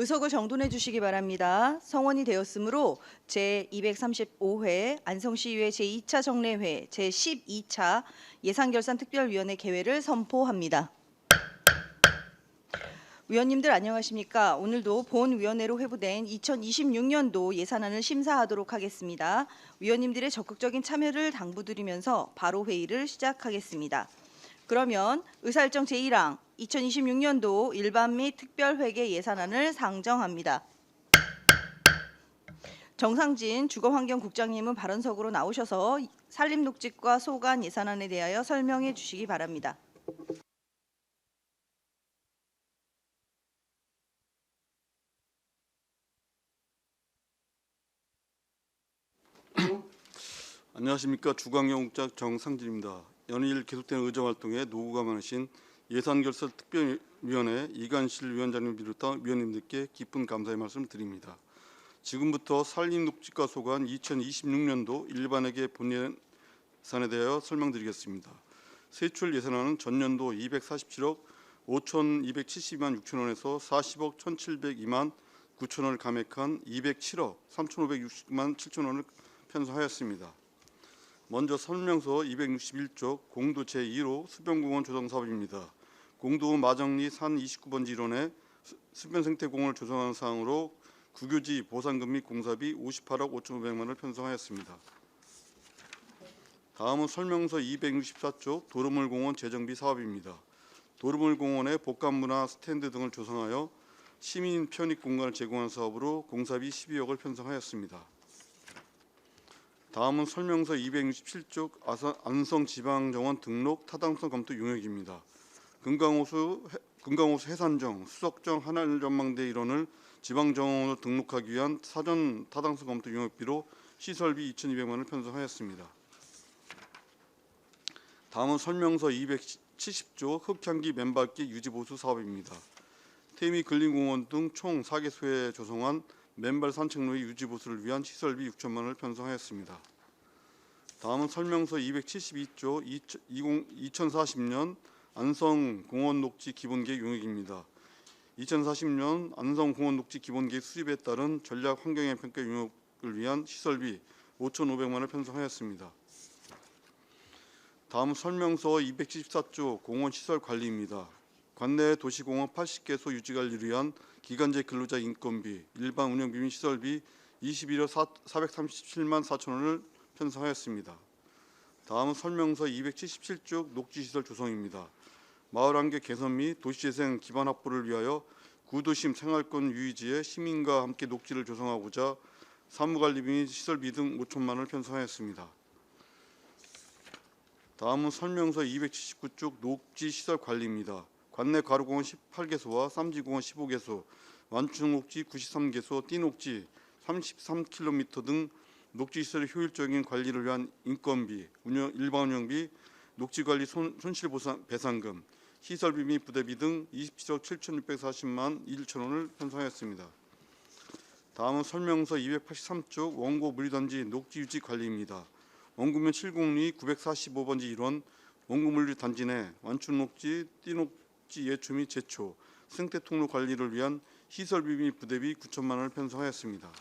의석을 정돈해 주시기 바랍니다. 성원이 되었으므로 제235회 안성시의회 제2차 정례회 제12차 예산결산특별위원회 개회를 선포합니다. 위원님들 안녕하십니까? 오늘도 본위원회로 회부된 2026년도 예산안을 심사하도록 하겠습니다. 위원님들의 적극적인 참여를 당부드리면서 바로 회의를 시작하겠습니다. 그러면 의사일정 제1항 2026년도 일반 및 특별회계 예산안을 상정합니다. 정상진 주거환경국장님은 발언석으로 나오셔서 산림녹지과 소관 예산안에 대하여 설명해 주시기 바랍니다. 안녕하십니까. 주거환경국장 정상진입니다. 연일 계속되는 의정활동에 노고가 많으신 예산결산특별위원회 이관실 위원장님 비롯한 위원님들께 깊은 감사의 말씀을 드립니다. 지금부터 산림녹지과 소관 2026년도 일반회계 본예산에 대하여 설명드리겠습니다. 세출 예산안은 전년도 247억 5,272만 6천 원에서 40억 1,702만 9천 원을 감액한 207억 3,560만 7천 원을 편성하였습니다. 먼저 설명서 261쪽 공도 제2호 수변공원 조성사업입니다. 공도원 마정리 산 29번지 일원에 수변생태공원을 조성하는 사항으로 국유지 보상금 및 공사비 58억 5,500만 원을 편성하였습니다. 다음은 설명서 264쪽 도루물공원 재정비 사업입니다. 도루물공원에 복합문화 스탠드 등을 조성하여 시민 편입 공간을 제공하는 사업으로 공사비 12억을 편성하였습니다. 다음은 설명서 267쪽 안성지방정원 등록 타당성 검토 용역입니다. 금강호수 해산정, 수석정 하늘전망대 일원을 지방정원으로 등록하기 위한 사전 타당성 검토 용역비로 시설비 2,200만 원을 편성하였습니다. 다음은 설명서 270조 흡향기 맨발길 유지보수 사업입니다. 태미 근린공원 등 총 4개소에 조성한 맨발 산책로의 유지보수를 위한 시설비 6천만 원을 편성하였습니다. 다음은 설명서 272조 2040년 안성공원 녹지 기본계획 용역입니다. 2040년 안성공원 녹지 기본계획 수립에 따른 전략 환경영향 평가 용역을 위한 시설비 5,500만 원을 편성하였습니다. 다음 설명서 274조 공원시설 관리입니다. 관내 도시공원 80개소 유지관리를 위한 기간제 근로자 인건비, 일반 운영비 및 시설비 21억 437만 4천 원을 편성하였습니다. 다음은 설명서 277쪽 녹지시설 조성입니다. 마을환경 개선 및 도시재생 기반 확보를 위하여 구도심 생활권 유의지에 시민과 함께 녹지를 조성하고자 사무관리비 및 시설비 등 5천만 원을 편성하였습니다. 다음은 설명서 279쪽 녹지시설 관리입니다. 관내 가로공원 18개소와 쌈지공원 15개소, 완충녹지 93개소, 띠녹지 33km 등 녹지시설의 효율적인 관리를 위한 인건비, 일반 운영비, 녹지관리 손실배상금, 시설비 및 부대비 등 27억 7,640만 1천 원을 편성하였습니다. 다음은 설명서 283쪽 원고 물류단지 녹지유지 관리입니다. 원구면 702 945번지 1원 원구물류단지 내 완충녹지, 띠녹지 예초 및 제초, 생태통로 관리를 위한 시설비 및 부대비 9천만 원을 편성하였습니다.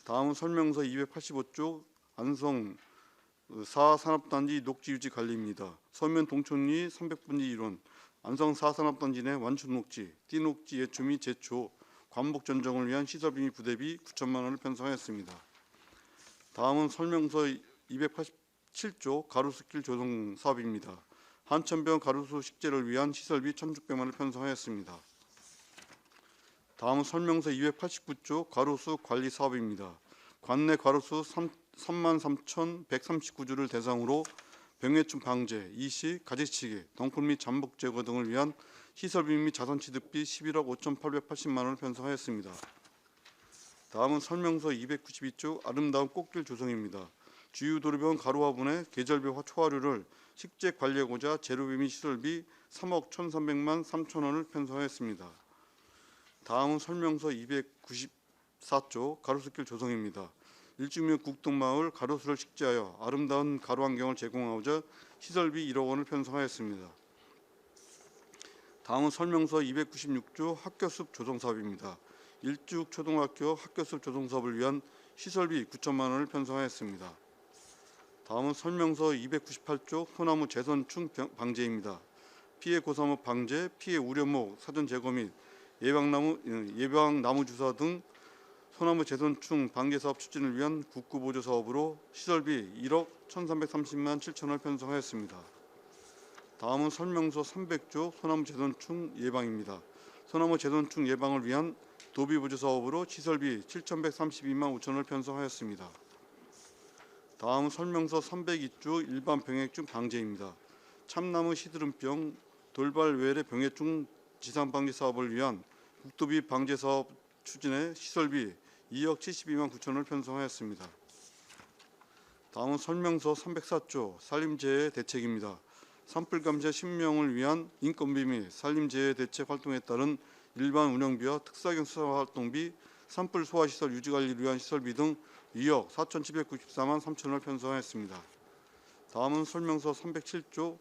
다음은 설명서 285쪽 안성 4산업단지 녹지유지 관리입니다. 서면 동촌리 300번지 1원 안성 4산업단지 내 완충녹지, 띠녹지 예초 및 제초, 관복 전정을 위한 시설비 및 부대비 9천만 원을 편성하였습니다. 다음은 설명서 287조 가로수길 조성 사업입니다. 한천변 가로수 식재를 위한 시설비 1,600만 원을 편성하였습니다. 다음은 설명서 289조 가로수 관리 사업입니다. 관내 가로수 33,139주를 대상으로 병해충 방제, 이식, 가지치기, 덩굴 및 잠복 제거 등을 위한 시설비 및 자선취득비 11억 5,880만 원을 편성하였습니다. 다음은 설명서 292조 아름다운 꽃길 조성입니다. 주유도로변 가로화분의 계절별 초하류를 식재 관리하고자 재료비 및 시설비 3억 1,300만 3천 원을 편성하였습니다. 다음은 설명서 294조 가로수길 조성입니다. 일주면 국동마을 가로수를 식재하여 아름다운 가로 환경을 제공하고자 시설비 1억 원을 편성하였습니다. 다음은 설명서 296조 학교숲 조성 사업입니다. 일죽 초등학교 학교숲 조성 사업을 위한 시설비 9천만 원을 편성하였습니다. 다음은 설명서 298쪽 소나무 재선충 방제입니다. 피해 고사목 방제, 피해 우려목 사전 제거 및 예방나무 주사 등 소나무 재선충 방제 사업 추진을 위한 국구보조 사업으로 시설비 1억 1,330만 7천원을 편성하였습니다. 다음은 설명서 300조 소나무 재선충 예방입니다. 소나무 재선충 예방을 위한 도비보조 사업으로 시설비 7,132만 5천원을 편성하였습니다. 다음은 설명서 302조 일반 병해충 방제입니다. 참나무 시드름병, 돌발 외래 병해충 지상 방지 사업을 위한 국도비 방제 사업 추진에 시설비 2억 72만 9천원을 편성하였습니다. 다음은 설명서 304조 산림재해 대책입니다. 산불 감시 신명을 위한 인건비 및 산림재해 대책 활동에 따른 일반 운영비와 특사경 수사 활동비, 산불 소화시설 유지관리를 위한 시설비 등 2억 4,794만 3천원을 편성하였습니다. 다음은 설명서 307조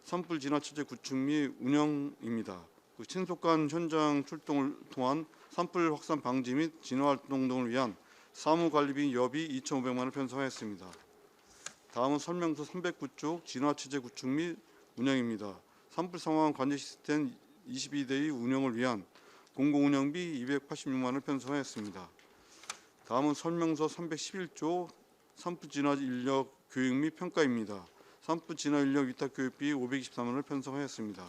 산불 진화체제 구축 및 운영입니다. 신속한 현장 출동을 통한 산불 확산 방지 및 진화 활동 등을 위한 사무관리비 여비 2,500만 원을 편성하였습니다. 다음은 설명서 309조 진화체제 구축 및 운영입니다. 산불 상황 관제 시스템 22대의 운영을 위한 공공운영비 286만 원을 편성하였습니다. 다음은 설명서 311조 산불 진화 인력 교육 및 평가입니다. 산불 진화 인력 위탁 교육비 523만 원을 편성하였습니다.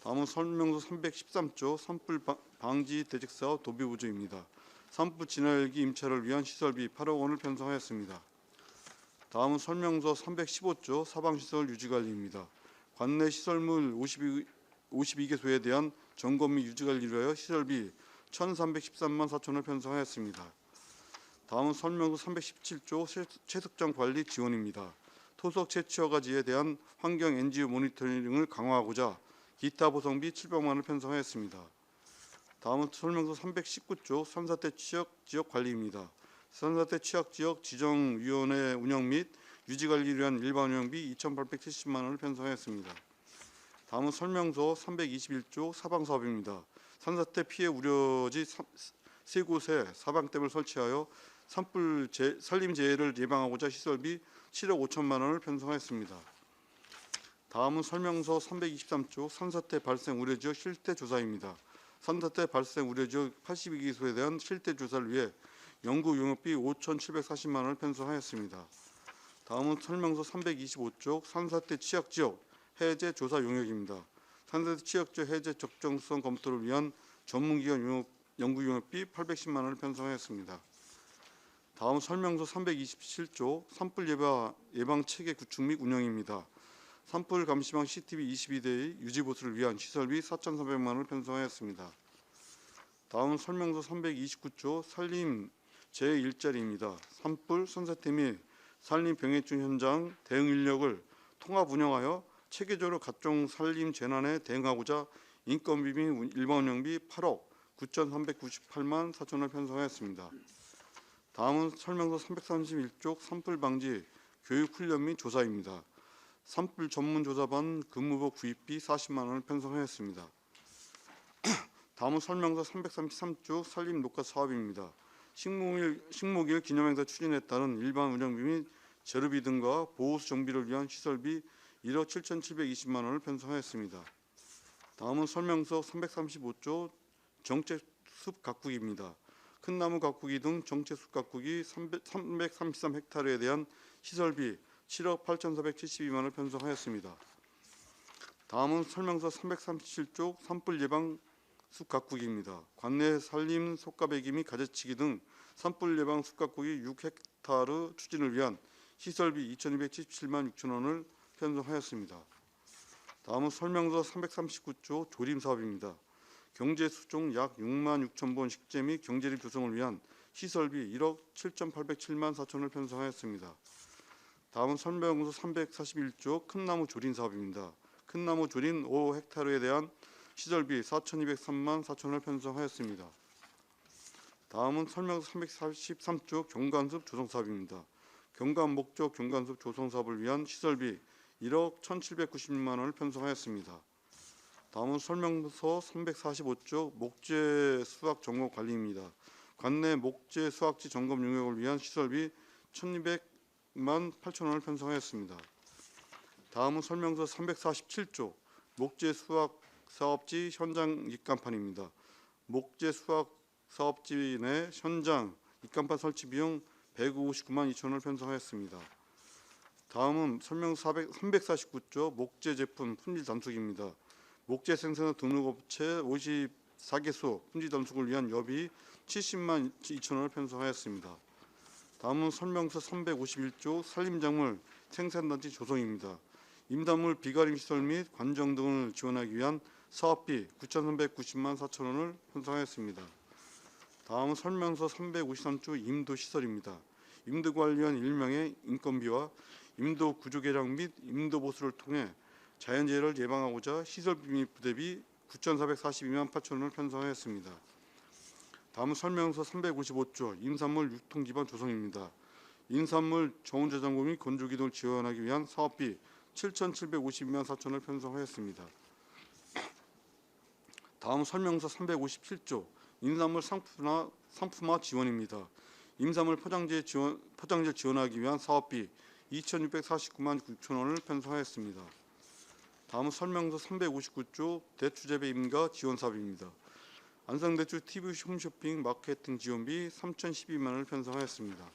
다음은 설명서 313조 산불 방지 대책 사업 도비보조입니다. 산불 진화 헬기 임차를 위한 시설비 8억 원을 편성하였습니다. 다음은 설명서 315조 사방시설 유지관리입니다. 관내 시설물 52개소에 대한 점검 및 유지관리를 위하여 시설비 1,313만 4천원을 편성하였습니다. 다음은 설명서 317조 채석장 관리 지원입니다. 토속 채취허가지에 대한 환경 NGO 모니터링을 강화하고자 기타 보성비 700만 원을 편성하였습니다. 다음은 설명서 319조 산사태 취약지역 관리입니다. 산사태 취약지역 지정위원회 운영 및 유지관리를 위한 일반 운영비 2,870만 원을 편성하였습니다. 다음은 설명서 321조 사방사업입니다. 산사태 피해 우려지 3곳에 사방댐을 설치하여 산불 산림재해를 예방하고자 시설비 7억 5천만 원을 편성하였습니다. 다음은 설명서 323조 산사태 발생 우려지역 실태조사입니다. 산사태 발생 우려지역 82개소에 대한 실태조사를 위해 연구용역비 5,740만 원을 편성하였습니다. 다음은 설명서 325조 산사태 취약지역 해제 조사 용역입니다. 산사태 취약지역 해제 적정성 검토를 위한 전문기관 연구용역비 810만 원을 편성하였습니다. 다음 설명서 327조 산불 예방 체계 구축 및 운영입니다. 산불 감시망 CCTV 22대의 유지 보수를 위한 시설비 4,300만 원을 편성하였습니다. 다음 설명서 329조 산림 제1자리입니다. 산불, 산사태 및 산림 병해충 현장 대응 인력을 통합 운영하여 체계적으로 각종 산림 재난에 대응하고자 인건비 및 일반 운영비 8억 9,398만 4천원을 편성하였습니다. 다음은 설명서 331조 산불 방지 교육 훈련 및 조사입니다. 산불 전문 조사반 근무복 구입비 40만 원을 편성하였습니다. 다음은 설명서 333조 산림 녹화 사업입니다. 식목일 기념행사 추진에 따른 일반 운영비 및 재료비 등과 보호수 정비를 위한 시설비 1억 7,720만 원을 편성하였습니다. 다음은 설명서 335조 정체숲 가꾸기입니다. 큰 나무 가꾸기 등 정체숲 가꾸기 333헥타르에 대한 시설비 7억 8,472만 원을 편성하였습니다. 다음은 설명서 337조 산불 예방 숲 가꾸기입니다. 관내 산림 속가배기 및 가재치기 등 산불 예방 숲 가꾸기 6헥타르 추진을 위한 시설비 2,277만 6천 원을 편성하였습니다. 다음은 설명서 339조 조림 사업입니다. 경제 수종 약 6만 6천 본 식재 및 경제립 조성을 위한 시설비 1억 7,807만 4천을 편성하였습니다. 다음은 설명서 341조 큰 나무 조린 사업입니다. 큰 나무 조린 5헥타르에 대한 시설비 4,203만 4천을 편성하였습니다. 다음은 설명서 343조 경관숲 조성 사업입니다. 경관 목적 경관숲 조성 사업을 위한 시설비 1억 1,796만 원을 편성하였습니다. 다음은 설명서 345쪽 목재 수확 점검 관리입니다. 관내 목재 수확지 점검 용역을 위한 시설비 1,200만 8천 원을 편성하였습니다. 다음은 설명서 347쪽 목재 수확 사업지 현장 입간판입니다. 목재 수확 사업지 내 현장 입간판 설치 비용 159만 2천 원을 편성하였습니다. 다음은 설명서 349쪽 목재 제품 품질 단속입니다. 목재 생산 등록업체 54개소 품질 단속을 위한 여비 70만 2천 원을 편성하였습니다. 다음은 설명서 351쪽 산림작물 생산단지 조성입니다. 임단물 비가림 시설 및 관정 등을 지원하기 위한 사업비 9,390만 4천 원을 편성하였습니다. 다음은 설명서 353쪽 임도시설입니다. 임도 관련 일명의 인건비와 임도 구조 개량 및 임도 보수를 통해 자연재해를 예방하고자 시설비 및 부대비 9,442만 8천 원을 편성하였습니다. 다음은 설명서 355조 임산물 유통 기반 조성입니다. 임산물 저온 저장고 및 건조 기능을 지원하기 위한 사업비 7,752만 4천 원을 편성하였습니다. 다음 설명서 357조 임산물 상품화 지원입니다. 임산물 포장재 지원하기 위한 사업비 2,649만 9천 원을 편성하였습니다. 다음 설명서 359조 대추재배 임가 지원 사업입니다. 안성대추 TV 홈쇼핑 마케팅 지원비 3,012만 원을 편성하였습니다.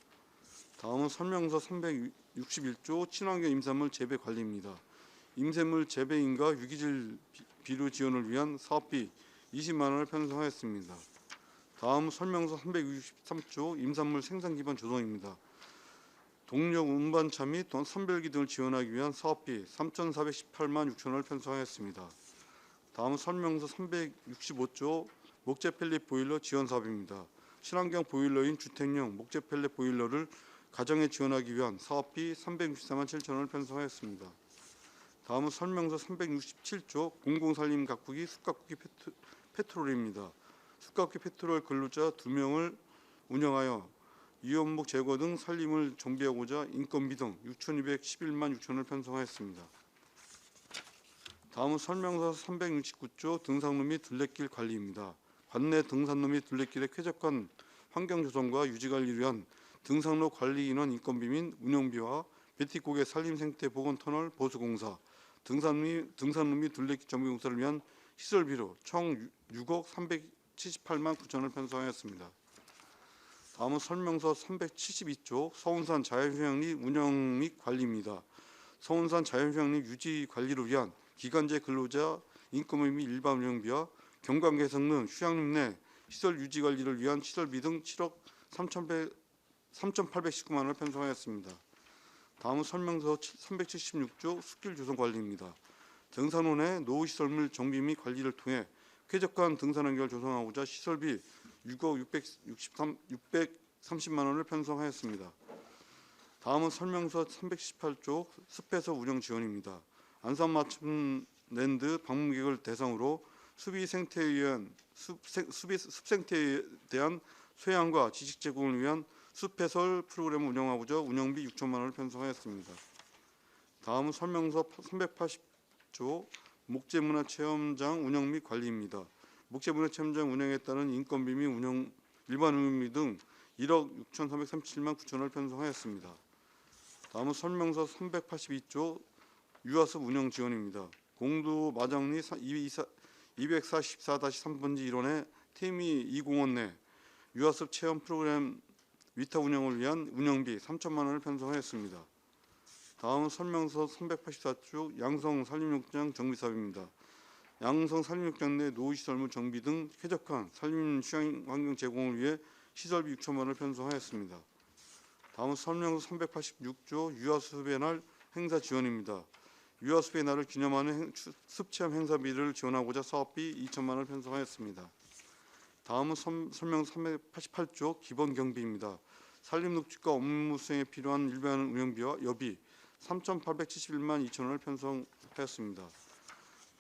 다음은 설명서 361조 친환경 임산물 재배 관리입니다. 임산물 재배 임가 유기질 비료 지원을 위한 사업비 20만 원을 편성하였습니다. 다음 설명서 363조 임산물 생산 기반 조성입니다. 동력 운반차 및 선별기 등을 지원하기 위한 사업비 3,418만 6천 원을 편성하였습니다. 다음 설명서 365조 목재 펠릿 보일러 지원 사업입니다. 친환경 보일러인 주택용 목재 펠릿 보일러를 가정에 지원하기 위한 사업비 364만 7천 원을 편성하였습니다. 다음은 설명서 367조 공공산림 가꾸기 숲가꾸기 페트롤입니다. 숲가꾸기 페트롤 근로자 2명을 운영하여 위험목 제거 등 산림을 정비하고자 인건비 등 6,211만 6천 원을 편성하였습니다. 다음은 설명서 369조 등산로 및 둘레길 관리입니다. 관내 등산로 및 둘레길의 쾌적한 환경 조성과 유지 관리를 위한 등산로 관리 인원 인건비 및 운영비와 베티고개 산림 생태 복원 터널 보수 공사, 등산로 및 둘레길 정비 공사를 위한 시설비로 총 6억 378만 9천 원을 편성하였습니다. 다음은 설명서 372조 서운산 자연휴양 및 운영 및 관리입니다. 서운산 자연휴양 및 유지 관리를 위한 기간제 근로자 인건비 및 일반 운영비와 경관 개선 등 휴양림 내 시설 유지 관리를 위한 시설비 등 7억 3,819만 원을 편성하였습니다. 다음은 설명서 376조 숲길 조성 관리입니다. 등산로 내 노후 시설물 정비 및 관리를 통해 쾌적한 등산 환경을 조성하고자 시설비 6억 630만 원을 편성하였습니다. 다음은 설명서 318조 숲해서 운영 지원입니다. 안산마천랜드 방문객을 대상으로 숲생태에 대한 소양과 지식 제공을 위한 숲해설 프로그램을 운영하고자 운영비 6천만 원을 편성하였습니다. 다음은 설명서 380조 목재문화체험장 운영 및 관리입니다. 목재문화체험장 운영에 따른 인건비 및 일반 운영비 등 1억 6,337만 9천 원을 편성하였습니다. 다음은 설명서 382조 유아숲 운영 지원입니다. 공도 마장리 244-3번지 1원의 태미 2공원 내 유아숲 체험 프로그램 위탁 운영을 위한 운영비 3천만 원을 편성하였습니다. 다음은 설명서 384조 양성 산림욕장 정비 사업입니다. 양성 산림욕장 내 노후시설물 정비 등 쾌적한 산림 휴양 환경 제공을 위해 시설비 6천만 원을 편성하였습니다. 다음은 설명서 386조 유아숲의 날 행사 지원입니다. 유아숲의 날을 기념하는 숲체험 행사비를 지원하고자 사업비 2천만 원을 편성하였습니다. 다음은 설명서 388조 기본 경비입니다. 산림녹지과 업무 수행에 필요한 일반 운영비와 여비 3,871만 2천 원을 편성하였습니다.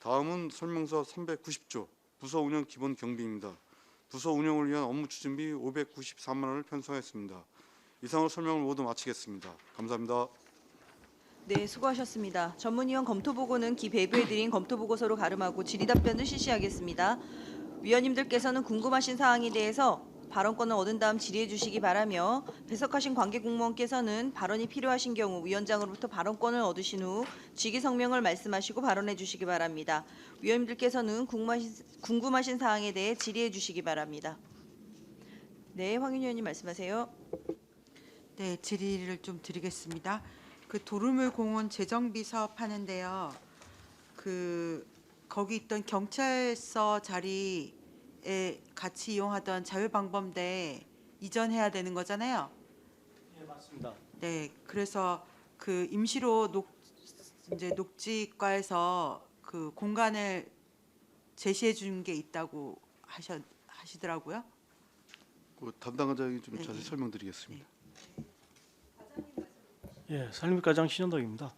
다음은 설명서 390조 부서 운영 기본 경비입니다. 부서 운영을 위한 업무 추진비 594만 원을 편성하였습니다. 이상으로 설명을 모두 마치겠습니다. 감사합니다. 네, 수고하셨습니다. 전문위원 검토보고는 기배부해드린 검토보고서로 가름하고 질의답변을 실시하겠습니다. 위원님들께서는 궁금하신 사항에 대해서 발언권을 얻은 다음 질의해 주시기 바라며 배석하신 관계공무원께서는 발언이 필요하신 경우 위원장으로부터 발언권을 얻으신 후 직위 성명을 말씀하시고 발언해 주시기 바랍니다. 위원님들께서는 궁금하신 사항에 대해 질의해 주시기 바랍니다. 네, 황윤 의원님 말씀하세요. 네, 질의를 좀 드리겠습니다. 그 도루물 공원 재정비 사업 하는데요. 거기 있던 경찰서 자리에 같이 이용하던 자율방범대 이전해야 되는 거잖아요. 예, 맞습니다. 네, 그래서 그 임시로 이제 녹지과에서 그 공간을 제시해 준 게 있다고 하시더라고요. 그 담당자에게 좀 네, 자세히 네. 설명드리겠습니다. 예, 산림과장 신현덕입니다.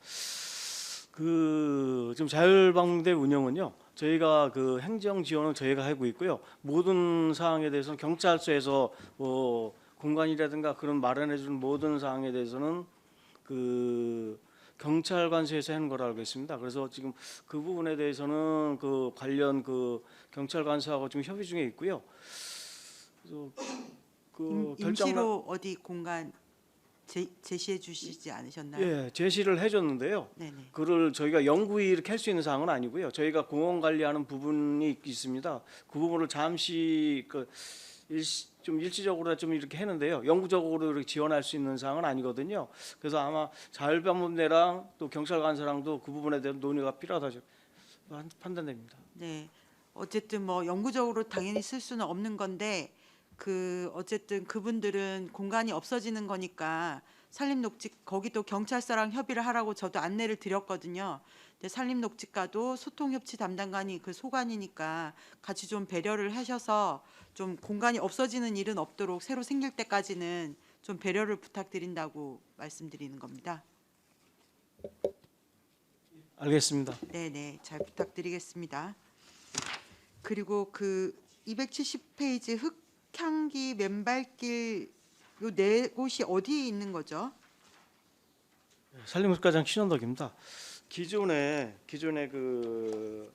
지금 자율방문대 운영은요, 저희가 그 행정 지원은 저희가 하고 있고요. 모든 사항에 대해서는 경찰서에서 공간이라든가 그런 마련해주는 모든 사항에 대해서는 그 경찰관서에서 하는 거라 알고 있습니다. 그래서 지금 그 부분에 대해서는 그 관련 그 경찰관서하고 지금 협의 중에 있고요. 그래서 그 임시로 어디 공간 제시해 주시지 않으셨나요? 예, 제시를 해줬는데요. 네네. 그를 저희가 영구히 이렇게 할 수 있는 사항은 아니고요. 저희가 공원 관리하는 부분이 있습니다. 그 부분을 잠시 좀 일시적으로 좀 이렇게 했는데요. 영구적으로 이렇게 지원할 수 있는 사항은 아니거든요. 그래서 아마 자율방문대랑 또 경찰관서랑도 그 부분에 대한 논의가 필요하다 판단됩니다. 네. 어쨌든 뭐 영구적으로 당연히 쓸 수는 없는 건데 어쨌든 그분들은 공간이 없어지는 거니까 산림녹지 거기도 경찰서랑 협의를 하라고 저도 안내를 드렸거든요. 근데 산림녹지과도 소통협치 담당관이 그 소관이니까 같이 좀 배려를 하셔서 좀 공간이 없어지는 일은 없도록 새로 생길 때까지는 좀 배려를 부탁드린다고 말씀드리는 겁니다. 알겠습니다. 네네, 잘 부탁드리겠습니다. 그리고 그 270페이지 흙향기 맨발길 요 네 곳이 어디에 있는 거죠? 산림과장 신원덕입니다. 기존에 그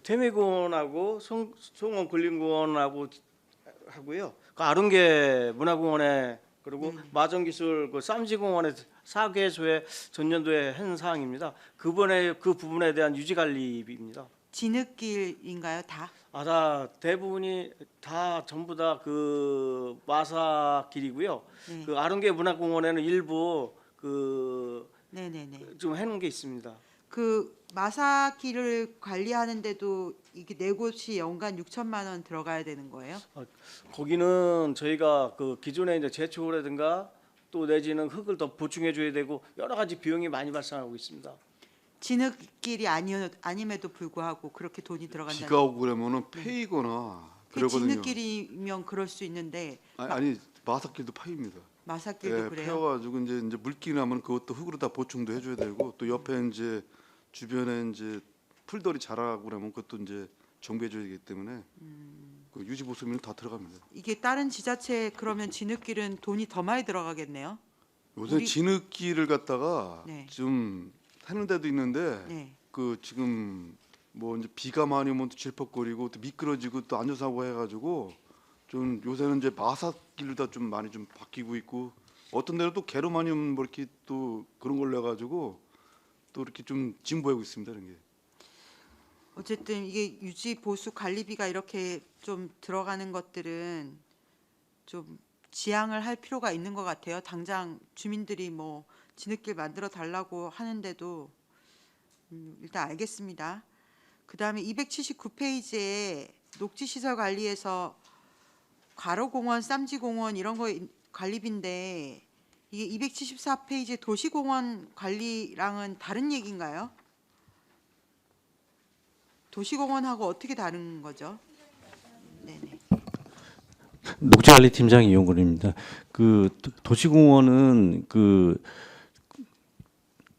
태미공원하고 송원 군림공원하고 하고요. 그 아릉계 문화공원에 그리고 마정기술 그 쌈지공원에 4개소에 전년도에 한 사항입니다. 그 부분에 대한 유지 관리입니다. 진흙길인가요, 다? 다 대부분이 다 전부 다 그 마사길이고요. 네. 그 아릉계 문화공원에는 일부 네네네. 좀 해놓은 게 있습니다. 그 마사길을 관리하는데도 이게 네 곳이 연간 6천만 원 들어가야 되는 거예요? 거기는 저희가 그 기존에 이제 제초라든가 또 내지는 흙을 더 보충해 줘야 되고 여러 가지 비용이 많이 발생하고 있습니다. 진흙길이 아님에도 불구하고 그렇게 돈이 들어간다는 비가 오고 그러면은 패이거나 그 그러거든요. 진흙길이면 그럴 수 있는데 아니 마사길도 파입니다. 마사길도 예, 그래요? 패여가지고 이제 물기 나면 그것도 흙으로 다 보충도 해줘야 되고 또 옆에 이제 주변에 이제 풀들이 자라고 그러면 그것도 이제 정비해줘야 되기 때문에 그 유지 보수비는 다 들어갑니다. 이게 다른 지자체 그러면 진흙길은 돈이 더 많이 들어가겠네요. 요새 우리- 진흙길을 갖다가 네. 좀 하는 데도 있는데 네. 그 지금 뭐 이제 비가 많이 오면 또 질퍽거리고 또 미끄러지고 또 안전사고 해가지고 좀 요새는 이제 마사길로 다 좀 많이 좀 바뀌고 있고 어떤 데는 또 게르마늄 뭐 이렇게 또 그런 걸 내가지고 또 이렇게 좀 진보하고 있습니다 이런 게. 어쨌든 이게 유지 보수 관리비가 이렇게 좀 들어가는 것들은 좀 지양을 할 필요가 있는 것 같아요. 당장 주민들이 뭐 진흙길 만들어 달라고 하는데도 일단 알겠습니다. 그다음에 279페이지에 녹지시설 관리에서 과로공원, 쌈지공원 이런 거 관리비인데 이게 274페이지 도시공원 관리랑은 다른 얘기인가요? 도시공원하고 어떻게 다른 거죠? 네네. 녹지관리팀장 이용근입니다. 그 도시공원은 그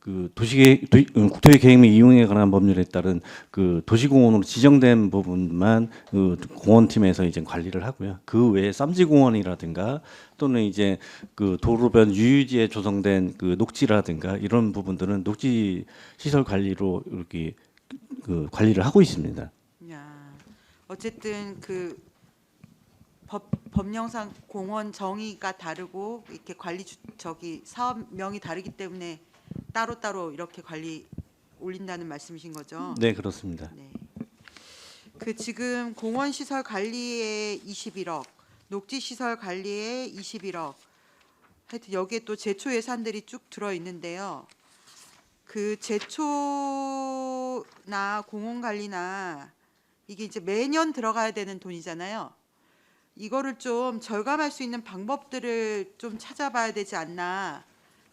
그 국토의 계획 및 이용에 관한 법률에 따른 그 도시공원으로 지정된 부분만 그 공원팀에서 이제 관리를 하고요. 그 외에 쌈지공원이라든가 또는 이제 그 도로변 유유지에 조성된 그 녹지라든가 이런 부분들은 녹지 시설 관리로 이렇게 그 관리를 하고 있습니다. 야, 어쨌든 그 법령상 공원 정의가 다르고 이렇게 저기 사업명이 다르기 때문에 따로따로 이렇게 관리 올린다는 말씀이신 거죠? 네, 그렇습니다. 네. 그 지금 공원 시설 관리에 21억, 녹지 시설 관리에 21억. 하여튼 여기에 또 제초 예산들이 쭉 들어 있는데요. 그 제초나 공원 관리나 이게 이제 매년 들어가야 되는 돈이잖아요. 이거를 좀 절감할 수 있는 방법들을 좀 찾아봐야 되지 않나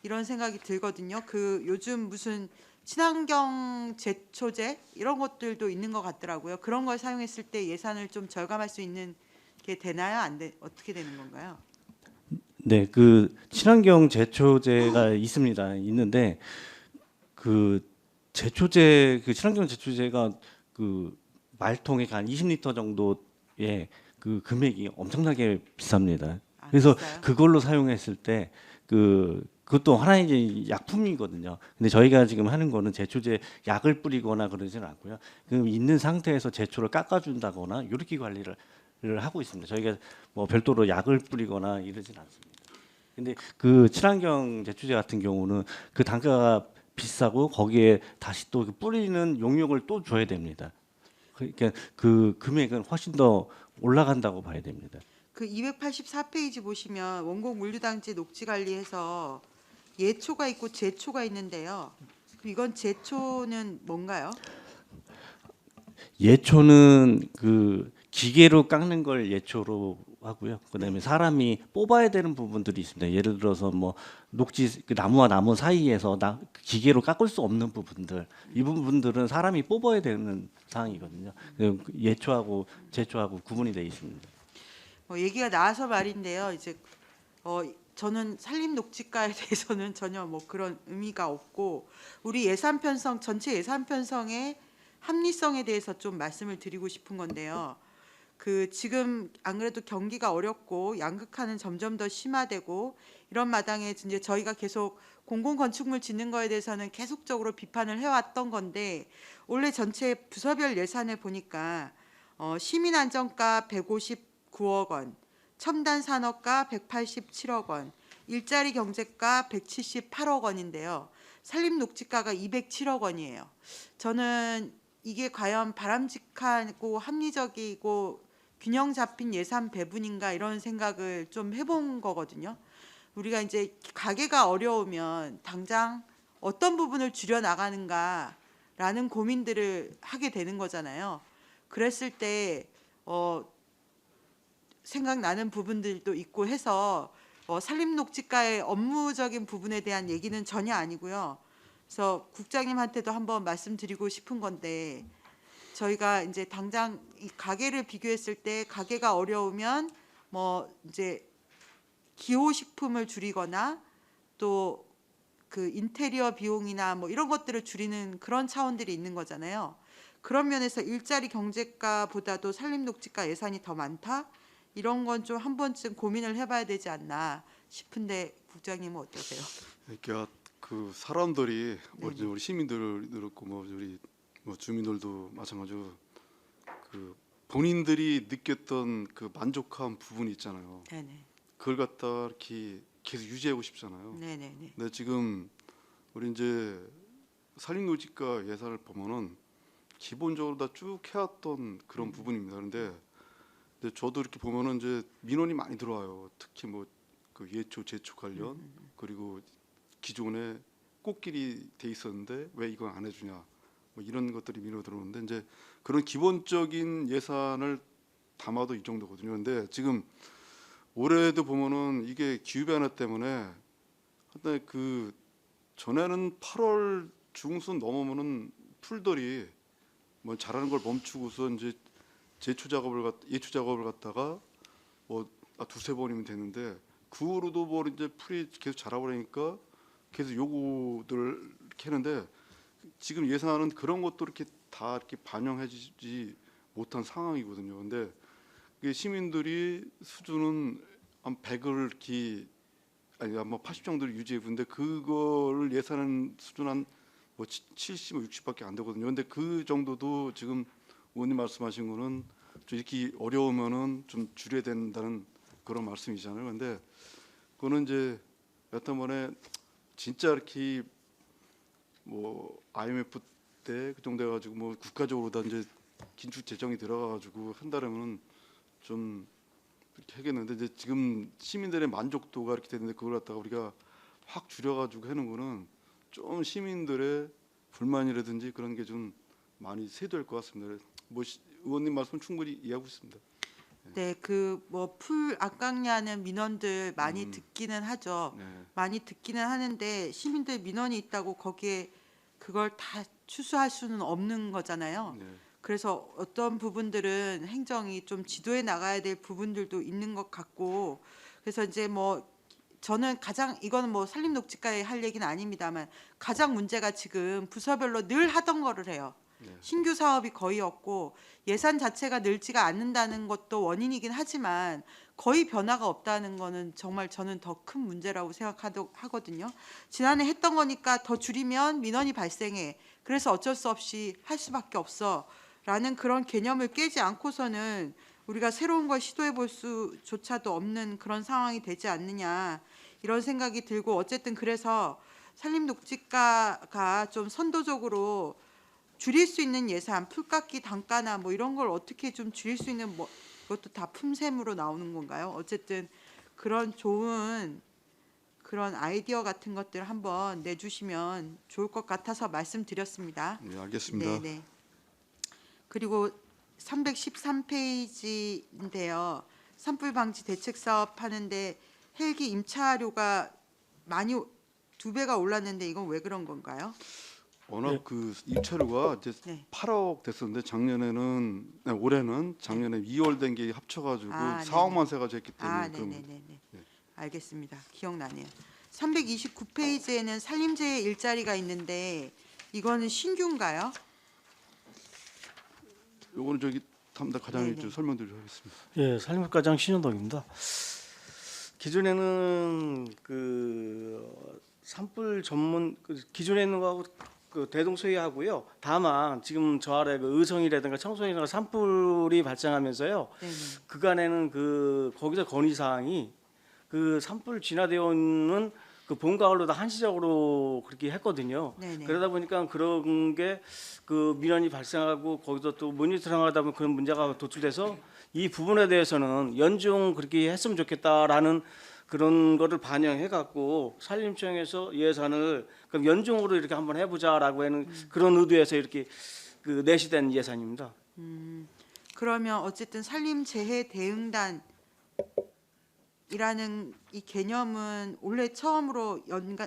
이런 생각이 들거든요. 그 요즘 무슨 친환경 제초제 이런 것들도 있는 것 같더라고요. 그런 걸 사용했을 때 예산을 좀 절감할 수 있는 게 되나요? 안 돼? 어떻게 되는 건가요? 네, 그 친환경 제초제가 있습니다. 있는데 그 제초제 그 친환경 제초제가 그 말통에 한 20리터 정도의 그 금액이 엄청나게 비쌉니다. 아, 그래서 비싸요? 그걸로 사용했을 때 그것도 하나의 이제 약품이거든요. 근데 저희가 지금 하는 거는 제초제 약을 뿌리거나 그러지는 않고요. 그 있는 상태에서 제초를 깎아준다거나 이렇게 관리를 하고 있습니다. 저희가 뭐 별도로 약을 뿌리거나 이러진 않습니다. 근데 그 친환경 제초제 같은 경우는 그 단가가 비싸고 거기에 다시 또 뿌리는 용역을 또 줘야 됩니다. 그러니까 그 금액은 훨씬 더 올라간다고 봐야 됩니다. 그 284페이지 보시면 원곡 물류단지 녹지 관리해서 예초가 있고 제초가 있는데요. 그럼 이건 제초는 뭔가요? 예초는 그 기계로 깎는 걸 예초로 하고요. 그다음에 사람이 뽑아야 되는 부분들이 있습니다. 예를 들어서 뭐 녹지 그 나무와 나무 사이에서 기계로 깎을 수 없는 부분들 이 부분들은 사람이 뽑아야 되는 사항이거든요. 예초하고 제초하고 구분이 되어 있습니다. 얘기가 나와서 말인데요. 이제 저는 산림 녹지가에 대해서는 전혀 뭐 그런 의미가 없고 우리 예산 편성 전체 예산 편성의 합리성에 대해서 좀 말씀을 드리고 싶은 건데요. 그 지금 안 그래도 경기가 어렵고 양극화는 점점 더 심화되고 이런 마당에 이제 저희가 계속 공공 건축물 짓는 거에 대해서는 계속적으로 비판을 해왔던 건데 올해 전체 부서별 예산을 보니까 시민 안정가 159억 원, 첨단 산업가 187억 원, 일자리 경제가 178억 원인데요. 산림 녹지가가 207억 원이에요. 저는 이게 과연 바람직하고 합리적이고 균형 잡힌 예산 배분인가 이런 생각을 좀 해본 거거든요. 우리가 이제 가게가 어려우면 당장 어떤 부분을 줄여 나가는가라는 고민들을 하게 되는 거잖아요. 그랬을 때 생각나는 부분들도 있고 해서 산림녹지가의 업무적인 부분에 대한 얘기는 전혀 아니고요. 그래서 국장님한테도 한번 말씀드리고 싶은 건데 저희가 이제 당장 이 가게를 비교했을 때 가게가 어려우면 뭐 이제 기호식품을 줄이거나 또 그 인테리어 비용이나 뭐 이런 것들을 줄이는 그런 차원들이 있는 거잖아요. 그런 면에서 일자리 경제가보다도 산림녹지가 예산이 더 많다? 이런 건 좀 한 번쯤 고민을 해봐야 되지 않나 싶은데 국장님은 어떠세요? 그러니까 그 사람들이 네네. 우리 시민들 그렇고 뭐 우리 뭐 주민들도 마찬가지로 그 본인들이 느꼈던 그 만족한 부분이 있잖아요. 네네. 그걸 갖다 이렇게 계속 유지하고 싶잖아요. 네네네. 근데 지금 우리 이제 산림노지가 예산을 보면은 기본적으로 다 쭉 해왔던 그런 부분입니다. 근데 저도 이렇게 보면은 이제 민원이 많이 들어와요. 특히 뭐 그 예초, 제초 관련 그리고 기존에 꽃길이 돼 있었는데 왜 이건 안 해주냐 뭐 이런 것들이 민원 들어오는데 이제 그런 기본적인 예산을 담아도 이 정도거든요. 근데 지금 올해도 보면은 이게 기후 변화 때문에 근데 그 전에는 8월 중순 넘으면은 풀들이 뭐 자라는 걸 멈추고서 이제 예초 작업을 갖다가 뭐 두세 번이면 되는데 그 후로도 뭐 이제 풀이 계속 자라버리니까 계속 요구들을 이렇게 했는데 지금 예산은 그런 것도 이렇게 다 이렇게 반영해주지 못한 상황이거든요. 근데 이게 시민들이 수준은 한 100을 이렇게 아니 뭐 80 정도를 유지해 보는데 그거를 예산은 수준 한뭐 70, 60밖에 안 되거든요. 근데 그 정도도 지금 의원님 말씀하신 거는 좀 이렇게 어려우면은 좀 줄여야 된다는 그런 말씀이잖아요. 근데 그거는 이제 여튼간에 진짜 이렇게 뭐 IMF 때 그 정도 해가지고 뭐 국가적으로 다 이제 긴축 재정이 들어가가지고 한다면은 좀 이렇게 하겠는데 이제 지금 시민들의 만족도가 이렇게 되는데 그걸 갖다가 우리가 확 줄여가지고 하는 거는 좀 시민들의 불만이라든지 그런 게 좀 많이 세도될 것 같습니다. 뭐 의원님 말씀 충분히 이해하고 있습니다. 네, 그 뭐 풀 아깝냐는 민원들 많이 듣기는 하죠. 네. 많이 듣기는 하는데 시민들 민원이 있다고 거기에 그걸 다 추수할 수는 없는 거잖아요. 네. 그래서 어떤 부분들은 행정이 좀 지도해 나가야 될 부분들도 있는 것 같고, 그래서 이제 뭐 저는 가장 이거는 뭐 산림녹지과에 할 얘기는 아닙니다만 가장 문제가 지금 부서별로 늘 하던 거를 해요. 네. 신규 사업이 거의 없고 예산 자체가 늘지가 않는다는 것도 원인이긴 하지만 거의 변화가 없다는 거는 정말 저는 더 큰 문제라고 생각하거든요. 지난해 했던 거니까 더 줄이면 민원이 발생해. 그래서 어쩔 수 없이 할 수밖에 없어. 라는 그런 개념을 깨지 않고서는 우리가 새로운 걸 시도해 볼 수조차도 없는 그런 상황이 되지 않느냐. 이런 생각이 들고 어쨌든 그래서 산림녹지과가 좀 선도적으로 줄일 수 있는 예산, 풀깎기 단가나 뭐 이런 걸 어떻게 좀 줄일 수 있는 뭐 그것도 다 품셈으로 나오는 건가요? 어쨌든 그런 좋은 그런 아이디어 같은 것들 한번 내주시면 좋을 것 같아서 말씀드렸습니다. 네, 알겠습니다. 네. 그리고 313페이지인데요. 산불 방지 대책 사업 하는데 헬기 임차료가 많이 2배가 올랐는데 이건 왜 그런 건가요? 워낙 그 입찰료가 이제 네. 8억 됐었는데 작년에는 올해는 작년에 2월 된 게 합쳐가지고 아, 4억만 세가지고 했기 때문에 아, 그런 네네네네. 네. 알겠습니다. 기억나네요. 329페이지에는 산림재해 일자리가 있는데 이거는 신규인가요? 요거는 저기 담당 과장님 네네. 좀 설명드리도록 하겠습니다. 예, 산림과장 신현덕입니다. 기존에는 그 산불 전문 기존에 있는 거하고 그 대동소이하고요. 다만 지금 저 아래 그 의성이라든가 청송이라든가 산불이 발생하면서요. 네네. 그간에는 그 거기서 건의 사항이 그 산불 진화되어는 그 봄 가을로 다 한시적으로 그렇게 했거든요. 네네. 그러다 보니까 그런 게 그 민원이 발생하고 거기서 또 모니터링하다 보면 그런 문제가 도출돼서 이 부분에 대해서는 연중 그렇게 했으면 좋겠다라는 그런 거를 반영해 갖고 산림청에서 예산을 그럼 연중으로 이렇게 한번 해보자라고 하는 그런 의도에서 이렇게 그 내시된 예산입니다. 그러면 어쨌든 산림재해 대응단이라는 이 개념은 올해 처음으로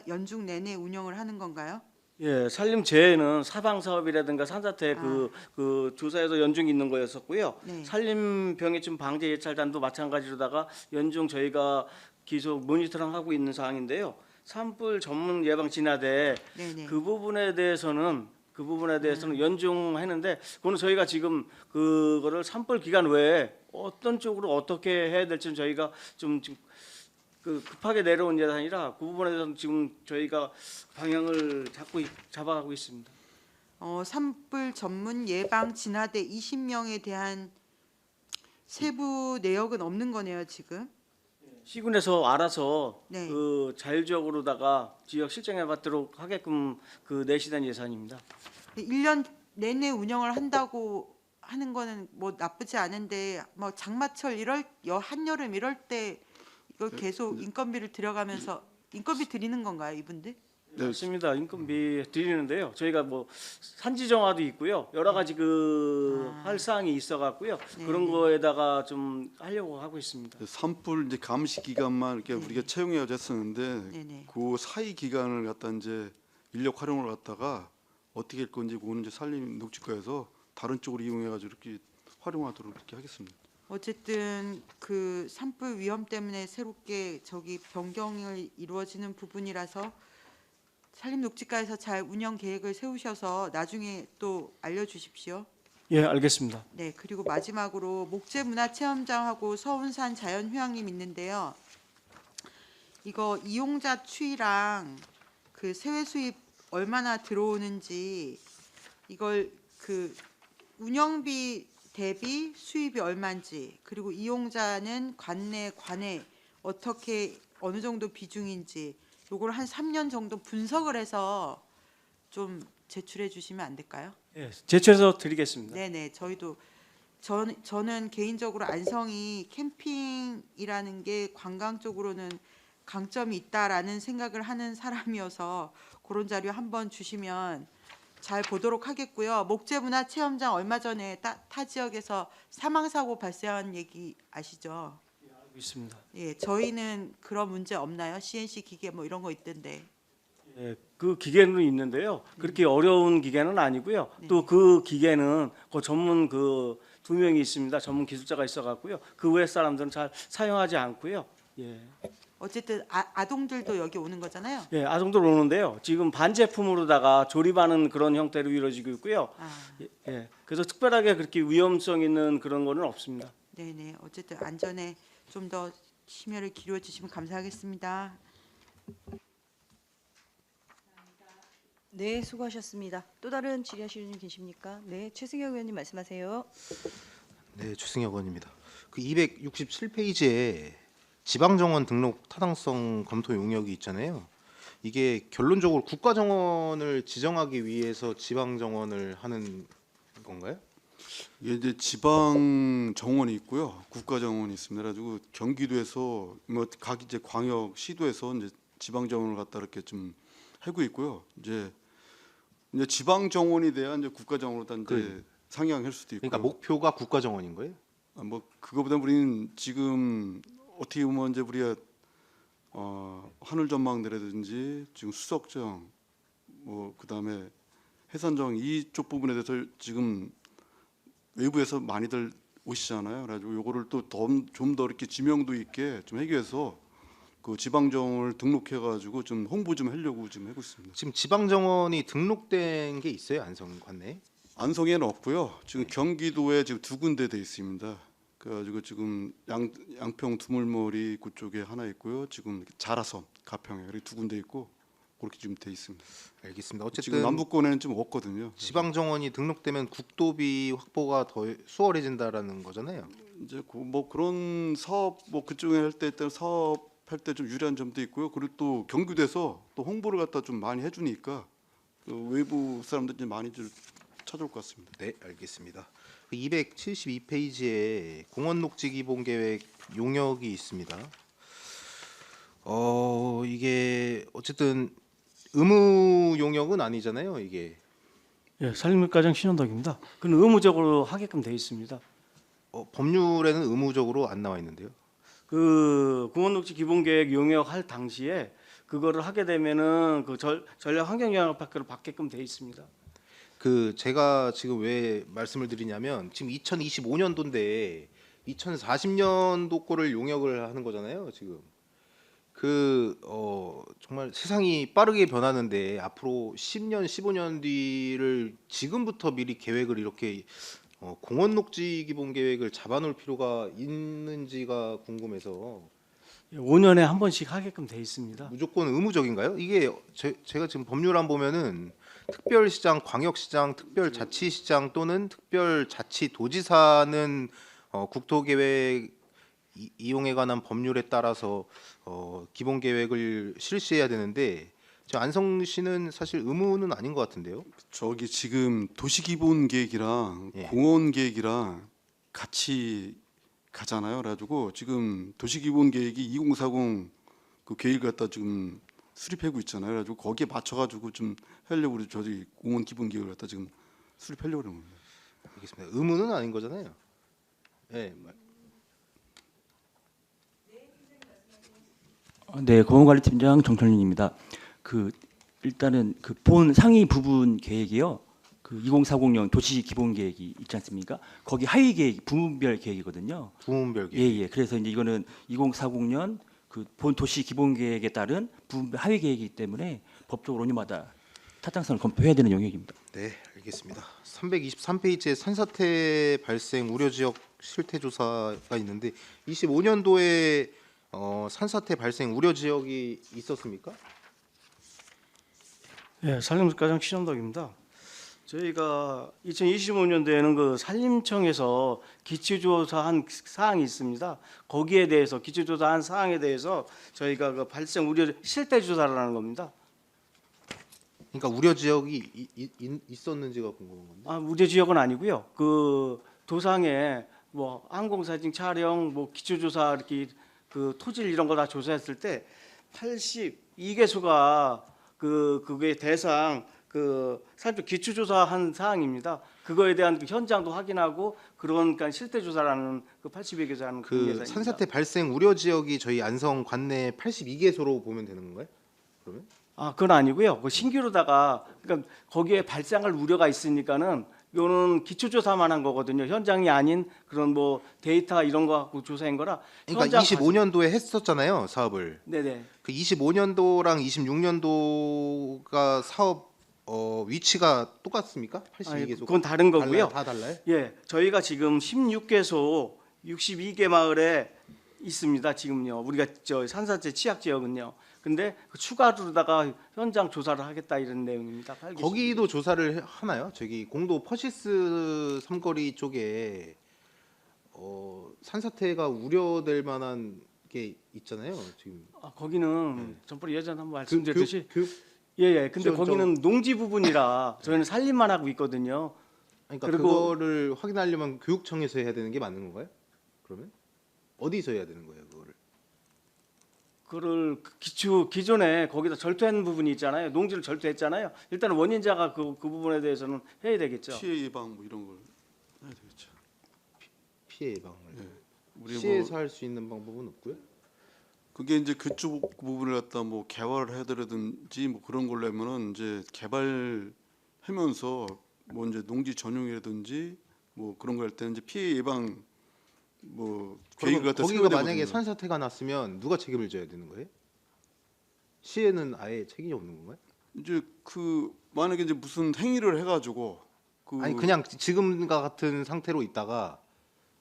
연중 내내 운영을 하는 건가요? 예, 산림재해는 사방 사업이라든가 산사태 아. 그 조사에서 연중 있는 거였었고요. 네. 산림병해충 방제 예찰단도 마찬가지로다가 연중 저희가 계속 모니터링 하고 있는 사항인데요. 산불 전문 예방 진화대 네네. 그 부분에 대해서는 연중했는데 그거는 저희가 지금 그거를 산불 기간 외에 어떤 쪽으로 어떻게 해야 될지는 저희가 좀 지금 그 급하게 내려온 예산이라 그 부분에 대해서는 지금 저희가 방향을 잡아가고 있습니다. 산불 전문 예방 진화대 20명에 대한 세부 내역은 없는 거네요, 지금. 시군에서 알아서 네. 그 자율적으로다가 지역 실정해 받도록 하게끔 그 내시된 예산입니다. 1년 내내 운영을 한다고 하는 거는 뭐 나쁘지 않은데 뭐 장마철 한여름 이럴 때 이거 계속 인건비를 들여가면서 인건비 드리는 건가요, 이분들? 네. 맞습니다. 인건비 드리는데요. 저희가 뭐 산지 정화도 있고요. 여러 가지 그 할 사항이 있어 갖고요. 네, 그런 네. 거에다가 좀 하려고 하고 있습니다. 산불 이제 감시 기간만 이렇게 네. 우리가 채용해야 했었는데 네네. 그 사이 기간을 갖다 이제 인력 활용을 갖다가 어떻게 할 건지 그거는 이제 산림녹지과에서 다른 쪽으로 이용해가지고 이렇게 활용하도록 이렇게 하겠습니다. 어쨌든 그 산불 위험 때문에 새롭게 저기 변경을 이루어지는 부분이라서 산림녹지과에서 잘 운영 계획을 세우셔서 나중에 또 알려주십시오. 예, 알겠습니다. 네, 그리고 마지막으로 목재문화체험장하고 서운산 자연휴양림 있는데요. 이거 이용자 추이랑 그 세외 수입 얼마나 들어오는지 이걸 그 운영비 대비 수입이 얼마인지 그리고 이용자는 관내 관외 어떻게 어느 정도 비중인지 요걸 한 3년 정도 분석을 해서 좀 제출해 주시면 안 될까요? 예, 제출해서 드리겠습니다. 네네 저희도 저는 개인적으로 안성이 캠핑이라는 게 관광 쪽으로는 강점이 있다라는 생각을 하는 사람이어서 그런 자료 한번 주시면 잘 보도록 하겠고요. 목재문화체험장 얼마 전에 타 지역에서 사망 사고 발생한 얘기 아시죠? 알고 있습니다. 예, 저희는 그런 문제 없나요? CNC 기계 뭐 이런 거 있던데. 예, 그 기계는 있는데요. 그렇게 어려운 기계는 아니고요. 네. 또 그 기계는 그 전문 그 2명이 있습니다. 전문 기술자가 있어갖고요. 그 외 사람들은 잘 사용하지 않고요. 예, 어쨌든 아동들도 여기 오는 거잖아요. 예, 아동들 오는데요. 지금 반제품으로다가 조립하는 그런 형태로 이루어지고 있고요. 아, 예, 그래서 특별하게 그렇게 위험성 있는 그런 거는 없습니다. 네네. 어쨌든 안전에 좀 더 심혈을 기울여 주시면 감사하겠습니다. 네, 수고하셨습니다. 또 다른 질의하시는 분 계십니까? 네, 최승혁 의원님 말씀하세요. 네, 최승혁 의원입니다. 그 267페이지에 지방정원 등록 타당성 검토 용역이 있잖아요. 이게 결론적으로 국가정원을 지정하기 위해서 지방정원을 하는 건가요? 이게 이제 지방 정원이 있고요, 국가 정원이 있습니다. 그래가지고 경기도에서 뭐 각 이제 광역 시도에서 이제 지방 정원을 갖다 이렇게 좀 하고 있고요. 이제 지방 정원이 돼야 이제 국가 정원으로 다 이제 상향할 수도 있고. 그러니까 목표가 국가정원인 거예요? 뭐 그거보다 우리는 지금 어떻게 보면 이제 우리가 하늘 전망대라든지 지금 수석정 뭐 그다음에 해산정 이쪽 부분에 대해서 지금 외부에서 많이들 오시잖아요. 그래가지고 요거를 또 좀 더 이렇게 지명도 있게 좀 하기 위해서 그 지방정원을 등록해가지고 좀 홍보 좀 하려고 지금 하고 있습니다. 지금 지방정원이 등록된 게 있어요, 안성 관내에? 안성에는 없고요. 지금 경기도에 지금 2군데 돼 있습니다. 그래가지고 지금 양평 두물머리 그쪽에 하나 있고요. 지금 자라섬 가평에 이렇게 2군데 있고 그렇게 지금 돼 있습니다. 알겠습니다. 지금 어쨌든 남부권에는 좀 없거든요. 지방정원이 등록되면 국도비 확보가 더 수월해진다라는 거잖아요. 이제 뭐 그런 사업 뭐 그쪽에 할 때 일단 사업할 때 좀 유리한 점도 있고요. 그리고 또 경기도에서 또 홍보를 갖다 좀 많이 해주니까 그 외부 사람들이 많이 좀 찾아올 것 같습니다. 네, 알겠습니다. 272페이지에 공원녹지기본계획 용역이 있습니다. 이게 어쨌든 의무 용역은 아니잖아요, 이게. 예, 산림과장 신원덕입니다. 그건 의무적으로 하게끔 돼 있습니다. 법률에는 의무적으로 안 나와 있는데요. 그 공원녹지 기본계획 용역할 당시에 그거를 하게 되면은 그 전략 환경영향파크를 받게끔 돼 있습니다. 그 제가 지금 왜 말씀을 드리냐면 지금 2025년도인데 2040년도 거를 용역을 하는 거잖아요, 지금. 정말 세상이 빠르게 변하는데 앞으로 10년, 15년 뒤를 지금부터 미리 계획을 이렇게 공원 녹지 기본 계획을 잡아놓을 필요가 있는지가 궁금해서. 5년에 한 번씩 하게끔 돼 있습니다. 무조건 의무적인가요? 이게 제가 지금 법률안 보면은 특별시장, 광역시장, 특별자치시장 또는 특별자치도지사는 국토계획 이용에 관한 법률에 따라서 기본 계획을 실시해야 되는데 저 안성시는 사실 의무는 아닌 것 같은데요. 저기 지금 도시기본계획이랑 예. 공원계획이랑 같이 가잖아요. 그래가지고 지금 도시기본계획이 2040 그 계획 갖다 지금 수립하고 있잖아요. 그래가지고 거기에 맞춰가지고 좀 하려고 우리 저기 공원기본계획을 갖다 지금 수립하려고 그러는 겁니다. 알겠습니다. 의무는 아닌 거잖아요. 네. 네, 공원관리팀장 정철민입니다. 일단은 그 본 상위 부분 계획이요. 그 2040년 도시 기본 계획이 있지 않습니까? 거기 하위 계획 부문별 계획이거든요. 부문별 계획. 예. 그래서 이제 이거는 2040년 그 본 도시 기본 계획에 따른 부문별 하위 계획이기 때문에 법적으로 5년마다 타당성을 검토해야 되는 영역입니다. 네, 알겠습니다. 323페이지에 산사태 발생 우려 지역 실태 조사가 있는데 25년도에 산사태 발생 우려 지역이 있었습니까? 예, 산림과장 신원덕입니다. 저희가 2025년도에는 그 산림청에서 기초조사한 사항이 있습니다. 거기에 대해서 기초조사한 사항에 대해서 저희가 그 발생 우려 실태 조사를 하는 겁니다. 그러니까 우려 지역이 있었는지가 궁금한 건데. 아, 우려 지역은 아니고요. 그 도상에 뭐 항공사진 촬영, 뭐 기초조사 이렇게 그 토질 이런 거 다 조사했을 때 82개소가 그게 대상 그 산림 기초조사한 사항입니다. 그거에 대한 그 현장도 확인하고 그러니까 실태 조사라는 그 82개소 하는 그 예산입니다. 산사태 발생 우려 지역이 저희 안성 관내 82개소로 보면 되는 건가요? 그러면? 아, 그건 아니고요. 그 신규로다가 그러니까 거기에 발생할 우려가 있으니까는 요는 기초조사만 한 거거든요. 현장이 아닌 그런 뭐 데이터 이런 거 갖고 조사한 거라. 그러니까 현장 25년도에 했었잖아요, 사업을. 네네. 그 25년도랑 26년도가 사업 위치가 똑같습니까? 아니, 82개소. 그건 다른 거고요. 다 달라요? 예, 저희가 지금 16개소 62개 마을에 있습니다. 지금요. 우리가 저 산사태 취약 지역은요. 근데 그 추가로다가 현장 조사를 하겠다 이런 내용입니다. 8개소. 거기도 조사를 하나요? 저기 공도 퍼시스 삼거리 쪽에 산사태가 우려될 만한 게 있잖아요. 지금 아, 거기는 네. 전번에 예전에 한번 말씀드렸듯이 교육 예예. 근데 저- 거기는 농지 부분이라 저희는 살림만 하고 있거든요. 그러니까 그리고- 그거를 확인하려면 교육청에서 해야 되는 게 맞는 건가요? 그러면 어디서 해야 되는 거예요, 그거를? 그를 기존에 거기다 절퇴한 부분이 있잖아요. 농지를 절퇴했잖아요. 일단 원인자가 그 부분에 대해서는 해야 되겠죠. 피해 예방 뭐 이런 걸 해야 되겠죠. 피해 예방을. 우리 시에서 뭐 할 수 있는 방법은 없고요. 그게 이제 그쪽 부분을 갖다 뭐 개발을 해드라든지 뭐 그런 걸로 하면은 이제 개발하면서 뭐 이제 농지 전용이라든지 뭐 그런 거 할 때는 이제 피해 예방 뭐 계획을 그러면 갖다 거기가 세워야 만약에 되거든요. 산사태가 났으면 누가 책임을 져야 되는 거예요? 시에는 아예 책임이 없는 건가요? 이제 그 만약에 이제 무슨 행위를 해가지고 그 아니 그냥 지금과 같은 상태로 있다가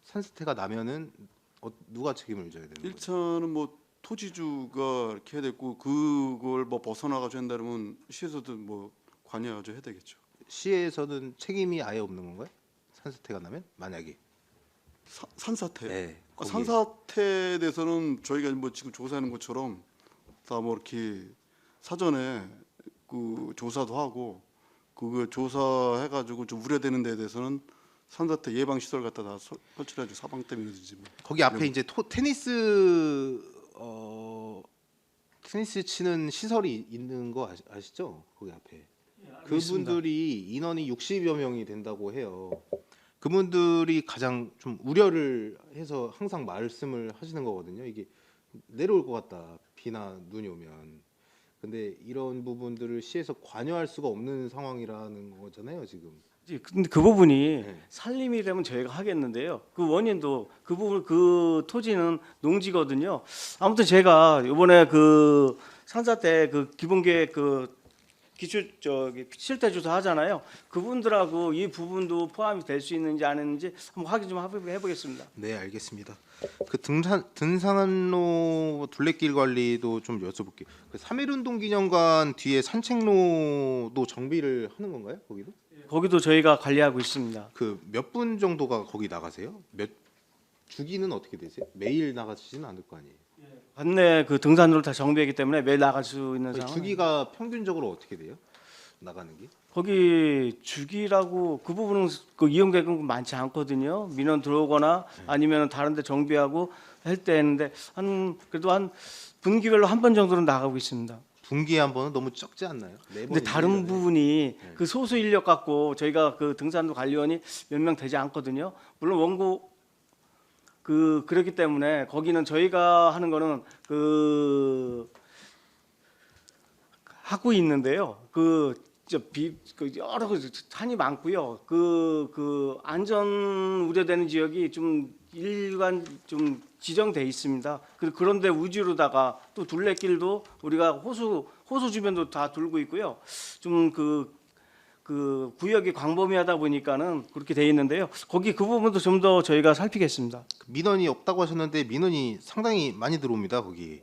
산사태가 나면은 누가 책임을 져야 되는 거예요? 1차는 뭐 토지주가 이렇게 해야 되고 그걸 뭐 벗어나가지고 한다면 시에서도 뭐 관여하죠 해야 되겠죠. 시에서는 책임이 아예 없는 건가요? 산사태가 나면 만약에. 산사태. 네. 거기에. 산사태에 대해서는 저희가 뭐 지금 조사하는 것처럼 다 뭐 이렇게 사전에 그 조사도 하고 그거 조사해가지고 좀 우려되는 데에 대해서는 산사태 예방 시설 갖다 다 설치를 해줘 사방댐이라든지 뭐. 거기 앞에 이제 테니스 테니스 치는 시설이 있는 거 아시죠? 거기 앞에. 그분들이 인원이 60여 명이 된다고 해요. 그분들이 가장 좀 우려를 해서 항상 말씀을 하시는 거거든요. 이게 내려올 것 같다. 비나 눈이 오면. 근데 이런 부분들을 시에서 관여할 수가 없는 상황이라는 거잖아요, 지금. 근데 그 부분이 네. 산림이라면 저희가 하겠는데요. 그 원인도 그 부분 그 토지는 농지거든요. 아무튼 제가 이번에 그 산사태 그 기본계획 그 기초 저기 실태 조사 하잖아요. 그분들하고 이 부분도 포함이 될 수 있는지 안 했는지 한번 확인 좀 해보겠습니다. 네, 알겠습니다. 그 등산로 둘레길 관리도 좀 여쭤볼게요. 그 3.1운동 기념관 뒤에 산책로도 정비를 하는 건가요? 거기도? 거기도 저희가 관리하고 있습니다. 그 몇 분 정도가 거기 나가세요? 몇 주기는 어떻게 되세요? 매일 나가시지는 않을 거 아니에요. 관내 그 등산로를 다 정비했기 때문에 매일 나갈 수 있는 거기 상황. 주기가 평균적으로 어떻게 돼요? 나가는 게? 거기 주기라고 그 부분은 그 이용 계획은 많지 않거든요. 민원 들어오거나 아니면 다른데 정비하고 할 때 했는데 한 그래도 한 분기별로 한 번 정도는 나가고 있습니다. 분기에 한 번은 너무 적지 않나요? 네 근데 번이면 다른 1년에. 부분이 그 소수 인력 갖고 저희가 그 등산로 관리원이 몇 명 되지 않거든요. 물론 원고 그렇기 때문에 거기는 저희가 하는 거는 그 하고 있는데요. 그 여러 산이 많고요. 그 안전 우려되는 지역이 좀 일관 좀 지정돼 있습니다. 그런데 우지로다가 또 둘레길도 우리가 호수 호수 주변도 다 돌고 있고요. 좀 그 구역이 광범위하다 보니까는 그렇게 돼 있는데요. 거기 그 부분도 좀 더 저희가 살피겠습니다. 민원이 없다고 하셨는데 민원이 상당히 많이 들어옵니다. 거기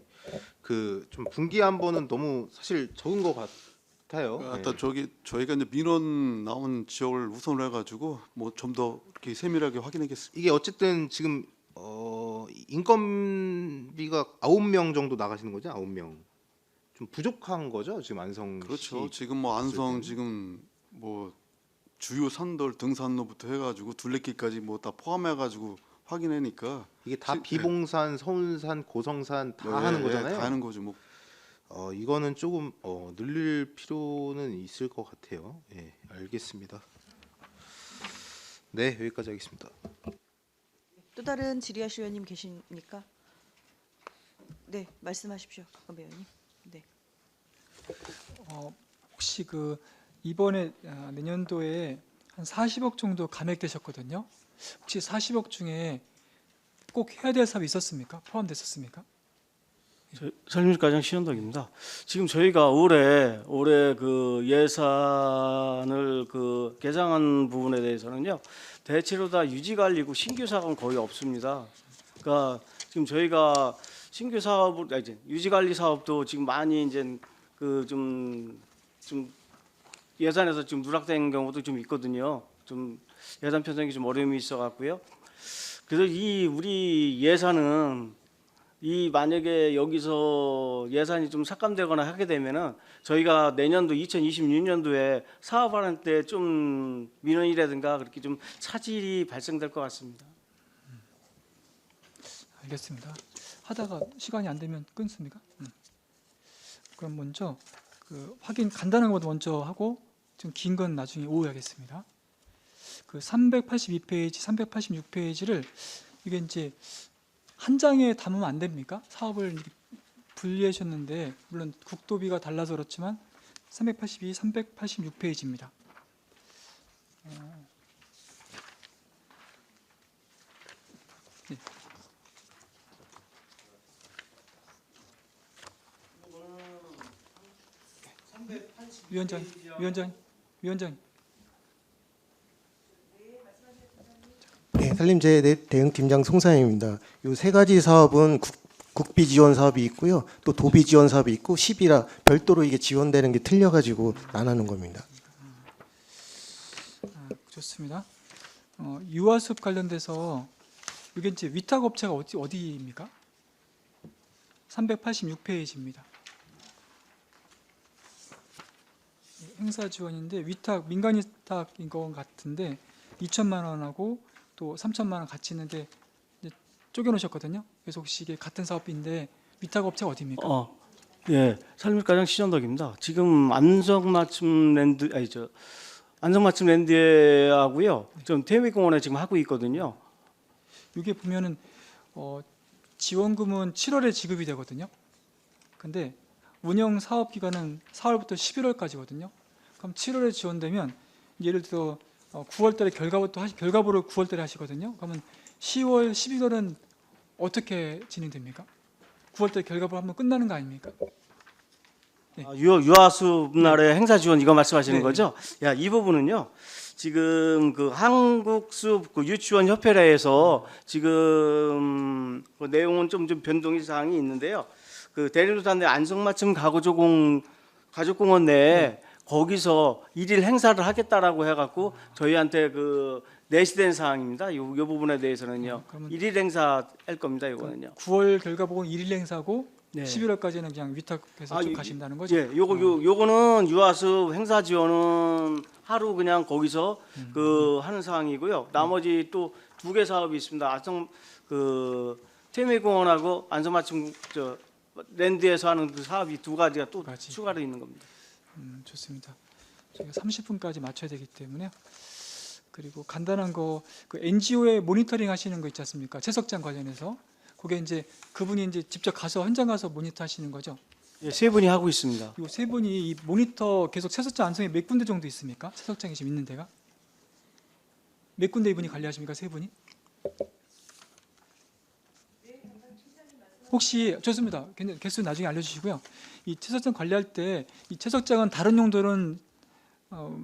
그 좀 분기 한 번은 너무 사실 적은 것 같아요. 아까 저희가 이제 민원 나온 지역을 우선으로 해가지고 뭐 좀 더 이렇게 세밀하게 확인하겠습니다. 이게 어쨌든 지금 인건비가 9명 정도 나가시는 거죠? 9명. 좀 부족한 거죠? 지금 안성 그렇죠. 지금 뭐 안성 때는? 지금 뭐 주요 산돌 등산로부터 해가지고 둘레길까지 뭐 다 포함해가지고 확인하니까 이게 다 시- 비봉산, 서운산, 고성산 다 예, 하는 예, 거잖아요. 다 하는 거죠. 뭐 이거는 조금 늘릴 필요는 있을 것 같아요. 예, 알겠습니다. 네, 여기까지 하겠습니다. 또 다른 질의하실 의원님 계십니까? 네, 말씀하십시오, 박건배 의원님. 네. 혹시 그 이번에 내년도에 한 40억 정도 감액되셨거든요. 혹시 40억 중에 꼭 해야 될 사업이 있었습니까? 포함됐었습니까? 설립과장 신원덕입니다. 지금 저희가 올해 그 예산을 그 개정한 부분에 대해서는요, 대체로 다 유지 관리고 신규 사업은 거의 없습니다. 그러니까 지금 저희가 신규 사업을 이제 유지 관리 사업도 지금 많이 이제 그 좀 예산에서 지금 누락된 경우도 좀 있거든요. 좀 예산 편성이 좀 어려움이 있어 갖고요. 그래서 이 우리 예산은 이 만약에 여기서 예산이 좀 삭감되거나 하게 되면은 저희가 내년도 2026년도에 사업하는 때 좀 민원이라든가 그렇게 좀 차질이 발생될 것 같습니다. 알겠습니다. 하다가 시간이 안 되면 끊습니까? 그럼 먼저 그 확인 간단한 것부터 먼저 하고 좀 긴 건 나중에 오후에 하겠습니다. 그 382페이지, 386페이지를 이게 이제 한 장에 담으면 안 됩니까? 사업을 이렇게 분리해 주셨는데 물론 국도비가 달라서 그렇지만 382, 386페이지입니다. 네. 위원장. 네, 산림재해 대응팀장 송사임입니다. 이 세 가지 사업은 국비 지원 사업이 있고요. 또 도비 지원 사업이 있고 10이라 별도로 이게 지원되는 게 틀려가지고 나누는 겁니다. 좋습니다. 유아숲 관련돼서 이게 이제 위탁 업체가 어디입니까? 386페이지입니다. 행사 지원인데 위탁 민간 위탁인 것 같은데 2천만 원하고 또 3천만 원 같이 있는데 이제 쪼개놓으셨거든요. 그래서 혹시 이게 같은 사업인데 위탁 업체가 어디입니까? 예, 산림과장 신원덕입니다. 지금 안성맞춤랜드하고요, 좀 태미공원에 지금 하고 있거든요. 이게 보면은 지원금은 7월에 지급이 되거든요. 근데 운영 사업 기간은 4월부터 11월까지거든요. 그럼 7월에 지원되면 예를 들어 9월달에 결과보를 9월달에 하시거든요. 그러면 10월, 11월은 어떻게 진행됩니까? 9월달 결과보 하면 끝나는 거 아닙니까? 네. 유아숲 날의 행사 지원 이거 말씀하시는 네, 거죠? 야, 이 부분은요. 지금 그 한국숲 그 유치원 협회라해서 지금 그 내용은 좀 변동이 사항이 있는데요. 그 대림도산대 안성맞춤 가족공원 내에 거기서 일일 행사를 하겠다라고 해갖고 저희한테 그 내시된 사항입니다. 요 부분에 대해서는요. 그러면 일일 행사 할 겁니다. 이거는요. 9월 결과보고는 1일 행사고 네. 11월까지는 그냥 위탁해서 쭉 가신다는 거죠? 예, 요거는 유아숲 행사 지원은 하루 그냥 거기서 그 하는 상황이고요. 나머지 또 두 개 사업이 있습니다. 안성 그 태미공원하고 안성맞춤 랜드에서 하는 그 사업이 두 가지가 또 가지. 추가로 있는 겁니다. 좋습니다. 저희가 30분까지 맞춰야 되기 때문에 그리고 간단한 거 그 NGO에 모니터링 하시는 거 있지 않습니까? 채석장 관련해서 그게 이제 그분이 이제 직접 가서 현장 가서 모니터 하시는 거죠? 예, 세 분이 하고 있습니다. 이 세 분이 이 모니터 계속 채석장 안성에 몇 군데 정도 있습니까? 채석장이 지금 있는 데가 몇 군데 이분이 관리하십니까? 세 분이? 혹시 좋습니다. 개수 나중에 알려주시고요. 이 채석장 관리할 때 이 채석장은 다른 용도는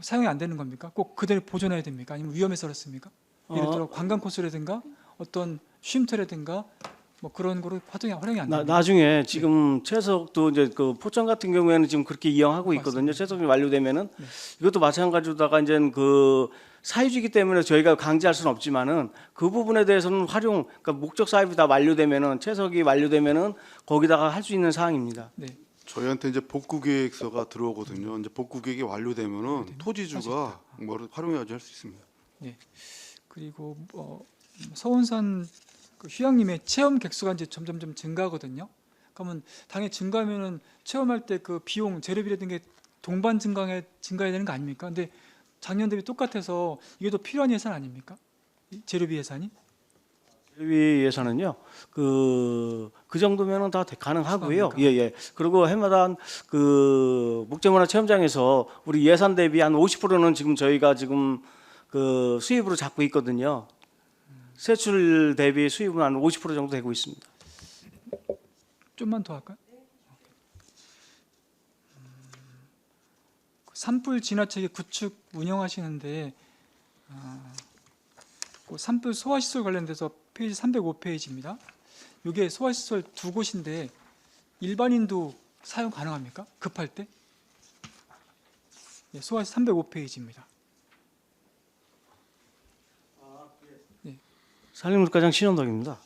사용이 안 되는 겁니까? 꼭 그대로 보존해야 됩니까? 아니면 위험해서 그렇습니까? 예를 들어 관광 코스라든가 어떤 쉼터라든가 뭐 그런 거로 활용이 안 됩니다. 나중에 지금 채석도 이제 그 포천 같은 경우에는 지금 그렇게 이용하고 있거든요. 맞습니다. 채석이 완료되면은 네. 이것도 마찬가지로다가 이제 그 사유지기 때문에 저희가 강제할 수는 없지만은 그 부분에 대해서는 그러니까 목적 사업이 다 완료되면은 채석이 완료되면은 거기다가 할 수 있는 사항입니다. 네. 저희한테 이제 복구 계획서가 들어오거든요. 이제 복구 계획이 완료되면은 토지주가 뭐 활용해야지 할 수 있습니다. 그리고 서운산 그 휴양림의 체험 객수가 이제 점점 증가하거든요. 그러면 당연히 증가하면은 체험할 때 그 비용 재료비라든가 동반 증가해야 되는 거 아닙니까? 근데 작년 대비 똑같아서 이게 더 필요한 예산 아닙니까? 이 재료비 예산이? 재료비 예산은요. 그 정도면은 다 가능하고요. 예. 그리고 해마다 그 목재문화 체험장에서 우리 예산 대비 한 50%는 지금 저희가 지금 그 수입으로 잡고 있거든요. 세출 대비 수입은 한 50% 정도 되고 있습니다. 좀만 더 할까요? 산불 진화체계 구축 운영하시는데 그 산불 소화시설 관련돼서 페이지 305페이지입니다. 이게 소화시설 두 곳인데 일반인도 사용 가능합니까? 급할 때? 네, 소화시설 305페이지입니다. 산림물가장 신원덕입니다.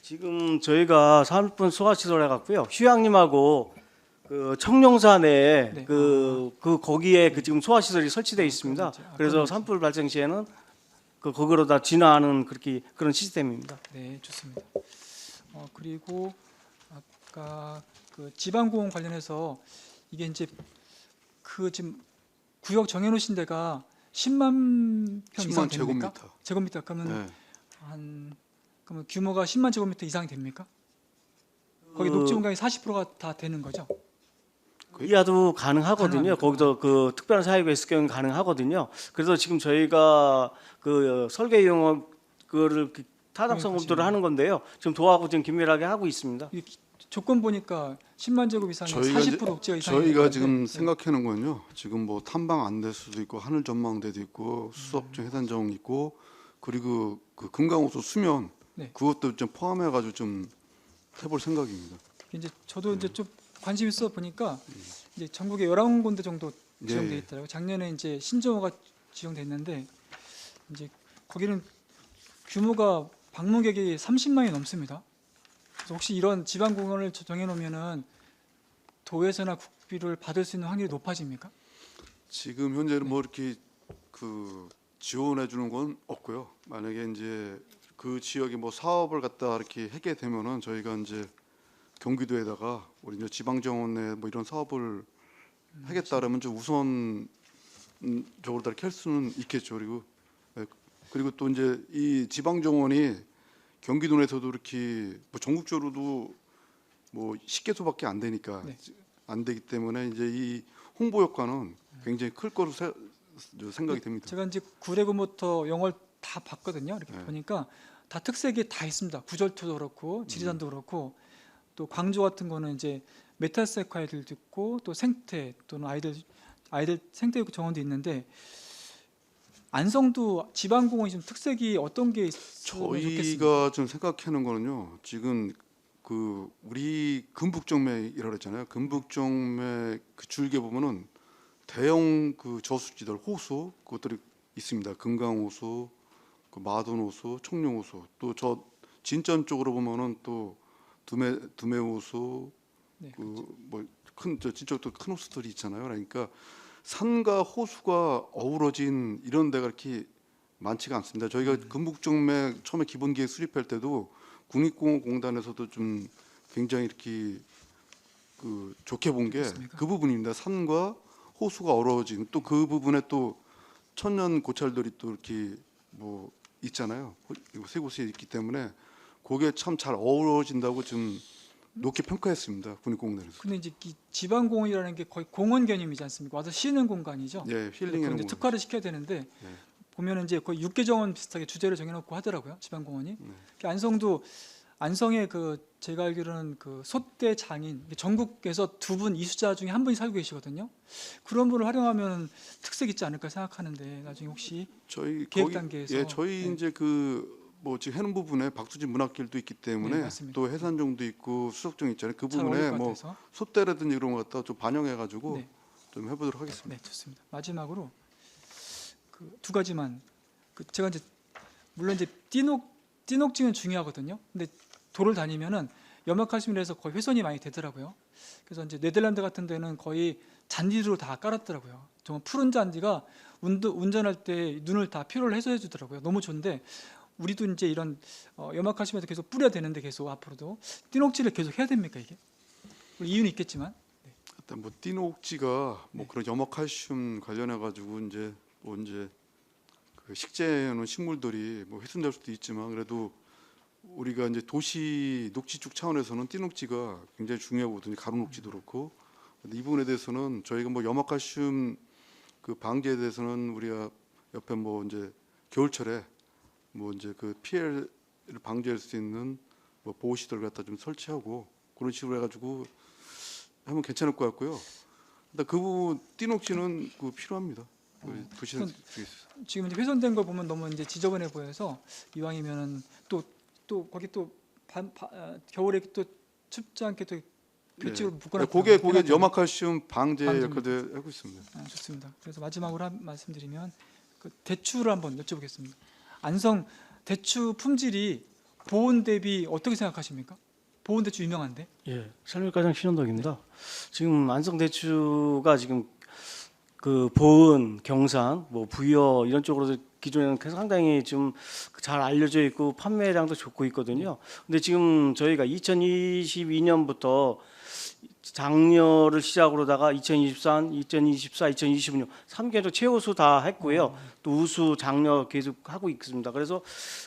지금 저희가 산불 소화시설 해갖고요. 휴양림하고 그 청룡산에 네. 거기에 그 지금 소화시설이 설치되어 있습니다. 그래서 산불 발생 시에는 거기로 다 진화하는 그런 시스템입니다. 네, 좋습니다. 그리고 아까 그 지방공원 관련해서 이게 이제 그 지금 구역 정해놓으신 데가 10만 평 이상 10만 됩니까? 제곱미터 그러면 네. 그러면 규모가 10만 제곱미터 이상 됩니까? 거기 녹지 공간이 40%가 다 되는 거죠? 이하도 가능하거든요. 가능합니까? 거기서 그 특별한 사유가 있을 경우는 가능하거든요. 그래서 지금 저희가 그 설계 용어 그거를 타당성 검토를 하는 건데요. 지금 도하고 지금 긴밀하게 하고 있습니다. 이 조건 보니까 10만 제곱 이상에 저희가 40% 녹지가 이상이 저희가 되는데, 지금 생각하는 건요. 지금 뭐 탐방 안 될 수도 있고 하늘 전망대도 있고 수석정 해산정 있고 그리고 그 금강호수 수면 네. 그것도 좀 포함해 가지고 좀 해볼 생각입니다. 이제 저도 이제 좀 관심 있어 보니까 이제 전국에 11군데 정도 지정돼 네. 있더라고요. 작년에 이제 신정호가 지정됐는데 이제 거기는 규모가 방문객이 30만이 넘습니다. 그래서 혹시 이런 지방공원을 정해 놓으면은 도에서나 국비를 받을 수 있는 확률이 높아집니까? 지금 현재는 뭐 이렇게 그 지원해 주는 건 없고요. 만약에 이제 그 지역에 뭐 사업을 갖다 이렇게 하게 되면은 저희가 이제 경기도에다가 우리 이제 지방정원에 뭐 이런 사업을 하겠다라면 좀 우선적으로 다 이렇게 할 수는 있겠죠. 그리고 또 이제 이 지방정원이 경기도 내에서도 이렇게 뭐 전국적으로도 뭐 10개소밖에 안 되니까 네. 안 되기 때문에 이제 이 홍보 효과는 굉장히 클 거로 생각이 됩니다. 제가 이제 구례구부터 영월 다 봤거든요. 이렇게 네. 보니까 다 특색이 다 있습니다. 구절투도 그렇고 지리산도 그렇고 또 광주 같은 거는 이제 메타세콰이들도 있고 또 생태 또는 아이들 생태육 정원도 있는데 안성도 지방공원이 좀 특색이 어떤 게 있으면 좋겠습니까? 저희가 좀 생각하는 거는요. 지금 그 우리 금북정맥이라고 했잖아요. 금북정맥 그 줄기에 보면은 대형 그 저수지들 호수 그것들이 있습니다. 금강호수, 그 마돈호수, 청룡호수, 또 저 진천 쪽으로 보면은 또 두메호수, 네, 그 뭐 큰 저 진쪽도 큰 호수들이 있잖아요. 그러니까 산과 호수가 어우러진 이런 데가 이렇게 많지가 않습니다. 저희가 금북정맥 처음에 기본계획 수립할 때도 국립공원공단에서도 좀 굉장히 이렇게 그 좋게 본 게 그렇습니까? 그 부분입니다. 산과 호수가 어우러진 또 그 부분에 또 천년 고찰들이 또 이렇게 뭐 있잖아요. 세 곳에 있기 때문에 그게 참 잘 어우러진다고 좀 높게 평가했습니다. 국립공원에서. 근데 이제 이 지방공원이라는 게 거의 공원 개념이지 않습니까? 와서 쉬는 공간이죠. 예, 그걸 힐링하는 이제 거. 특화를 시켜야 되는데 네. 보면은 이제 거의 육개정원 비슷하게 주제를 정해놓고 하더라고요. 지방공원이. 네. 안성도 안성에 그 제가 알기로는 그 소대 장인 전국에서 2분 이수자 중에 한 분이 살고 계시거든요. 그런 분을 활용하면 특색 있지 않을까 생각하는데 나중에 혹시 저희 계획 거기- 단계에서 예, 저희 네. 이제 그 뭐 지금 해는 부분에 박수진 문학길도 있기 때문에 네, 맞습니다. 또 해산정도 있고 수석정 있잖아요. 그 잘 어울릴 부분에 것 뭐 같아서. 소대라든지 이런 거 갖다 좀 반영해가지고 네. 좀 해보도록 하겠습니다. 네, 좋습니다. 마지막으로 그 두 가지만 제가 이제 물론 이제 띠녹증은 중요하거든요. 근데 도를 다니면은 염화칼슘이라서 거의 훼손이 많이 되더라고요. 그래서 이제 네덜란드 같은 데는 거의 잔디로 다 깔았더라고요. 정말 푸른 잔디가 운전할 때 눈을 다 피로를 해소해 주더라고요. 너무 좋은데 우리도 이제 이런 염화칼슘에서 계속 뿌려야 되는데 계속 앞으로도 띠녹질을 계속 해야 됩니까 이게? 물론 이유는 있겠지만 일단 뭐 띠녹지가 뭐 네. 그런 염화칼슘 관련해 가지고 이제 그 식재하는 식물들이 뭐 훼손될 수도 있지만 그래도 우리가 이제 도시 녹지축 차원에서는 띠녹지가 굉장히 중요하거든요. 가루 녹지도 그렇고. 근데 이 부분에 대해서는 저희가 뭐 염화칼슘 그 방지에 대해서는 우리가 옆에 뭐 이제 겨울철에 뭐 이제 그 피해를 방지할 수 있는 뭐 보호 시설 갖다 좀 설치하고 그런 식으로 해가지고 하면 괜찮을 것 같고요. 근데 그 부분 띠녹지는 그 필요합니다. 우리 도시 그건 쪽에서. 지금 이제 훼손된 걸 보면 너무 이제 지저분해 보여서 이왕이면은 또 거기 또 겨울에 또 춥지 않게 또 규칙으로 묶어놨. 그게 염화칼슘 방제 방제 역할을 하고 있습니다. 좋습니다. 그래서 마지막으로 말씀드리면 그 대추를 한번 여쭤보겠습니다. 안성 대추 품질이 보온 대비 어떻게 생각하십니까? 보온 대추 유명한데. 예, 삶일가장 신원덕입니다. 지금 안성 대추가 지금 그 보은, 경산, 뭐 부여 이런 쪽으로 기존에는 상당히 좀 잘 알려져 있고 판매량도 좋고 있거든요. 근데 지금 저희가 2022년부터 장려를 시작으로다가 2023, 2024, 2025년 3개월 최우수 다 했고요. 또 우수 장려 계속 하고 있습니다. 그래서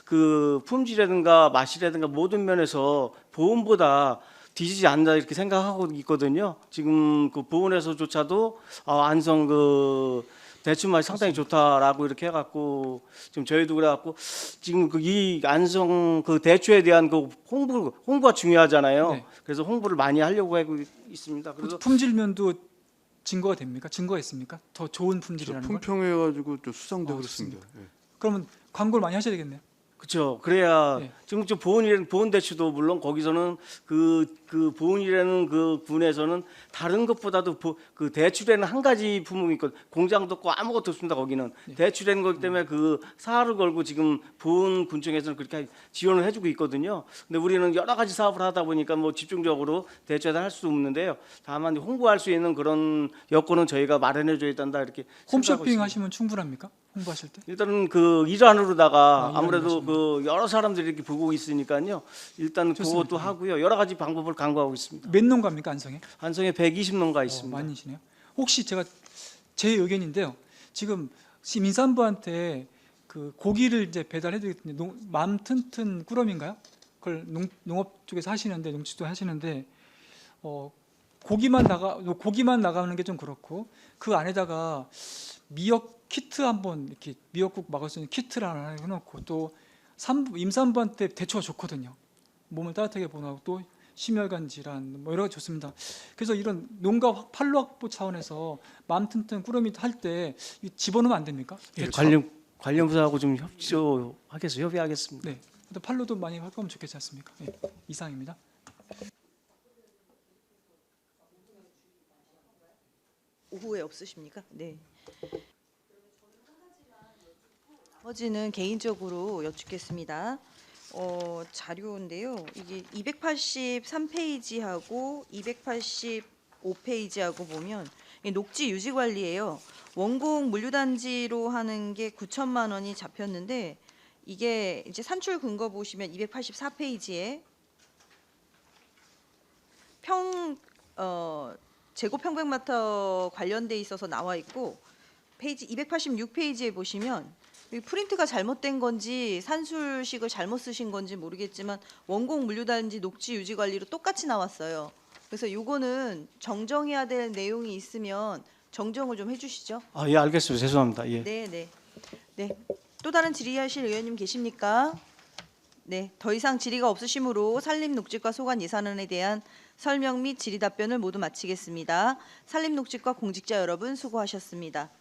그 품질이라든가 맛이라든가 모든 면에서 보온보다 뒤지지 않는다 이렇게 생각하고 있거든요. 지금 그 보온에서조차도 안성 그 대추 맛이 상당히 좋다라고 이렇게 해갖고 지금 저희도 그래갖고 지금 그 이 안성 그 대추에 대한 그 홍보가 중요하잖아요. 네. 그래서 홍보를 많이 하려고 하고 있습니다. 그래서 품질면도 증거가 됩니까? 증거가 있습니까? 더 좋은 저 품질이라는 걸? 품평해가지고 좀 수상되고 아, 그렇습니다. 예. 그러면 광고를 많이 하셔야 되겠네요. 그렇죠. 그래야 네. 지금 저 보온 대추도 물론 거기서는 그 보온이라는 그 군에서는 다른 것보다도 그 대추라는 한 가지 품목이 있고 공장도 없고 아무것도 없습니다. 거기는 대추라는 거기 때문에 그 사활을 걸고 지금 보온 군청에서는 그렇게 지원을 해주고 있거든요. 근데 우리는 여러 가지 사업을 하다 보니까 뭐 집중적으로 대추에다 할 수 없는데요. 다만 홍보할 수 있는 그런 여건은 저희가 마련해줘야 된다 이렇게 생각하고 홈쇼핑 있습니다. 하시면 충분합니까? 홍보하실 때? 일단은 그 일환으로다가 일환으로 아무래도 하시면. 그 여러 사람들이 이렇게 보고 있으니까요. 일단 좋습니다. 그것도 하고요. 여러 가지 방법을 강구하고 있습니다. 몇 농가입니까 안성에? 안성에 120농가 있습니다. 많이시네요. 혹시 제 의견인데요. 지금 임산부한테 그 고기를 이제 배달해드리거든요. 맘 튼튼 꾸러미인가요? 그걸 농업 쪽에서 하시는데 농축도 하시는데 고기만 나가는 게 좀 그렇고 그 안에다가 미역 키트 한번 이렇게 미역국 먹을 수 있는 키트를 하나 해놓고 또 임산부한테 대추가 좋거든요. 몸을 따뜻하게 보내고 또 심혈관 질환 뭐 여러 가지 좋습니다. 그래서 이런 농가 판로 확보 차원에서 맘 튼튼 꾸러미 할 때 집어넣으면 안 됩니까? 예, 대추. 관련 부서하고 좀 협의하겠습니다. 네. 또 판로도 많이 확보하면 좋겠지 않습니까? 네. 이상입니다. 오후에 없으십니까? 네. 나머지는 개인적으로 여쭙겠습니다. 자료인데요. 이게 283페이지하고 285페이지하고 보면 이게 녹지 유지 관리예요. 원공 물류단지로 하는 게 9천만 원이 잡혔는데 이게 이제 산출 근거 보시면 284페이지에 제곱평백마터 관련돼 있어서 나와 있고 페이지 286페이지에 보시면 여기 프린트가 잘못된 건지 산술식을 잘못 쓰신 건지 모르겠지만 원공 물류단지 녹지 유지 관리로 똑같이 나왔어요. 그래서 요거는 정정해야 될 내용이 있으면 정정을 좀 해주시죠. 예, 알겠습니다. 죄송합니다. 예. 네. 또 다른 질의하실 의원님 계십니까? 네, 더 이상 질의가 없으시므로 산림녹지과 소관 예산안에 대한 설명 및 질의 답변을 모두 마치겠습니다. 산림녹지과 공직자 여러분 수고하셨습니다.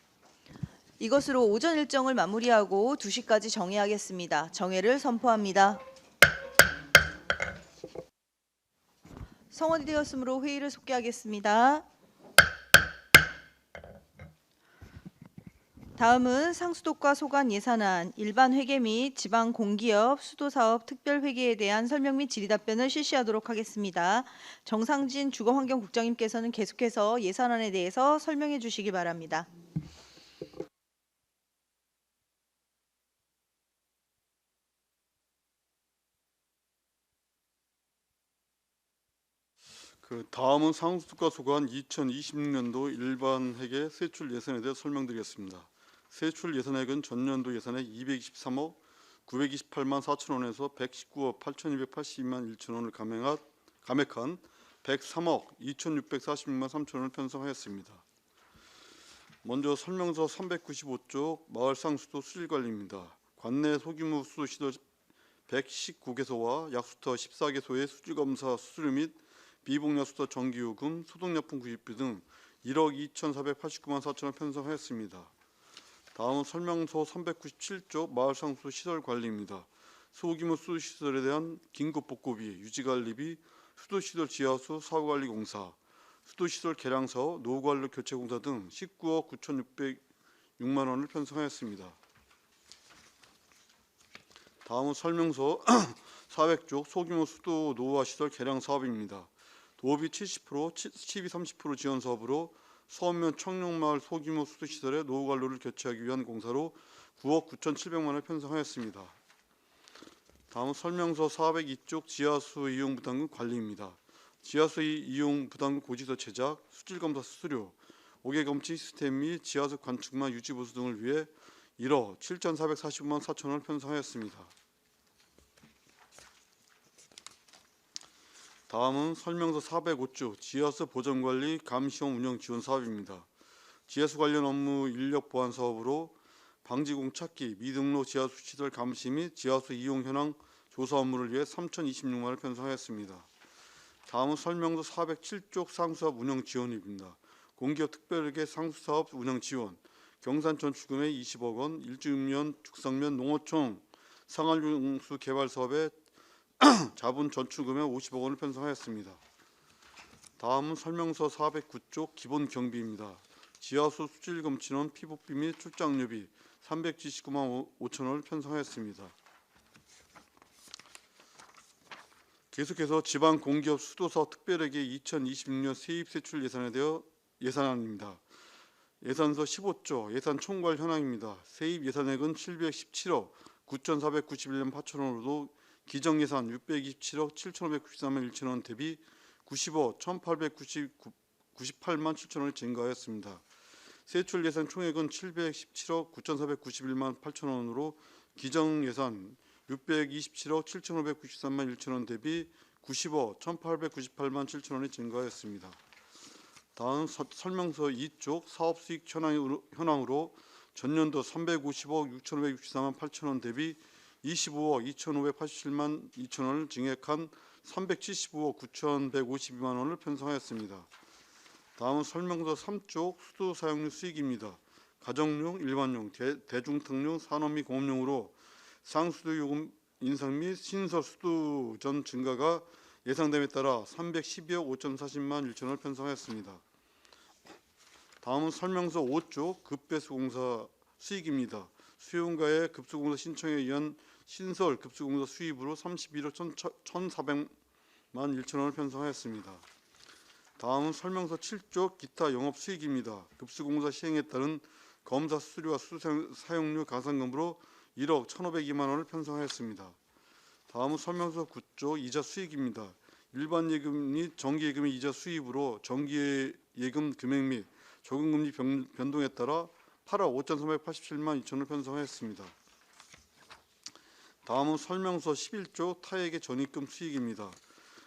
이것으로 오전 일정을 마무리하고 2시까지 정회하겠습니다. 정회를 선포합니다. 성원이 되었으므로 회의를 속개하겠습니다. 다음은 상수도과 소관 예산안, 일반 회계 및 지방 공기업 수도사업 특별 회계에 대한 설명 및 질의 답변을 실시하도록 하겠습니다. 정상진 주거환경국장님께서는 계속해서 예산안에 대해서 설명해 주시기 바랍니다. 다음은 상수도과 소관 2026년도 일반 회계 세출 예산에 대해 설명드리겠습니다. 세출 예산액은 전년도 예산액 223억 928만 4천 원에서 119억 8,282만 1천 원을 감액한 103억 2,646만 3천 원을 편성하였습니다. 먼저 설명서 395쪽 마을 상수도 수질 관리입니다. 관내 소규모 수도 시설 119개소와 약수터 14개소의 수질 검사 수수료 및 비봉약수터 정기요금, 소독약품 구입비 등 1억 2,489만 4천 원 편성하였습니다. 다음은 설명서 397쪽 마을상수도 시설 관리입니다. 소규모 수도시설에 대한 긴급복구비, 유지관리비, 수도시설 지하수 사후관리공사, 수도시설 개량사업, 노후관로 교체공사 등 19억 9,606만 원을 편성하였습니다. 다음은 설명서 400쪽 소규모 수도 노후화 시설 개량 사업입니다. 도비 70%, 시비 30% 지원 사업으로 서면 청룡마을 소규모 수도시설의 노후관로를 교체하기 위한 공사로 9억 9,700만 원을 편성하였습니다. 다음은 설명서 402쪽 지하수 이용 부담금 관리입니다. 지하수 이용 부담금 고지서 제작, 수질검사 수수료, 옥외검치 시스템 및 지하수 관측망 유지 보수 등을 위해 1억 7,445만 4천 원을 편성하였습니다. 다음은 설명서 405조 지하수 보전관리 감시원 운영 지원 사업입니다. 지하수 관련 업무 인력 보완 사업으로 방지공 찾기, 미등록 지하수 시설 감시 및 지하수 이용 현황 조사 업무를 위해 3,026만 원을 편성하였습니다. 다음은 설명서 407쪽 상수사업 운영 지원입니다. 공기업 특별회계 상수사업 운영 지원, 경산 전축금액 20억 원, 일주면 죽상면 농어촌 상한용수 개발 사업에 자본 전축금액 50억 원을 편성하였습니다. 다음은 설명서 409쪽 기본 경비입니다. 지하수 수질 검진원 피복비 및 출장료비 379만 5천 원을 편성하였습니다. 계속해서 지방 공기업 수도사업 특별회계 2026년 세입 세출 예산에 대해 예산안입니다. 예산서 15조 예산 총괄 현황입니다. 세입 예산액은 717억 9,491만 8천 원으로도 기정예산 627억 7,593만 1천 원 대비 90억 1,898만 7천 원을 증가하였습니다. 세출 예산 총액은 717억 9,491만 8천 원으로 기정예산 627억 7,593만 1천 원 대비 90억 1,898만 7천 원이 증가하였습니다. 다음 설명서 2쪽 사업수익 현황으로 전년도 350억 6,564만 8천 원 대비 25억 2,587만 2천 원을 증액한 375억 9,152만 원을 편성하였습니다. 다음은 설명서 3쪽 수도 사용료 수익입니다. 가정용, 일반용, 대중탕용, 산업 및 공업용으로 상수도 요금 인상 및 신설 수도전 증가가 예상됨에 따라 312억 5,040만 1천 원을 편성하였습니다. 다음은 설명서 5쪽 급배수공사 수익입니다. 수요원가의 급수공사 신청에 의한 신설 급수공사 수입으로 31억 1,400만 1천 원을 편성하였습니다. 다음은 설명서 7쪽 기타 영업 수익입니다. 급수공사 시행에 따른 검사 수수료와 수도 사용료 가산금으로 1억 1,502만 원을 편성하였습니다. 다음은 설명서 9쪽 이자 수익입니다. 일반 예금 및 정기 예금의 이자 수입으로 정기 예금 금액 및 적용금리 변동에 따라 8억 5,387만 2천 원을 편성하였습니다. 다음은 설명서 11조 타액의 전입금 수익입니다.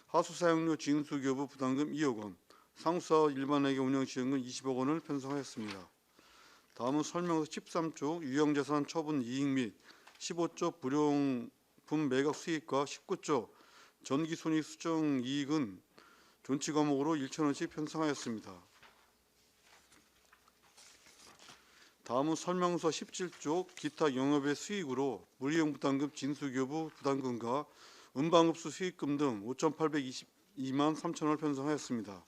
하수 사용료 징수 교부 부담금 2억 원, 상수사업 일반회계 운영 지원금 20억 원을 편성하였습니다. 다음은 설명서 13조 유형자산 처분 이익 및 15조 약품 매각 수익과 19조 전기 손익 수정 이익은 존치 과목으로 1,000원씩 편성하였습니다. 다음은 설명서 17쪽 기타 영업의 수익으로 물리형 부담금 진수교부 부담금과 음방급수 수익금 등 5,822만 3천원을 편성하였습니다.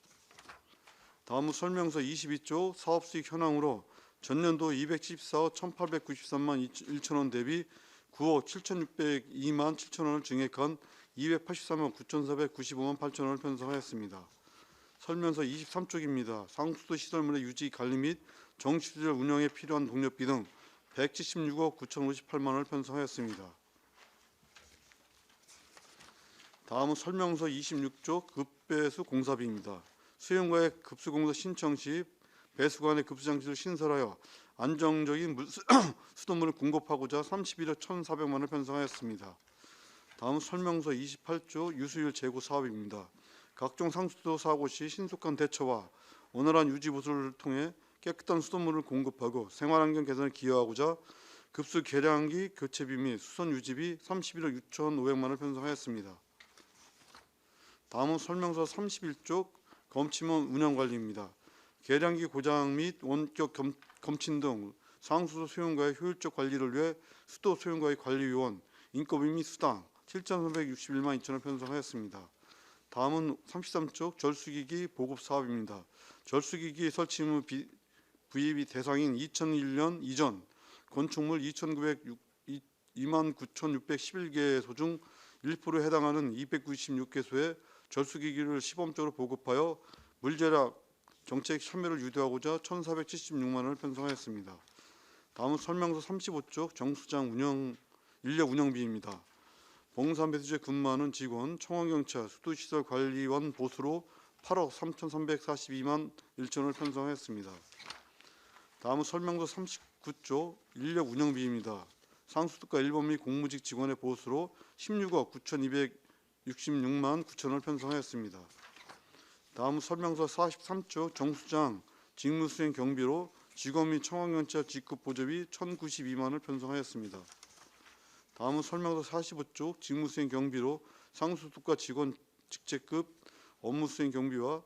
다음은 설명서 22쪽 사업수익 현황으로 전년도 274억 1,893만 1천원 대비 9억 7,602만 7천원을 증액한 283억 9,495만 8천원을 편성하였습니다. 설명서 23쪽입니다. 상수도 시설물의 유지 관리 및 정시시설 운영에 필요한 동력비 등 176억 9,058만 원을 편성하였습니다. 다음은 설명서 26쪽 급배수 공사비입니다. 수용과의 급수공사 신청 시 배수관의 급수장치를 신설하여 안정적인 수돗물을 공급하고자 31억 1,400만 원을 편성하였습니다. 다음 설명서 28조 유수율 제고 사업입니다. 각종 상수도 사고 시 신속한 대처와 원활한 유지 보수를 통해 깨끗한 수돗물을 공급하고 생활환경 개선에 기여하고자 급수 계량기 교체비 및 수선 유지비 31억 6,500만 원을 편성하였습니다. 다음은 설명서 31쪽 검침원 운영관리입니다. 계량기 고장 및 원격 검침 등 상수도 수용과의 효율적 관리를 위해 수도 수용과의 관리위원 인건비 및 수당 7,361만 2천을 편성하였습니다. 다음은 33쪽 절수기기 보급 사업입니다. 절수기기 설치 의무 부입이 대상인 2001년 이전 건축물 29,611개소 중 1%에 해당하는 296개소에 절수기기를 시범적으로 보급하여 물절약 정책 참여를 유도하고자 1,476만 원을 편성하였습니다. 다음은 설명서 35쪽 정수장 인력 운영비입니다. 봉산배수지에 근무하는 직원, 청원경찰, 수도시설 관리원 보수로 8억 3,342만 1천원을 편성하였습니다. 다음은 설명서 39쪽 인력 운영비입니다. 상수도과 1번 및 공무직 직원의 보수로 16억 9,266만 9천원을 편성하였습니다. 다음은 설명서 43쪽 정수장 직무수행 경비로 직원 및 청원경찰 직급 보조비 1,092만 원을 편성하였습니다. 다음은 설명서 45쪽 직무수행 경비로 상수도과 직원 직제급 업무수행 경비와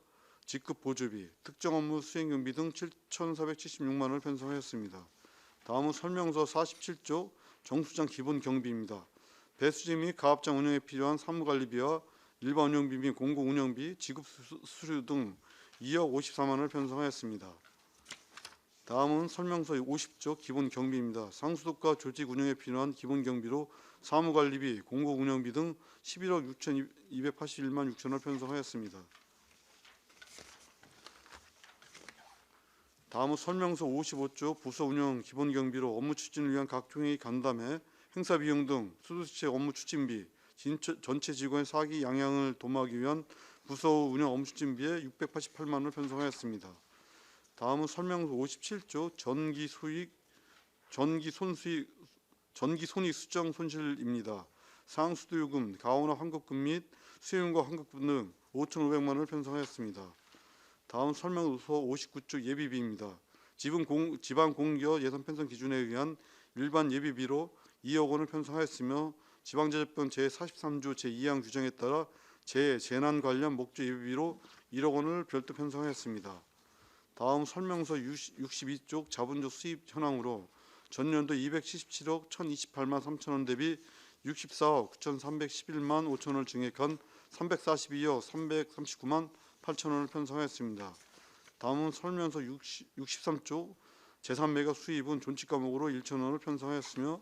직급 보조비, 특정 업무 수행 경비 등 7,476만 원을 편성하였습니다. 다음은 설명서 47쪽 정수장 기본 경비입니다. 배수지 및 가압장 운영에 필요한 사무관리비와 일반 운영비 및 공공 운영비, 지급 수수 등 2억 54만 원을 편성하였습니다. 다음은 설명서 50쪽 기본 경비입니다. 상수도과 조직 운영에 필요한 기본 경비로 사무관리비, 공공 운영비 등 11억 6,281만 6천원을 편성하였습니다. 다음은 설명서 55쪽 부서 운영 기본 경비로 업무 추진을 위한 각종의 간담회, 행사 비용 등 수도시책 업무 추진비, 전체 직원의 사기 양양을 도모하기 위한 부서 운영 업무 추진비에 688만 원을 편성하였습니다. 다음은 설명서 57쪽 전기 손익 수정 손실입니다. 상수도요금, 가온화 환급금 및 수요금과 환급금 등 5,500만 원을 편성하였습니다. 다음 설명서 59쪽 예비비입니다. 지방공기업 예산 편성 기준에 의한 일반 예비비로 2억 원을 편성하였으며 지방자재법 제43조 제2항 규정에 따라 재난 관련 목적 예비비로 1억 원을 별도 편성하였습니다. 다음 설명서 62쪽 자본적 수입 현황으로 전년도 277억 1,028만 3천원 대비 64억 9,311만 5천원을 증액한 342억 339만 8천원을 편성하였습니다. 다음은 설명서 63쪽 제3매각 수입은 존치 과목으로 1천원을 편성하였으며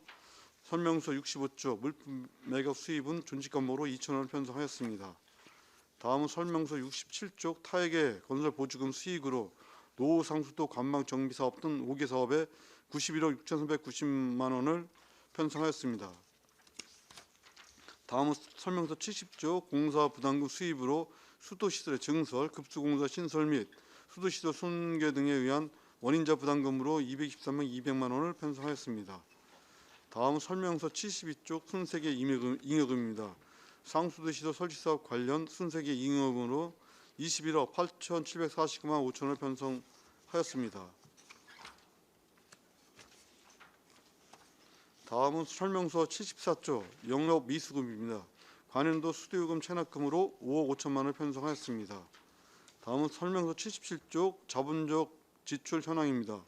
설명서 65쪽 물품 매각 수입은 존치 과목으로 2천원을 편성하였습니다. 다음은 설명서 67쪽 타액의 건설 보조금 수익으로 노후상수도 관망 정비 사업 등 5개 사업에 91억 6,390만 원을 편성하였습니다. 다음은 설명서 70쪽 공사 부담금 수입으로 수도시설의 증설, 급수공사 신설 및 수도시설 손괴 등에 의한 원인자 부담금으로 223만 200만 원을 편성하였습니다. 다음 설명서 72쪽 순세계 잉여금입니다. 상수도시설 설치사업 관련 순세계 잉여금으로 21억 8,749만 5천원을 편성하였습니다. 다음은 설명서 74조 영업 미수금입니다. 관연도 수도요금 체납금으로 5억 5천만 원을 편성하였습니다. 다음은 설명서 77조 자본적 지출 현황입니다.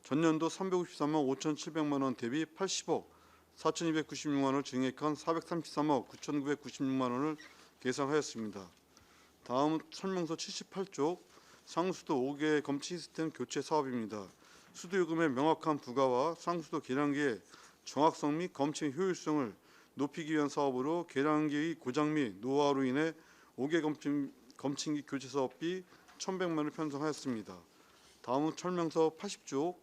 전년도 353억 5,700만 원 대비 80억 4,296만 원을 증액한 433억 9,996만 원을 계산하였습니다. 다음은 설명서 78조 상수도 5개 검치 시스템 교체 사업입니다. 수도요금의 명확한 부과와 상수도 계량기의 정확성 및 검침 효율성을 높이기 위한 사업으로 계량기의 고장 및 노화로 인해 5개 검침기 교체 사업비 1,100만 원을 편성하였습니다. 다음은 설명서 80조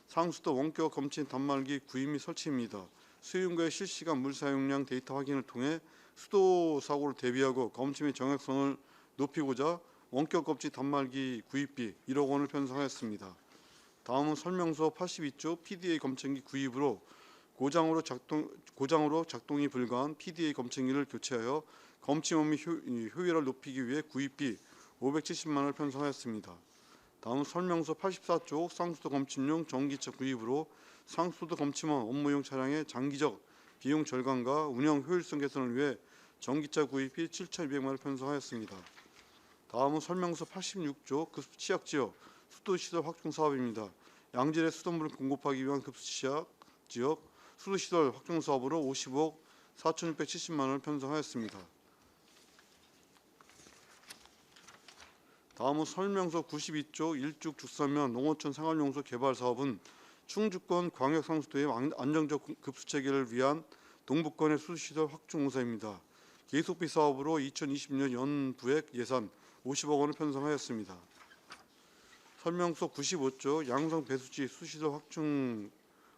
상수도 원격 검침 단말기 구입 및 설치입니다. 수요인과의 실시간 물 사용량 데이터 확인을 통해 수도 사고를 대비하고 검침의 정확성을 높이고자 원격 검침 단말기 구입비 1억 원을 편성하였습니다. 다음은 설명서 82조 PDA 검침기 구입으로 고장으로 작동이 불가한 PDA 검침기를 교체하여 검침원 및 효율을 높이기 위해 구입비 570만 원을 편성하였습니다. 다음 설명서 84조 상수도 검침용 전기차 구입으로 상수도 검침원 업무용 차량의 장기적 비용 절감과 운영 효율성 개선을 위해 전기차 구입비 7,200만 원을 편성하였습니다. 다음은 설명서 86조 급수 취약 지역 수도시설 확충 사업입니다. 양질의 수돗물을 공급하기 위한 급수 취약 지역 수도시설 확충 사업으로 50억 4,670만 원을 편성하였습니다. 다음은 설명서 92조 일죽 죽산면 농어촌 생활용소 개발 사업은 충주권 광역상수도의 안정적 급수 체계를 위한 동북권의 수도시설 확충 공사입니다. 계속비 사업으로 2020년 연부액 예산 50억 원을 편성하였습니다. 설명서 95조 양성 배수지 수시설 확충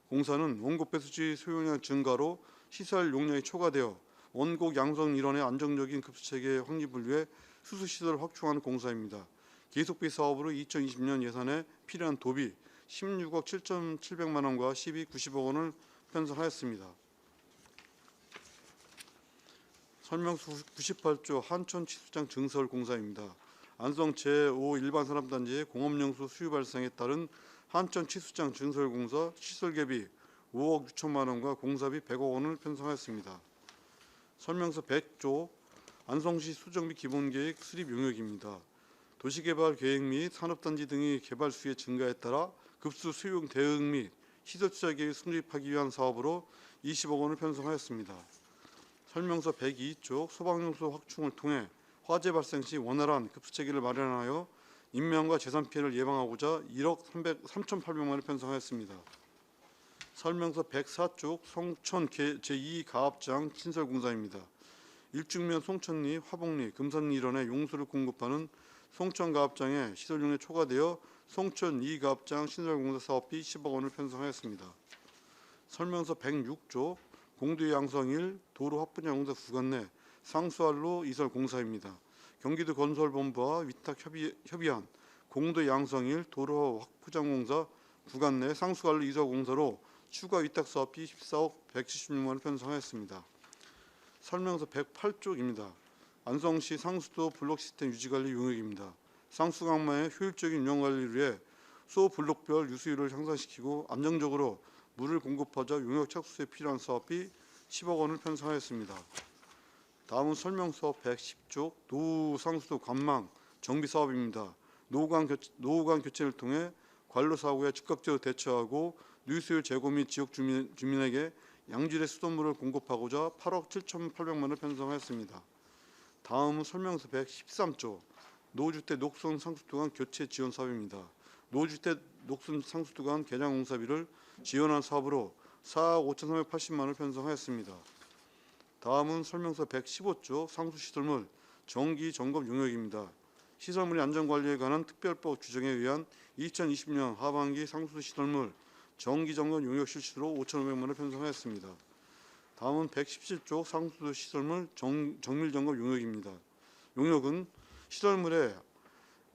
공사는 원곡 배수지 소요량 증가로 시설 용량이 초과되어 원곡 양성 일원의 안정적인 급수체계 확립을 위해 수수시설을 확충하는 공사입니다. 계속비 사업으로 2020년 예산에 필요한 도비 16억 7,700만 원과 시비 90억 원을 편성하였습니다. 설명서 98조 한천 치수장 증설 공사입니다. 안성 제5 일반산업단지의 공업용수 수요 발생에 따른 한천 치수장 증설 공사 시설개비 5억 6천만 원과 공사비 100억 원을 편성하였습니다. 설명서 100조 안성시 수정비 기본계획 수립 용역입니다. 도시개발 계획 및 산업단지 등의 개발 수의 증가에 따라 급수 수요 대응 및 시설 투자 계획 수립하기 위한 사업으로 20억 원을 편성하였습니다. 설명서 102조 소방용소 확충을 통해 화재 발생 시 원활한 급수 체계를 마련하여 인명과 재산 피해를 예방하고자 1억 3,800만 원을 편성하였습니다. 설명서 104조 송천 제2가압장 신설공사입니다. 일중면 송천리, 화봉리, 금산리 일원의 용수를 공급하는 송천가압장의 시설용량이 초과되어 송천 2가압장 신설공사 사업비 10억 원을 편성하였습니다. 설명서 106조 공도 양성 1 도로 확분야 공사 구간 내 상수할로 이설 공사입니다. 경기도 건설본부와 위탁 협의한 공도 양성 1 도로 확포장 공사 구간 내 상수할로 이설 공사로 추가 위탁 사업비 14억 176만 원을 편성하였습니다. 설명서 108조입니다. 안성시 상수도 블록 시스템 유지관리 용역입니다. 상수강만의 효율적인 운영관리를 위해 소 블록별 유수율을 향상시키고 안정적으로 물을 공급하자 용역 착수에 필요한 사업비 10억 원을 편성하였습니다. 다음은 설명서 110조 노후 상수도 관망 정비 사업입니다. 노후관 교체를 통해 관로 사고에 즉각적으로 대처하고 누수율 제고 및 지역 주민에게 양질의 수돗물을 공급하고자 8억 7,800만 원을 편성하였습니다. 다음은 설명서 113조 노주택 녹슨 상수도관 교체 지원 사업입니다. 노주택 녹슨 상수도관 개량 공사비를 지원한 사업으로 4억 5,380만 원을 편성하였습니다. 다음은 설명서 115조 상수시설물 정기 점검 용역입니다. 시설물의 안전관리에 관한 특별법 규정에 의한 2020년 하반기 상수시설물 정기 점검 용역 실시로 5,500만 원을 편성하였습니다. 다음은 117조 상수도 시설물 정밀 점검 용역입니다. 용역은 시설물의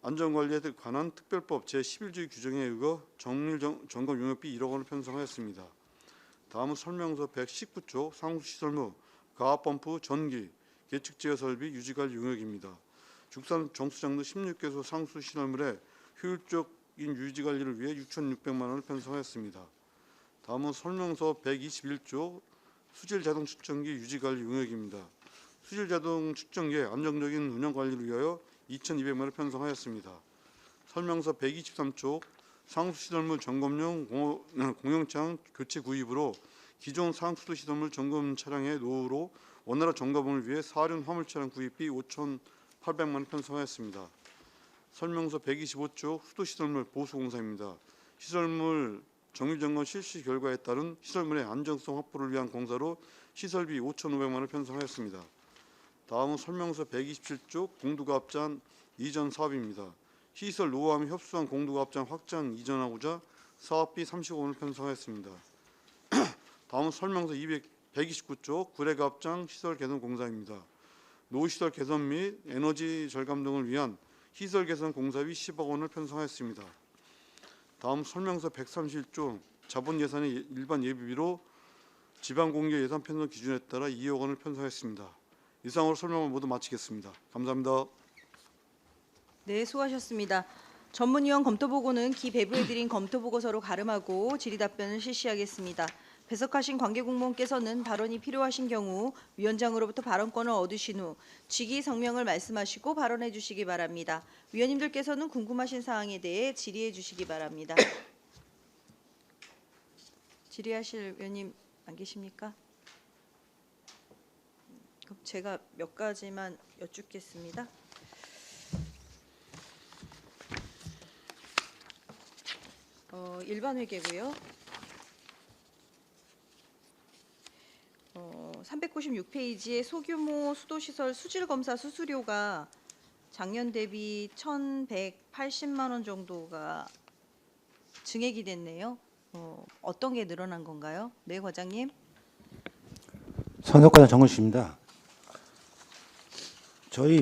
안전관리에 관한 특별법 제11조 규정에 의거 정밀 점검 용역비 1억 원을 편성하였습니다. 다음은 설명서 119조 상수시설물 가압펌프 전기 계측제어 설비 유지관리 용역입니다. 죽산 정수장로 16개소 상수시설물의 효율적인 유지관리를 위해 6,600만 원을 편성하였습니다. 다음은 설명서 121쪽 수질 자동 측정기 유지 관리 용역입니다. 수질 자동 측정기의 안정적인 운영 관리를 위하여 2,200만 원을 편성하였습니다. 설명서 123쪽 상수 시설물 점검용 공용차량 교체 구입으로 기존 상수 시설물 점검 차량의 노후로 원활한 점검을 위해 사륜 화물 차량 구입비 5,800만 원 편성하였습니다. 설명서 125쪽 수도 시설물 보수 공사입니다. 시설물 정밀 점검 실시 결과에 따른 시설물의 안정성 확보를 위한 공사로 시설비 5,500만 원을 편성하였습니다. 다음은 설명서 127쪽 공두가압장 이전 사업입니다. 시설 노후함 협소한 공두가압장 확장 이전하고자 사업비 30억 원을 편성하였습니다. 다음은 설명서 129쪽 구례가압장 시설 개선 공사입니다. 노후시설 개선 및 에너지 절감 등을 위한 시설 개선 공사비 10억 원을 편성하였습니다. 다음 설명서 131조 자본 예산의 일반 예비비로 지방공개 예산 편성 기준에 따라 2억 원을 편성했습니다. 이상으로 설명을 모두 마치겠습니다. 감사합니다. 네, 수고하셨습니다. 전문위원 검토보고는 기배부해드린 검토보고서로 가름하고 질의답변을 실시하겠습니다. 배석하신 관계공무원께서는 발언이 필요하신 경우 위원장으로부터 발언권을 얻으신 후 직위 성명을 말씀하시고 발언해 주시기 바랍니다. 위원님들께서는 궁금하신 사항에 대해 질의해 주시기 바랍니다. 질의하실 위원님 안 계십니까? 그럼 제가 몇 가지만 여쭙겠습니다. 일반 회계고요. 396페이지의 소규모 수도시설 수질검사 수수료가 작년 대비 1,180만 원 정도가 증액이 됐네요. 어떤 게 늘어난 건가요? 네, 과장님. 선역과장 정근식입니다. 저희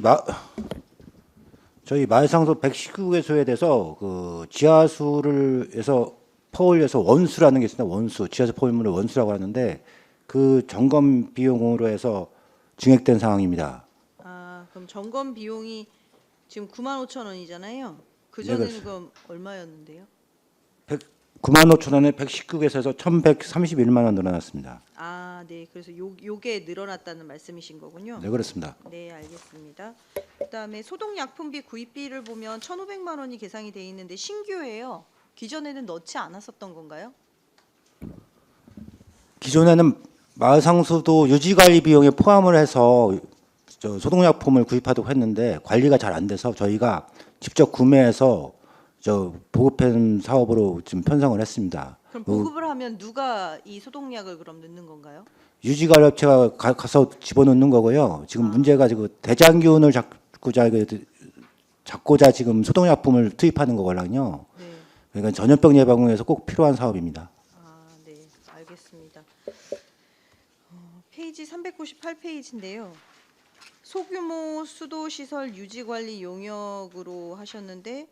마을상소 119개소에 대해서 그 지하수를 해서 퍼올려서 원수라는 게 있습니다. 원수, 지하수 퍼올물을 원수라고 하는데 그 점검 비용으로 해서 증액된 상황입니다. 아, 그럼 점검 비용이 지금 95,000원이잖아요. 그 네, 전에는 그렇습니다. 그럼 얼마였는데요? 95,000원에 119개소에서 1,131만 원 늘어났습니다. 아, 네. 그래서 요게 늘어났다는 말씀이신 거군요. 네, 그렇습니다. 네, 알겠습니다. 그다음에 소독약품비 구입비를 보면 1,500만 원이 계상이 돼 있는데 신규예요. 기존에는 넣지 않았었던 건가요? 기존에는 마을상수도 유지관리 비용에 포함을 해서 소독약품을 구입하도록 했는데 관리가 잘 안 돼서 저희가 직접 구매해서 보급형 사업으로 지금 편성을 했습니다. 그럼 보급을 하면 누가 이 소독약을 그럼 넣는 건가요? 유지관리업체가 가서 집어넣는 거고요. 지금 문제가 지금 대장균을 잡고자 지금 소독약품을 투입하는 거거든요. 네. 그러니까 전염병 예방을 위해서 꼭 필요한 사업입니다. 아, 네. 알겠습니다. 페이지 398페이지인데요. 소규모 수도시설 유지관리 용역으로 하셨는데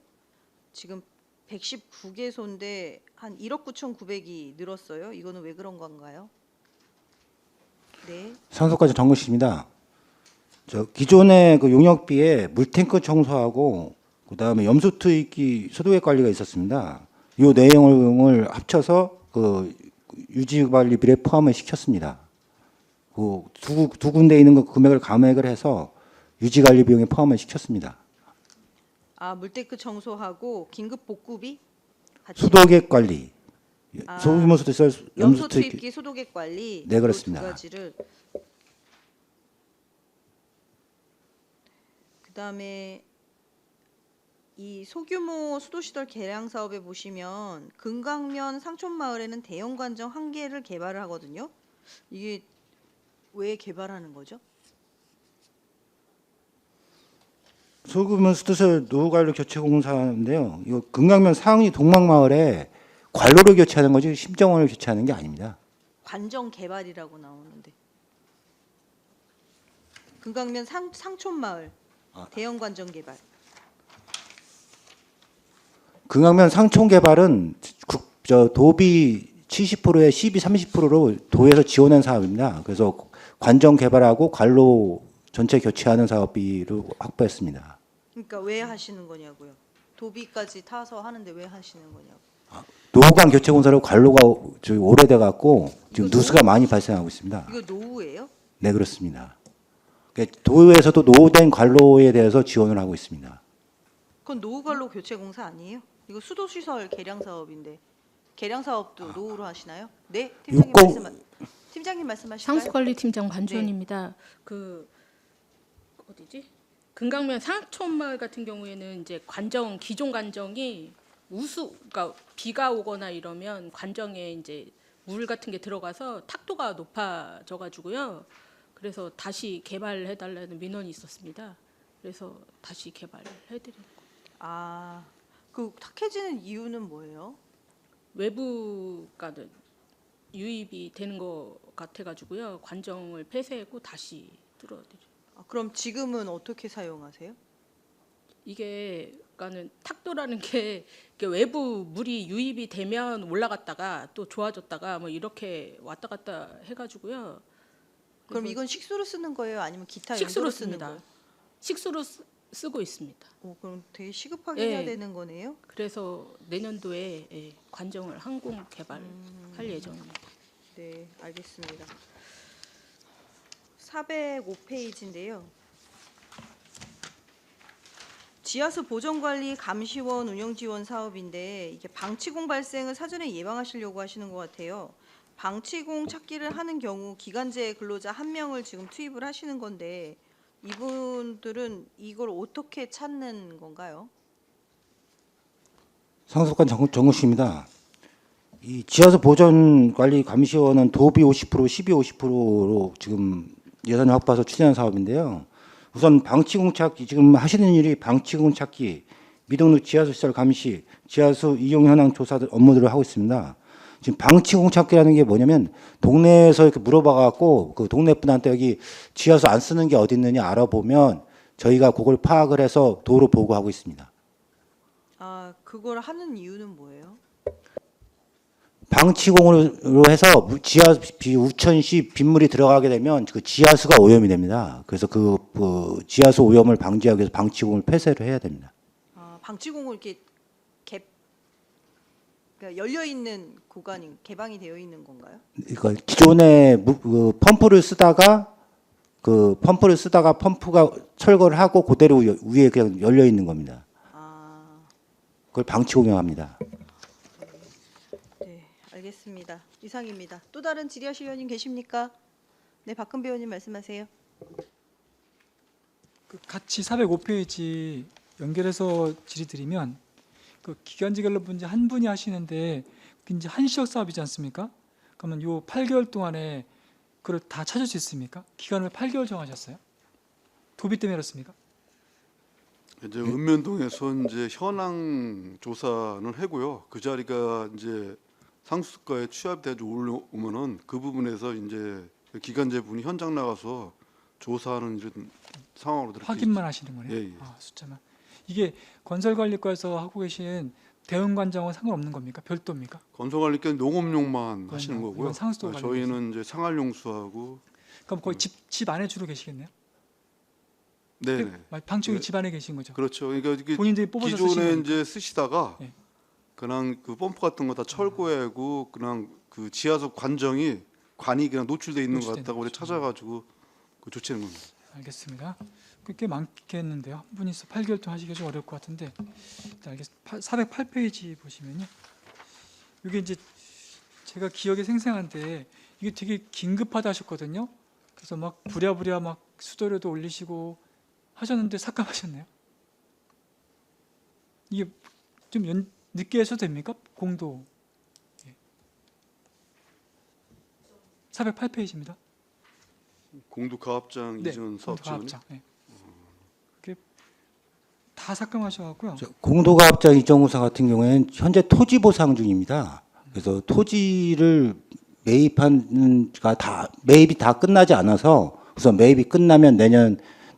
지금 119개소인데 한 1억 9,900이 늘었어요. 이거는 왜 그런 건가요? 네. 상소까지 정근식입니다. 기존의 그 용역비에 물탱크 청소하고 그다음에 염소 투입기 소독액 관리가 있었습니다. 이 내용을 합쳐서 그 유지관리비에 포함을 시켰습니다. 그 두 군데 있는 거 금액을 감액을 해서 유지관리 비용에 포함을 시켰습니다. 아, 물탱크 청소하고 긴급 복구비 같이. 소독액 관리, 아, 소규모 수도시설 염소 염소 투입기. 투입기 소독액 관리. 네, 그렇습니다. 두 가지를. 그다음에 이 소규모 수도시설 개량 사업에 보시면 금강면 상촌마을에는 대형 관정 1개를 개발을 하거든요. 이게 왜 개발하는 거죠? 소규모 수도시설 노후관리 교체 공사인데요. 이거 금강면 상위 동막마을에 관로를 교체하는 거지 심정원을 교체하는 게 아닙니다. 관정 개발이라고 나오는데. 금강면 상촌마을 대형 관정 개발. 금강면 상촌 개발은 도비 70%에 시비 30%로 도에서 지원한 사업입니다. 그래서 관정 개발하고 관로 전체 교체하는 사업비로 확보했습니다. 그러니까 왜 하시는 거냐고요? 도비까지 타서 하는데 왜 하시는 거냐고. 노후관 교체 공사로 관로가 저기 오래돼 갖고 지금 누수가 많이 발생하고 있습니다. 이거 노후예요? 네, 그렇습니다. 그러니까 도에서도 노후된 관로에 대해서 지원을 하고 있습니다. 그건 노후관로 교체 공사 아니에요? 이거 수도 시설 개량 사업인데 개량 사업도 노후로 하시나요? 네, 팀장님 말씀하실까요? 상수관리팀장 반주원입니다. 그 어디지? 금강면 상촌마을 같은 경우에는 이제 관정 기존 관정이 그러니까 비가 오거나 이러면 관정에 이제 물 같은 게 들어가서 탁도가 높아져 가지고요. 그래서 다시 개발해 달라는 민원이 있었습니다. 그래서 다시 개발해 드리는 거예요. 그 탁해지는 이유는 뭐예요? 외부가는 유입이 되는 것 같아 가지고요. 관정을 폐쇄하고 다시 뚫어 드려요. 그럼 지금은 어떻게 사용하세요? 이게 그러니까는 탁도라는 게 이게 외부 물이 유입이 되면 올라갔다가 또 좋아졌다가 뭐 이렇게 왔다 갔다 해가지고요. 그럼 그래서 이건 식수로 쓰는 거예요? 아니면 기타 식수로 용도로 쓰는 씁니다. 거예요? 식수로 쓰고 있습니다. 그럼 되게 시급하게 예. 해야 되는 거네요? 그래서 내년도에 관정을 항공 개발할 예정입니다. 네, 알겠습니다. 405페이지인데요. 지하수 보존관리 감시원 운영 지원 사업인데 이게 방치공 발생을 사전에 예방하시려고 하시는 것 같아요. 방치공 찾기를 하는 경우 기간제 근로자 1명을 지금 투입을 하시는 건데 이분들은 이걸 어떻게 찾는 건가요? 상속관 정우씨입니다. 이 지하수 보전 관리 감시원은 도비 50%, 시비 50%로 지금 예산을 확보해서 추진한 사업인데요. 우선 방치공 찾기, 지금 하시는 일이 방치공 찾기, 미등록 지하수 시설 감시, 지하수 이용 현황 조사 업무들을 하고 있습니다. 지금 방치공 찾기라는 게 뭐냐면 동네에서 이렇게 물어봐 갖고 그 동네 분한테 여기 지하수 안 쓰는 게 어디 있느냐 알아보면 저희가 그걸 파악을 해서 도로 보고하고 있습니다. 그걸 하는 이유는 뭐예요? 방치공으로 해서 우천시 빗물이 들어가게 되면 그 지하수가 오염이 됩니다. 그래서 그 지하수 오염을 방지하기 위해서 방치공을 폐쇄를 해야 됩니다. 방치공을 이렇게 그러니까 열려 있는 구간이 개방이 되어 있는 건가요? 그러니까 기존에 펌프를 쓰다가 펌프가 철거를 하고 그대로 위에 그냥 열려 있는 겁니다. 그걸 방치공용합니다. 네, 알겠습니다. 이상입니다. 또 다른 질의하실 의원님 계십니까? 네, 박근배 의원님 말씀하세요. 같이 405페이지 연결해서 질의드리면 그 기간제 결로 문제 한 분이 하시는데 이제 한시적 사업이지 않습니까? 그러면 요 8개월 동안에 그걸 다 찾을 수 있습니까? 기간을 8개월 정하셨어요? 도비 때문에 그렇습니까? 이제 읍면동에서 이제 현황 조사는 하고요. 그 자리가 이제 상수과에 취합돼서 올라오면은 그 부분에서 이제 기간제 분이 현장 나가서 조사하는 이런 상황으로 이렇게 확인만 하시는 거네요. 예, 예. 숫자만. 이게 건설관리과에서 하고 계신 대응관장은 상관없는 겁니까? 별도입니까? 건설관리께는 농업용만 하시는 이건 거고요. 상수도 관리에서. 저희는 이제 상할용수하고 그럼 거의 집 안에 주로 계시겠네요? 네, 방치용이 네. 집 안에 계신 거죠? 그렇죠. 그러니까 이게 본인들이 뽑아서 쓰신 기존에 거니까. 이제 쓰시다가 예. 그냥 그 펌프 같은 거 다 철거하고 그냥 그 지하수 관이 그냥 노출돼 있는 것 노출된 같다고 우리 거죠. 찾아가지고 그 조치하는 겁니다. 알겠습니다. 꽤 많겠는데요. 한 분이서 8개월 동안 하시기가 좀 어려울 것 같은데. 네, 408페이지 보시면요. 이게 이제 제가 기억에 생생한데 이게 되게 긴급하다 하셨거든요. 그래서 막 부랴부랴 막 수도료도 올리시고 하셨는데 삭감하셨네요. 이게 좀 늦게 해서 됩니까? 공도. 예. 408페이지입니다. 공도 가압장 이전 사업 지원. 가압장. 네. 그게 다 삭감하셔갖고요. 공도가압장 이전공사 같은 경우에는 현재 토지 보상 중입니다. 그래서 토지를 매입이 다 끝나지 않아서 우선 매입이 끝나면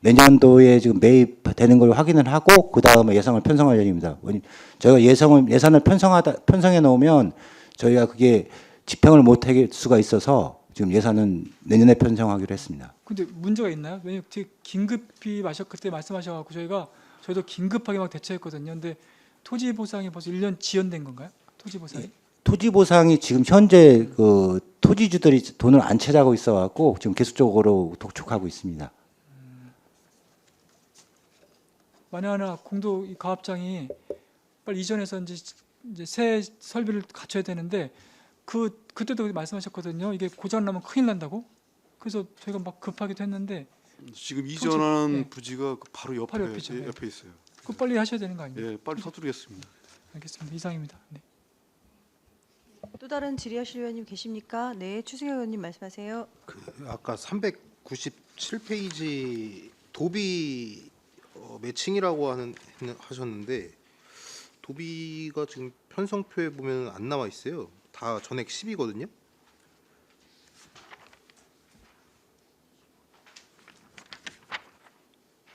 내년도에 지금 매입되는 걸 확인을 하고 그 다음에 예산을 편성할 예정입니다. 저희가 예산을 편성해 놓으면 저희가 그게 집행을 못할 수가 있어서 지금 예산은 내년에 편성하기로 했습니다. 근데 문제가 있나요? 왜냐면 되게 긴급히 그때 말씀하셔갖고 저희도 긴급하게 막 대처했거든요. 근데 토지 보상이 벌써 1년 지연된 건가요? 토지 보상이? 토지 보상이 지금 현재 그 토지주들이 돈을 안 채자고 있어갖고 지금 계속적으로 독촉하고 있습니다. 만에 하나 공도 이 가압장이 빨리 이전해서 이제 새 설비를 갖춰야 되는데 그때도 말씀하셨거든요. 이게 고장 나면 큰일 난다고. 그래서 저희가 막 급하기도 했는데 지금 이전한 네. 부지가 바로 옆에 바로 옆이죠. 네. 옆에 있어요. 그 빨리 하셔야 되는 거 아닙니까? 예, 빨리 서두르겠습니다. 알겠습니다. 이상입니다. 네. 또 다른 질의하실 의원님 계십니까? 네, 추승현 의원님 말씀하세요. 아까 397페이지 도비 매칭이라고 하셨는데 도비가 지금 편성표에 보면 안 나와 있어요. 다 전액 10이거든요.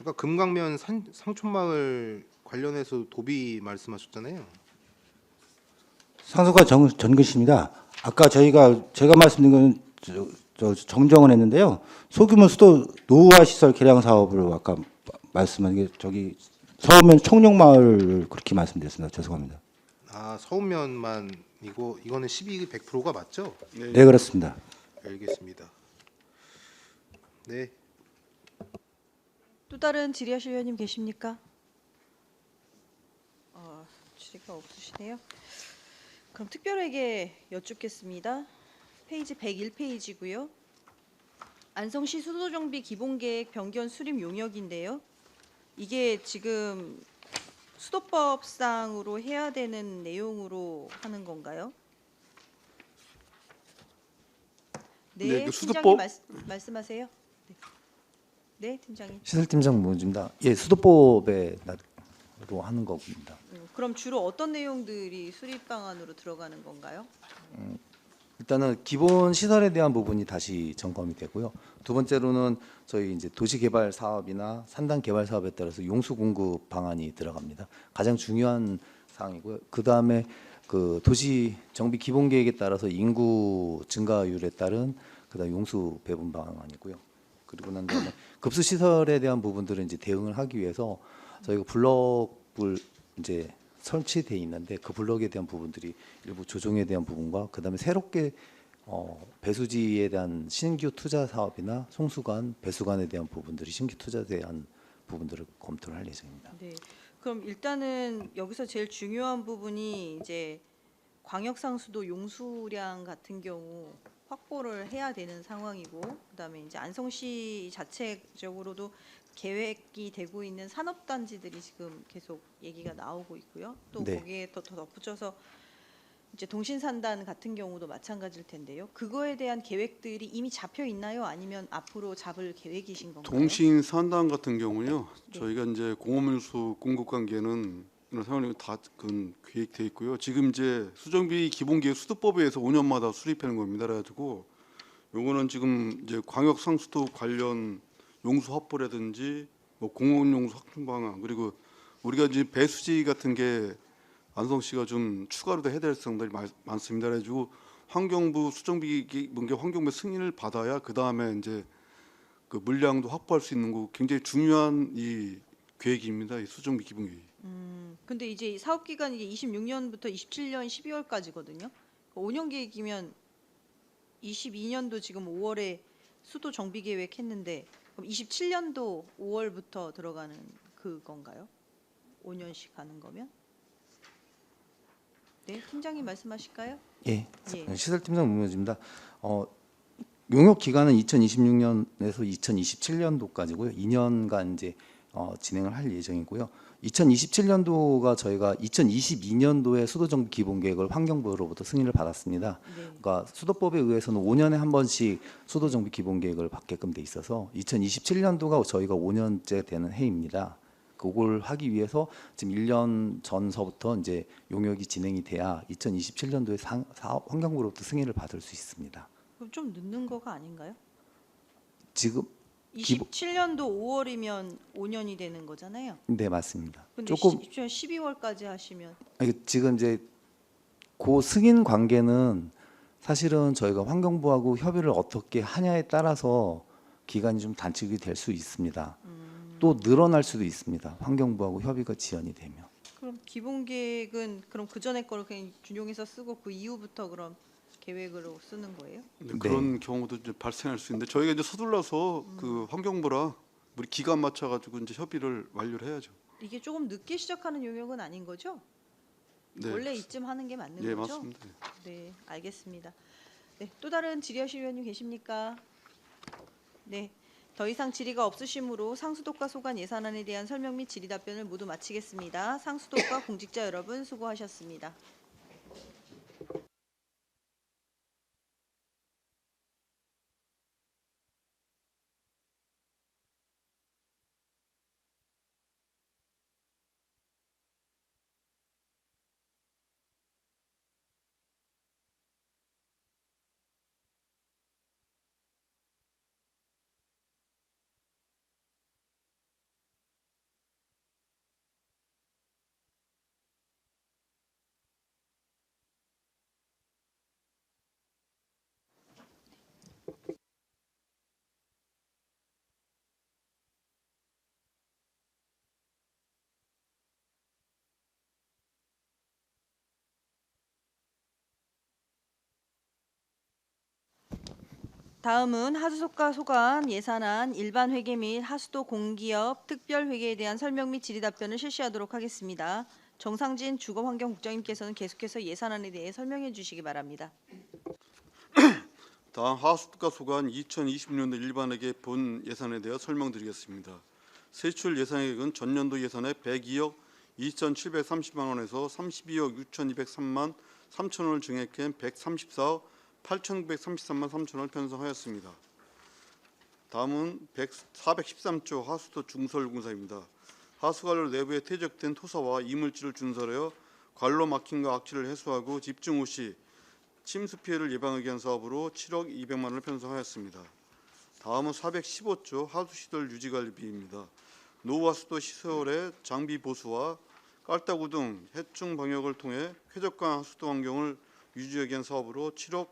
아까 금강면 상촌마을 관련해서 도비 말씀하셨잖아요. 상소가 전근씨입니다. 아까 제가 말씀드린 건 정정을 했는데요. 소규모 수도 노후화 시설 개량 사업을 아까 말씀한 게 저기 서울면 청룡마을 그렇게 말씀드렸습니다. 죄송합니다. 아, 서운면만이고 이거는 12 100%가 맞죠? 네, 그렇습니다. 알겠습니다. 네. 또 다른 질의하실 의원님 계십니까? 질의가 없으시네요. 그럼 특별하게 여쭙겠습니다. 페이지 101페이지고요. 안성시 수도정비 기본계획 변경 수립 용역인데요. 이게 지금 수도법상으로 해야 되는 내용으로 하는 건가요? 네, 네, 그 팀장님 수도법- 말씀하세요. 네. 네, 팀장님. 시설팀장 문호준입니다. 예, 수도법에 로 하는 겁니다. 그럼 주로 어떤 내용들이 수립 방안으로 들어가는 건가요? 일단은 기본 시설에 대한 부분이 다시 점검이 되고요. 두 번째로는 저희 이제 도시 개발 사업이나 산단 개발 사업에 따라서 용수 공급 방안이 들어갑니다. 가장 중요한 사항이고요. 그 다음에 그 도시 정비 기본 계획에 따라서 인구 증가율에 따른 그다음 용수 배분 방안이고요. 그리고 난 다음에 급수 시설에 대한 부분들은 이제 대응을 하기 위해서 저희가 블럭을 이제 설치돼 있는데 그 블럭에 대한 부분들이 일부 조정에 대한 부분과 그다음에 새롭게 배수지에 대한 신규 투자 사업이나 송수관, 배수관에 대한 부분들이 신규 투자에 대한 부분들을 검토를 할 예정입니다. 네. 그럼 일단은 여기서 제일 중요한 부분이 이제 광역상수도 용수량 같은 경우 확보를 해야 되는 상황이고, 그다음에 이제 안성시 자체적으로도 계획이 되고 있는 산업단지들이 지금 계속 얘기가 나오고 있고요. 또 네. 거기에 더 덧붙여서 이제 동신산단 같은 경우도 마찬가지일 텐데요. 그거에 대한 계획들이 이미 잡혀 있나요? 아니면 앞으로 잡을 계획이신 건가요? 동신 산단 같은 경우요. 네. 저희가 이제 공업용수 공급 관계는 상황이 다 계획돼 있고요. 지금 이제 수정비 기본계획 수도법에 의해서 5년마다 수립하는 겁니다. 그래가지고 요거는 지금 이제 광역 상수도 관련 용수 확보라든지 뭐 공업용수 확충 방안, 그리고 우리가 이제 배수지 같은 게 안성시가 좀 추가로 해야 될 사항들이 많습니다. 그래가지고 환경부 수정비 문계 환경부 승인을 받아야 그 다음에 이제 그 물량도 확보할 수 있는 거 굉장히 중요한 이 계획입니다. 이 수정비 기본 계획. 근데 이제 사업 기간이 26년부터 27년 12월까지거든요. 5년 계획이면 22년도 지금 5월에 수도 정비 계획 했는데 그럼 27년도 5월부터 들어가는 그건가요? 5년씩 가는 거면? 네, 팀장님 말씀하실까요? 예, 예. 시설팀장 문호준입니다. 용역 기간은 2026년에서 2027년도까지고요. 2년간 이제 진행을 할 예정이고요. 2027년도가 저희가 2022년도에 수도정비 기본계획을 환경부로부터 승인을 받았습니다. 네. 그러니까 수도법에 의해서는 5년에 한 번씩 수도정비 기본계획을 받게끔 돼 있어서 2027년도가 저희가 5년째 되는 해입니다. 그걸 하기 위해서 지금 1년 전서부터 이제 용역이 진행이 돼야 2027년도에 사업 환경부로부터 승인을 받을 수 있습니다. 그럼 좀 늦는 거가 아닌가요? 지금 27년도 5월이면 5년이 되는 거잖아요. 네, 맞습니다. 근데 조금 12월까지 하시면 지금 이제 그 승인 관계는 사실은 저희가 환경부하고 협의를 어떻게 하냐에 따라서 기간이 좀 단축이 될 수 있습니다. 또 늘어날 수도 있습니다. 환경부하고 협의가 지연이 되면. 그럼 기본 계획은 그럼 그 전에 거를 그냥 준용해서 쓰고 그 이후부터 그럼 계획으로 쓰는 거예요? 네, 그런 경우도 이제 발생할 수 있는데 저희가 이제 서둘러서 그 환경부랑 우리 기간 맞춰가지고 이제 협의를 완료를 해야죠. 이게 조금 늦게 시작하는 용역은 아닌 거죠? 네. 원래 이쯤 하는 게 맞는 예, 거죠? 맞습니다. 네, 알겠습니다. 네, 또 다른 질의하실 위원님 계십니까? 네, 더 이상 질의가 없으시므로 상수독과 소관 예산안에 대한 설명 및 질의 답변을 모두 마치겠습니다. 상수독과 공직자 여러분 수고하셨습니다. 다음은 하수독과 소관 예산안 일반 회계 및 하수도 공기업 특별 회계에 대한 설명 및 질의 답변을 실시하도록 하겠습니다. 정상진 주거환경국장님께서는 계속해서 예산안에 대해 설명해 주시기 바랍니다. 다음 하수독과 소관 2020년도 일반회계 본 예산에 대해 설명드리겠습니다. 세출 예산액은 전년도 예산의 102억 2,730만 원에서 32억 6,203만 3천 원을 증액한 134억 8,933만 3천 원을 편성하였습니다. 다음은 413조 하수도 중설공사입니다. 하수관로 내부에 퇴적된 토사와 이물질을 준설하여 관로 막힘과 악취를 해소하고 집중 후 시 침수 피해를 예방하기 위한 사업으로 7억 200만 원을 편성하였습니다. 다음은 415조 하수시설 유지관리비입니다. 노후하수도 시설의 장비 보수와 깔따구 등 해충 방역을 통해 쾌적한 하수도 환경을 유지하기 위한 사업으로 7억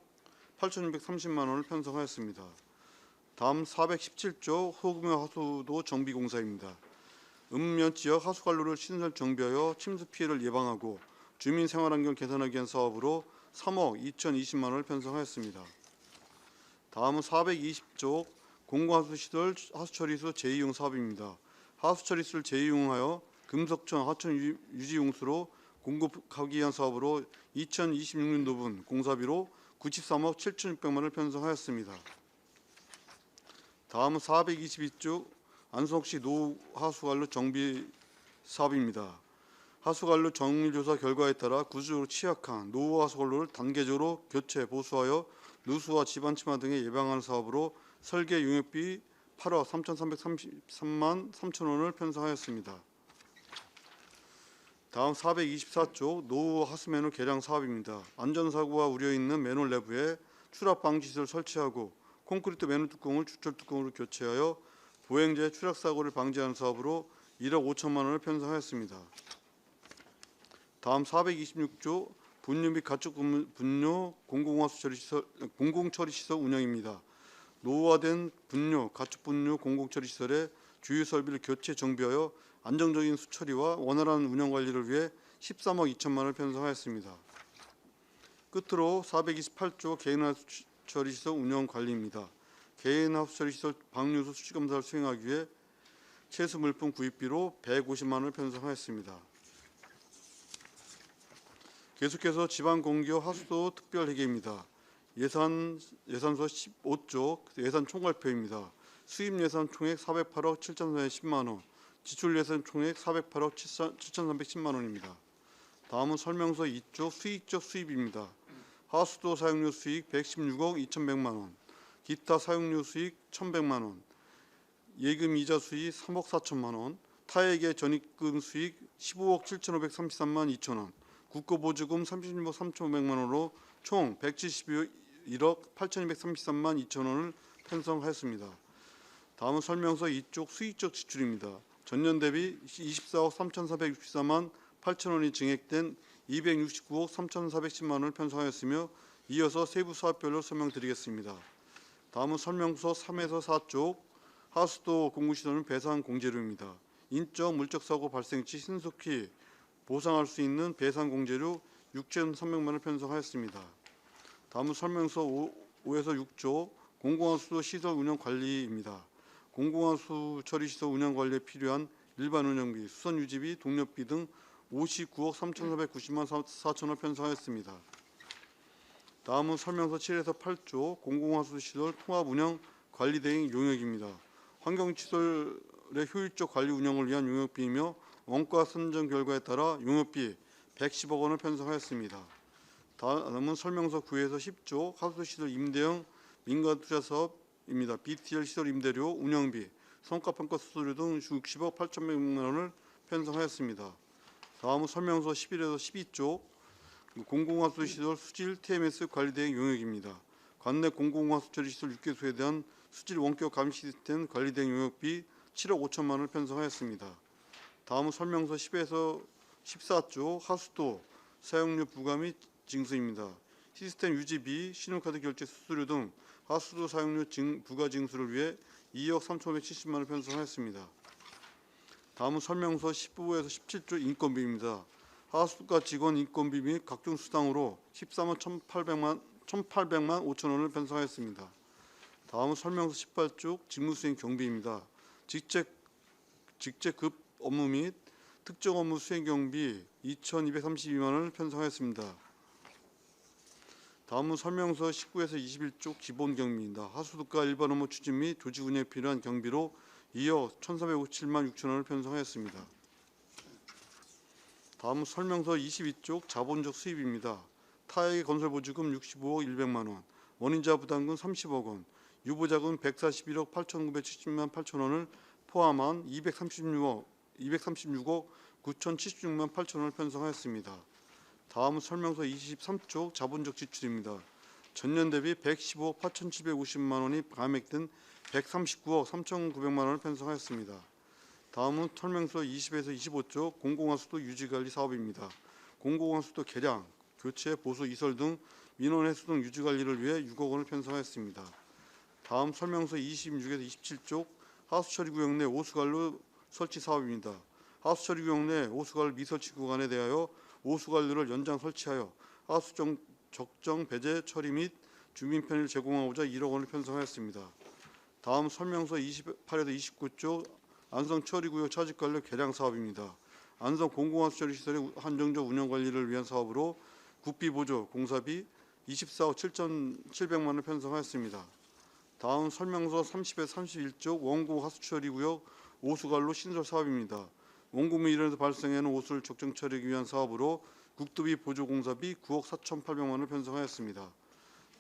8,630만 원을 편성하였습니다. 다음 417조 소규모 하수도 정비공사입니다. 읍면 지역 하수관로를 신설 정비하여 침수 피해를 예방하고 주민 생활환경 개선하기 위한 사업으로 3억 2,020만 원을 편성하였습니다. 다음은 420조 공공하수시설 하수처리소 재이용 사업입니다. 하수처리소를 재이용하여 금속천 하천 유지용수로 공급하기 위한 사업으로 2026년도분 공사비로 93억 7,600만 원을 편성하였습니다. 다음은 422조 안성시 노하수관로 정비 사업입니다. 하수관로 정밀조사 결과에 따라 구조적으로 취약한 노후하수관로를 단계적으로 교체, 보수하여 누수와 집안 침하 등의 예방하는 사업으로 설계 용역비 8억 3,333만 3천 원을 편성하였습니다. 다음 424조 노후 하수매놀 개량 사업입니다. 안전사고가 우려 있는 매놀 내부에 추락 방지 시설을 설치하고 콘크리트 매놀 뚜껑을 주철 뚜껑으로 교체하여 보행자의 추락 사고를 방지하는 사업으로 1억 5천만 원을 편성하였습니다. 다음 426조 분뇨 및 가축 분뇨 공공처리시설 운영입니다. 노후화된 분뇨, 가축 분뇨 공공처리시설의 주요 설비를 교체 정비하여 안정적인 수처리와 원활한 운영 관리를 위해 13억 2천만 원을 편성하였습니다. 끝으로 428조 개인하수처리시설 운영 관리입니다. 개인하수처리시설 방류수 수치 검사를 수행하기 위해 채수 물품 구입비로 150만 원을 편성하였습니다. 계속해서 지방공기업 하수도 특별회계입니다. 예산서 15조 예산 총괄표입니다. 수입 예산 총액 408억 7,410만 원, 지출 예산 총액 408억 7,310만 원입니다. 다음은 설명서 2조 수익적 수입입니다. 하수도 사용료 수익 116억 2,100만 원, 기타 사용료 수익 1,100만 원, 예금 이자 수익 3억 4천만 원, 타액의 전입금 수익 15억 7,533만 2천 원, 국고보조금 36억 3,500만 원으로 총 171억 8,233만 2천 원을 편성하였습니다. 다음은 설명서 2쪽 수익적 지출입니다. 전년 대비 24억 3,464만 8천 원이 증액된 269억 3,410만 원을 편성하였으며 이어서 세부 사업별로 설명드리겠습니다. 다음은 설명서 3에서 4쪽 하수도 공구시설은 배상 공제료입니다. 인적 물적 사고 발생 시 신속히 보상할 수 있는 배상 공제료 6,300만 원을 편성하였습니다. 다음은 설명서 5에서 6조 공공하수도 시설 운영 관리입니다. 공공하수 처리 시설 운영 관리에 필요한 일반 운영비, 수선 유지비, 동력비 등 59억 3,490만 4천 원 편성하였습니다. 다음은 설명서 7에서 8조 공공하수 시설 통합 운영 관리 대행 용역입니다. 환경시설의 효율적 관리 운영을 위한 용역비이며 원가 선정 결과에 따라 용역비 110억 원을 편성하였습니다. 다음은 설명서 9에서 10조 하수시설 임대형 민간투자사업입니다. BTL 시설 임대료, 운영비, 성과평가 수수료 등 60억 8,100만 원을 편성하였습니다. 다음은 설명서 11에서 12조 공공하수시설 수질 TMS 관리 대행 용역입니다. 관내 공공하수처리 시설 6개소에 대한 수질 원격 감시 시스템 관리 대행 용역비 7억 5천만 원을 편성하였습니다. 다음은 설명서 10에서 14조 하수도 사용료 부과 및 징수입니다. 시스템 유지비, 신용카드 결제 수수료 등 하수도 사용료 부과 징수를 위해 2억 3,570만 원을 편성하였습니다. 다음은 설명서 15에서 17조 인건비입니다. 하수도가 직원 인건비 및 각종 수당으로 14만 1,800만 5천 원을 편성하였습니다. 다음은 설명서 18조 직무수행 경비입니다. 직책급 업무 및 특정 업무 수행 경비 2,232만 원을 편성하였습니다. 다음은 설명서 19에서 21조 기본 경비입니다. 하수도가 일반 업무 추진 및 조직 운영에 필요한 경비로 2억 1,457만 6천 원을 편성하였습니다. 다음은 설명서 22쪽 자본적 수입입니다. 타액의 건설보조금 65억 100만 원, 원인자 부담금 30억 원, 유보자금 141억 8,970만 8천 원을 포함한 236억 9,076만 8천 원을 편성하였습니다. 다음은 설명서 23쪽 자본적 지출입니다. 전년 대비 115억 8,750만 원이 감액된 139억 3,900만 원을 편성하였습니다. 다음은 설명서 20에서 25쪽 공공하수도 유지관리 사업입니다. 공공하수도 개량, 교체, 보수, 이설 등 민원 해소 등 유지관리를 위해 6억 원을 편성하였습니다. 다음 설명서 26에서 27쪽 하수처리구역 내 오수관로 설치 사업입니다. 하수처리구역 내 오수관로 미설치 구간에 대하여 오수관로를 연장 설치하여 하수 적정 배제 처리 및 주민 편의를 제공하고자 1억 원을 편성하였습니다. 다음 설명서 28에서 29쪽 안성처리구역 차직관로 개량 사업입니다. 안성 공공하수처리시설의 한정적 운영관리를 위한 사업으로 국비보조 공사비 24억 7,700만 원을 편성하였습니다. 다음 설명서 30에서 31쪽 원고 하수처리구역 오수관로 신설 사업입니다. 원고 밀원에서 발생하는 오수를 적정 처리하기 위한 사업으로 국도비 보조 공사비 9억 4,800만 원을 편성하였습니다.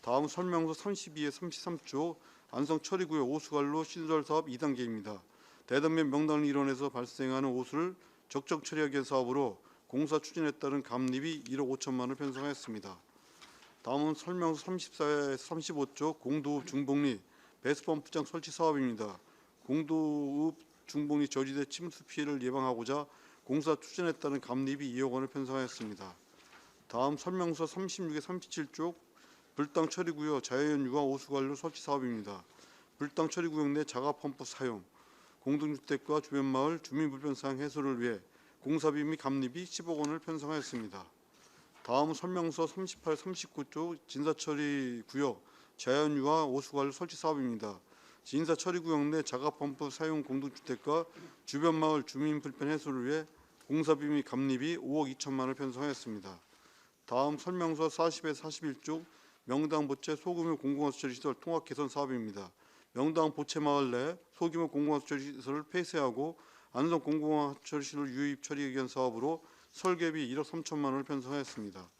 다음 설명서 32에서 33쪽 안성처리구역 오수관로 신설 사업 2단계입니다. 대단면 명당 일원에서 발생하는 오수를 적정 처리하기 위한 사업으로 공사 추진에 따른 감립이 1억 5천만 원을 편성하였습니다. 다음은 설명서 34에서 35쪽 공도읍 중복리 배수펌프장 설치 사업입니다. 공도읍 중복리 저지대 침수 피해를 예방하고자 공사 추진에 따른 감립이 2억 원을 편성하였습니다. 다음 설명서 36에서 37쪽 불당 처리구역 자연 유화 오수관로 설치 사업입니다. 불당 처리구역 내 자가펌프 사용, 공동주택과 주변 마을 주민 불편 사항 해소를 위해 공사비 및 감립이 10억 원을 편성하였습니다. 다음 설명서 38, 39쪽 진사처리구역 자연유화 오수관로 설치 사업입니다. 진사처리구역 내 자가펌프 사용 공동주택과 주변 마을 주민 불편 해소를 위해 공사비 및 감립이 5억 2천만 원을 편성하였습니다. 다음 설명서 40에서 41쪽 명당 보채 소규모 공공하수처리 시설 통합 개선 사업입니다. 명당 보채 마을 내 소규모 공공하수처리 시설을 폐쇄하고 안성 공공하수처리 시설 유입 처리에 위한 사업으로 설계비 1억 3천만 원을 편성하였습니다.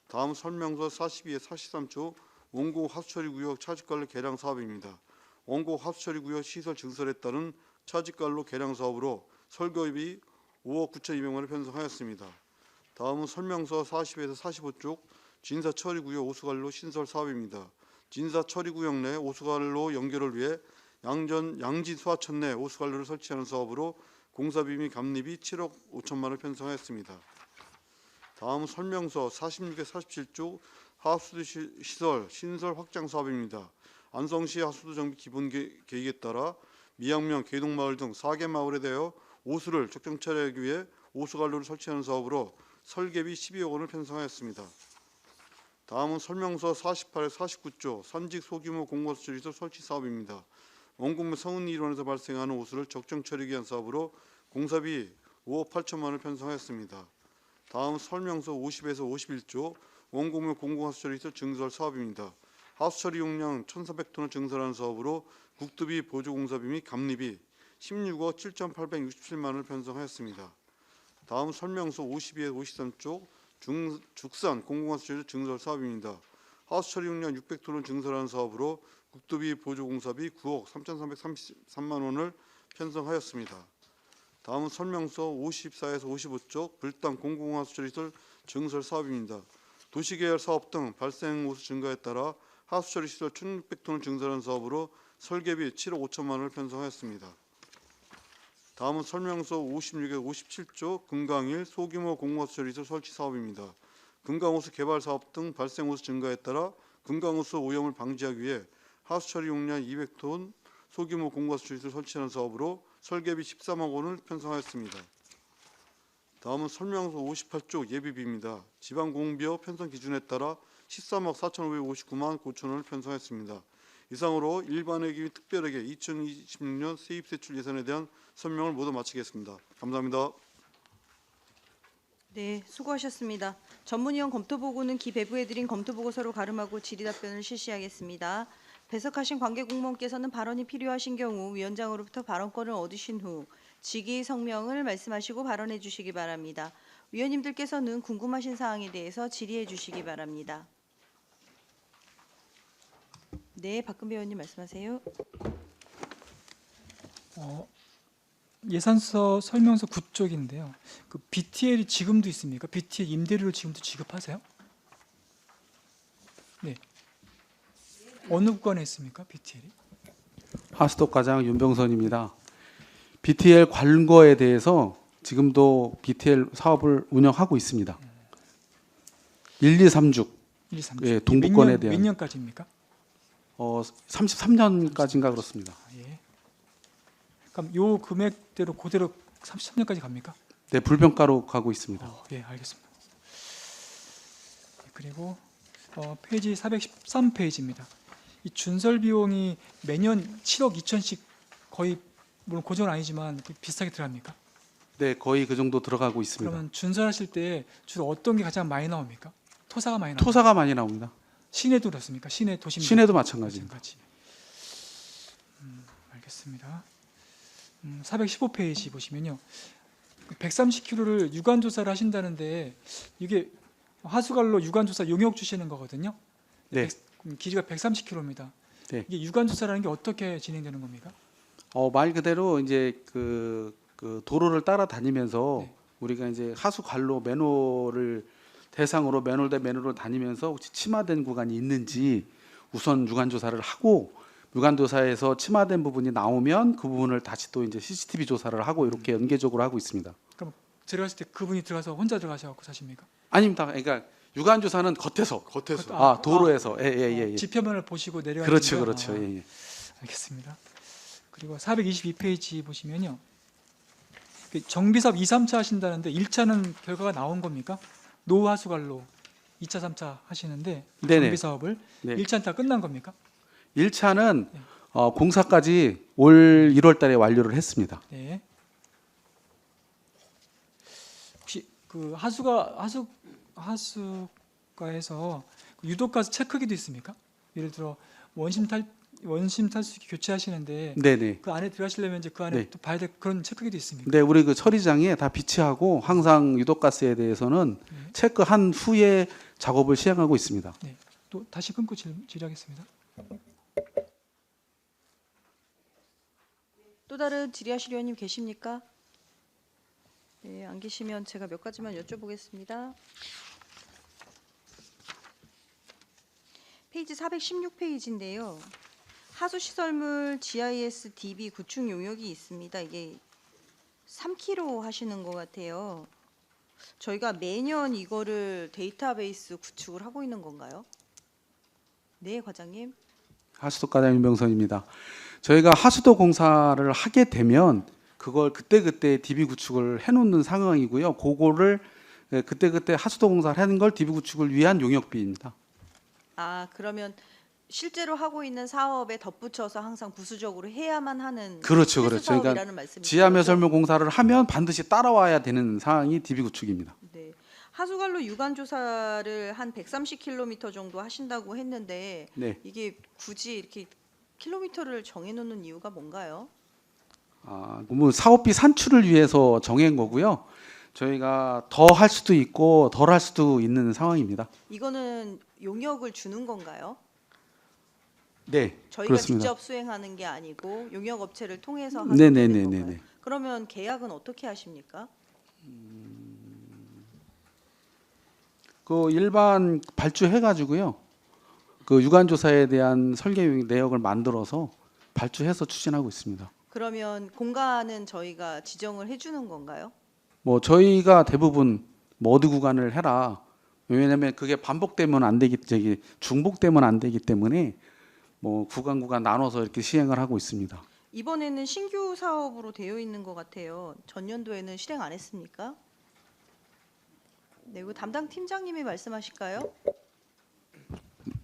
다음 설명서 42에서 43쪽 원고 하수처리구역 차직관로 개량 사업입니다. 원고 하수처리구역 시설 증설에 따른 차직관로 개량 사업으로 설계비 5억 9,200만 원을 편성하였습니다. 다음은 설명서 40에서 45쪽 진사처리구역 오수관로 신설 사업입니다. 진사처리구역 내 오수관로 연결을 위해 양진 수하천 내 오수관로를 설치하는 사업으로 공사비 및 감립이 7억 5천만 원을 편성하였습니다. 다음 설명서 46에서 47쪽 하수도 시설 신설 확장 사업입니다. 안성시 하수도 정비 기본 계획에 따라 미양면, 계동마을 등 4개 마을에 대하여 오수를 적정 처리하기 위해 오수관로를 설치하는 사업으로 설계비 12억 원을 편성하였습니다. 다음은 설명서 48에 49조 산직 소규모 공공시설 설치 사업입니다. 원곡물 성은 일원에서 발생하는 오수를 적정 처리하기 위한 사업으로 공사비 5억 8천만 원을 편성하였습니다. 다음 설명서 50에서 51조 원곡물 공공하수처리시설 증설 사업입니다. 하수처리 용량 1,400톤을 증설하는 사업으로 국토비 보조공사비 및 감리비 16억 7,867만 원을 편성하였습니다. 다음 설명서 52에서 53쪽 죽산 공공하수처리 증설 사업입니다. 하수처리 용량 600톤을 증설하는 사업으로 국토비 보조공사비 9억 3,333만 원을 편성하였습니다. 다음은 설명서 54에서 55쪽 불당 공공하수처리시설 증설 사업입니다. 도시계열 사업 등 발생 오수 증가에 따라 하수처리 시설 1,600톤을 증설하는 사업으로 설계비 7억 5천만 원을 편성하였습니다. 다음은 설명서 56에서 57조 금강일 소규모 공공하수처리시설 설치 사업입니다. 금강호수 개발 사업 등 발생 오수 증가에 따라 금강호수 오염을 방지하기 위해 하수처리 용량 200톤 소규모 공공하수처리시설 설치하는 사업으로 설계비 13억 원을 편성하였습니다. 다음은 설명서 58조 예비비입니다. 지방공비업 편성 기준에 따라 13억 4,559만 9천 원을 편성했습니다. 이상으로 일반회계 및 특별회계 2026년 세입세출 예산에 대한 설명을 모두 마치겠습니다. 감사합니다. 네, 수고하셨습니다. 전문위원 검토보고는 기배부해드린 검토보고서로 가름하고 질의답변을 실시하겠습니다. 배석하신 관계공무원께서는 발언이 필요하신 경우 위원장으로부터 발언권을 얻으신 후 직위 성명을 말씀하시고 발언해 주시기 바랍니다. 위원님들께서는 궁금하신 사항에 대해서 질의해 주시기 바랍니다. 네, 박근배 의원님 말씀하세요. 예산서 설명서 9쪽인데요. 그 BTL이 지금도 있습니까? BTL 임대료를 지금도 지급하세요? 네. 어느 구간에 있습니까? BTL이? 하수도 과장 윤병선입니다. BTL 관거에 대해서 지금도 BTL 사업을 운영하고 있습니다. 1, 2, 3주. 1, 2, 3주. 예, 동부권에 대한. 몇 년까지입니까? 33년까지인가 그렇습니다. 예. 그럼 요 금액대로 그대로 33년까지 갑니까? 네, 불평가로 가고 있습니다. 예, 알겠습니다. 그리고 페이지 413페이지입니다. 이 준설 비용이 매년 7억 2천씩 거의 물론 고정은 아니지만 비슷하게 들어갑니까? 네, 거의 그 정도 들어가고 있습니다. 그러면 준설하실 때 주로 어떤 게 가장 많이 나옵니까? 토사가 많이 나옵니까? 토사가 많이 나옵니다. 시내도 그렇습니까? 시내 도심 시내도 마찬가지입니다. 알겠습니다. 415페이지 보시면요. 130km를 유관 조사를 하신다는데 이게 하수관로 유관 조사 용역 주시는 거거든요. 네. 길이가 130km입니다. 네. 이게 유관 조사라는 게 어떻게 진행되는 겁니까? 말 그대로 이제 그 도로를 따라다니면서 네. 우리가 이제 하수 관로 맨홀을 대상으로 맨홀 대 맨홀을 다니면서 혹시 침하된 구간이 있는지 우선 유관 조사를 하고 유관 조사에서 침하된 부분이 나오면 그 부분을 다시 또 이제 CCTV 조사를 하고 이렇게 연계적으로 하고 있습니다. 그럼 들어갔을 때 그분이 들어가서 혼자 들어가셔서 사십니까? 아닙니다. 그러니까 유관 조사는 겉에서 도로에서 예. 지표면을 보시고 내려가는 그렇죠, 거예요? 그렇죠. 예. 알겠습니다. 그리고 422페이지 보시면요. 정비사업 2, 3차 하신다는데 1차는 결과가 나온 겁니까? 노하수관로 2차, 3차 하시는데 네네. 정비사업을 네. 1차는 다 끝난 겁니까? 1차는 공사까지 올 1월 달에 완료를 했습니다. 네. 혹시 그 하수과에서 유독가스 체크기도 있습니까? 예를 들어 원심 탈수기 교체하시는데 네네. 그 안에 들어가시려면 이제 그 안에 네. 또 봐야 될 그런 체크기도 있습니까? 네, 우리 그 처리장에 다 비치하고 항상 유독가스에 대해서는 체크한 후에 작업을 시행하고 있습니다. 네. 또 다시 끊고 질의하겠습니다. 또 다른 질의하실 의원님 계십니까? 네, 안 계시면 제가 몇 가지만 여쭤보겠습니다. 페이지 416페이지인데요. 하수시설물 GIS DB 구축 용역이 있습니다. 이게 3km 하시는 것 같아요. 저희가 매년 이거를 데이터베이스 구축을 하고 있는 건가요? 네, 과장님. 하수도 과장 윤병선입니다. 저희가 하수도 공사를 하게 되면 그걸 그때 DB 구축을 해놓는 상황이고요. 그거를 그때 하수도 공사를 하는 걸 DB 구축을 위한 용역비입니다. 아, 그러면 실제로 하고 있는 사업에 덧붙여서 항상 부수적으로 해야만 하는 그렇죠, 필수 그렇죠. 사업이라는 그러니까 말씀이시죠? 지하매설물 공사를 하면 반드시 따라와야 되는 상황이 DB 구축입니다. 네. 하수관로 유관 조사를 한 130km 정도 하신다고 했는데 네. 이게 굳이 이렇게 킬로미터를 정해놓는 이유가 뭔가요? 뭐 사업비 산출을 위해서 정한 거고요. 저희가 더 할 수도 있고 덜 할 수도 있는 상황입니다. 이거는 용역을 주는 건가요? 네, 저희가 그렇습니다. 직접 수행하는 게 아니고 용역 업체를 통해서 하는 네네네네네. 건가요? 그러면 계약은 어떻게 하십니까? 그 일반 발주해가지고요. 그 유관조사에 대한 설계 내역을 만들어서 발주해서 추진하고 있습니다. 그러면 공간은 저희가 지정을 해주는 건가요? 뭐 저희가 대부분 뭐 어디 구간을 해라. 왜냐하면 그게 반복되면 안 되기, 중복되면 안 되기 때문에 뭐 구간 나눠서 이렇게 시행을 하고 있습니다. 이번에는 신규 사업으로 되어 있는 것 같아요. 전년도에는 실행 안 했습니까? 네, 그 담당 팀장님이 말씀하실까요?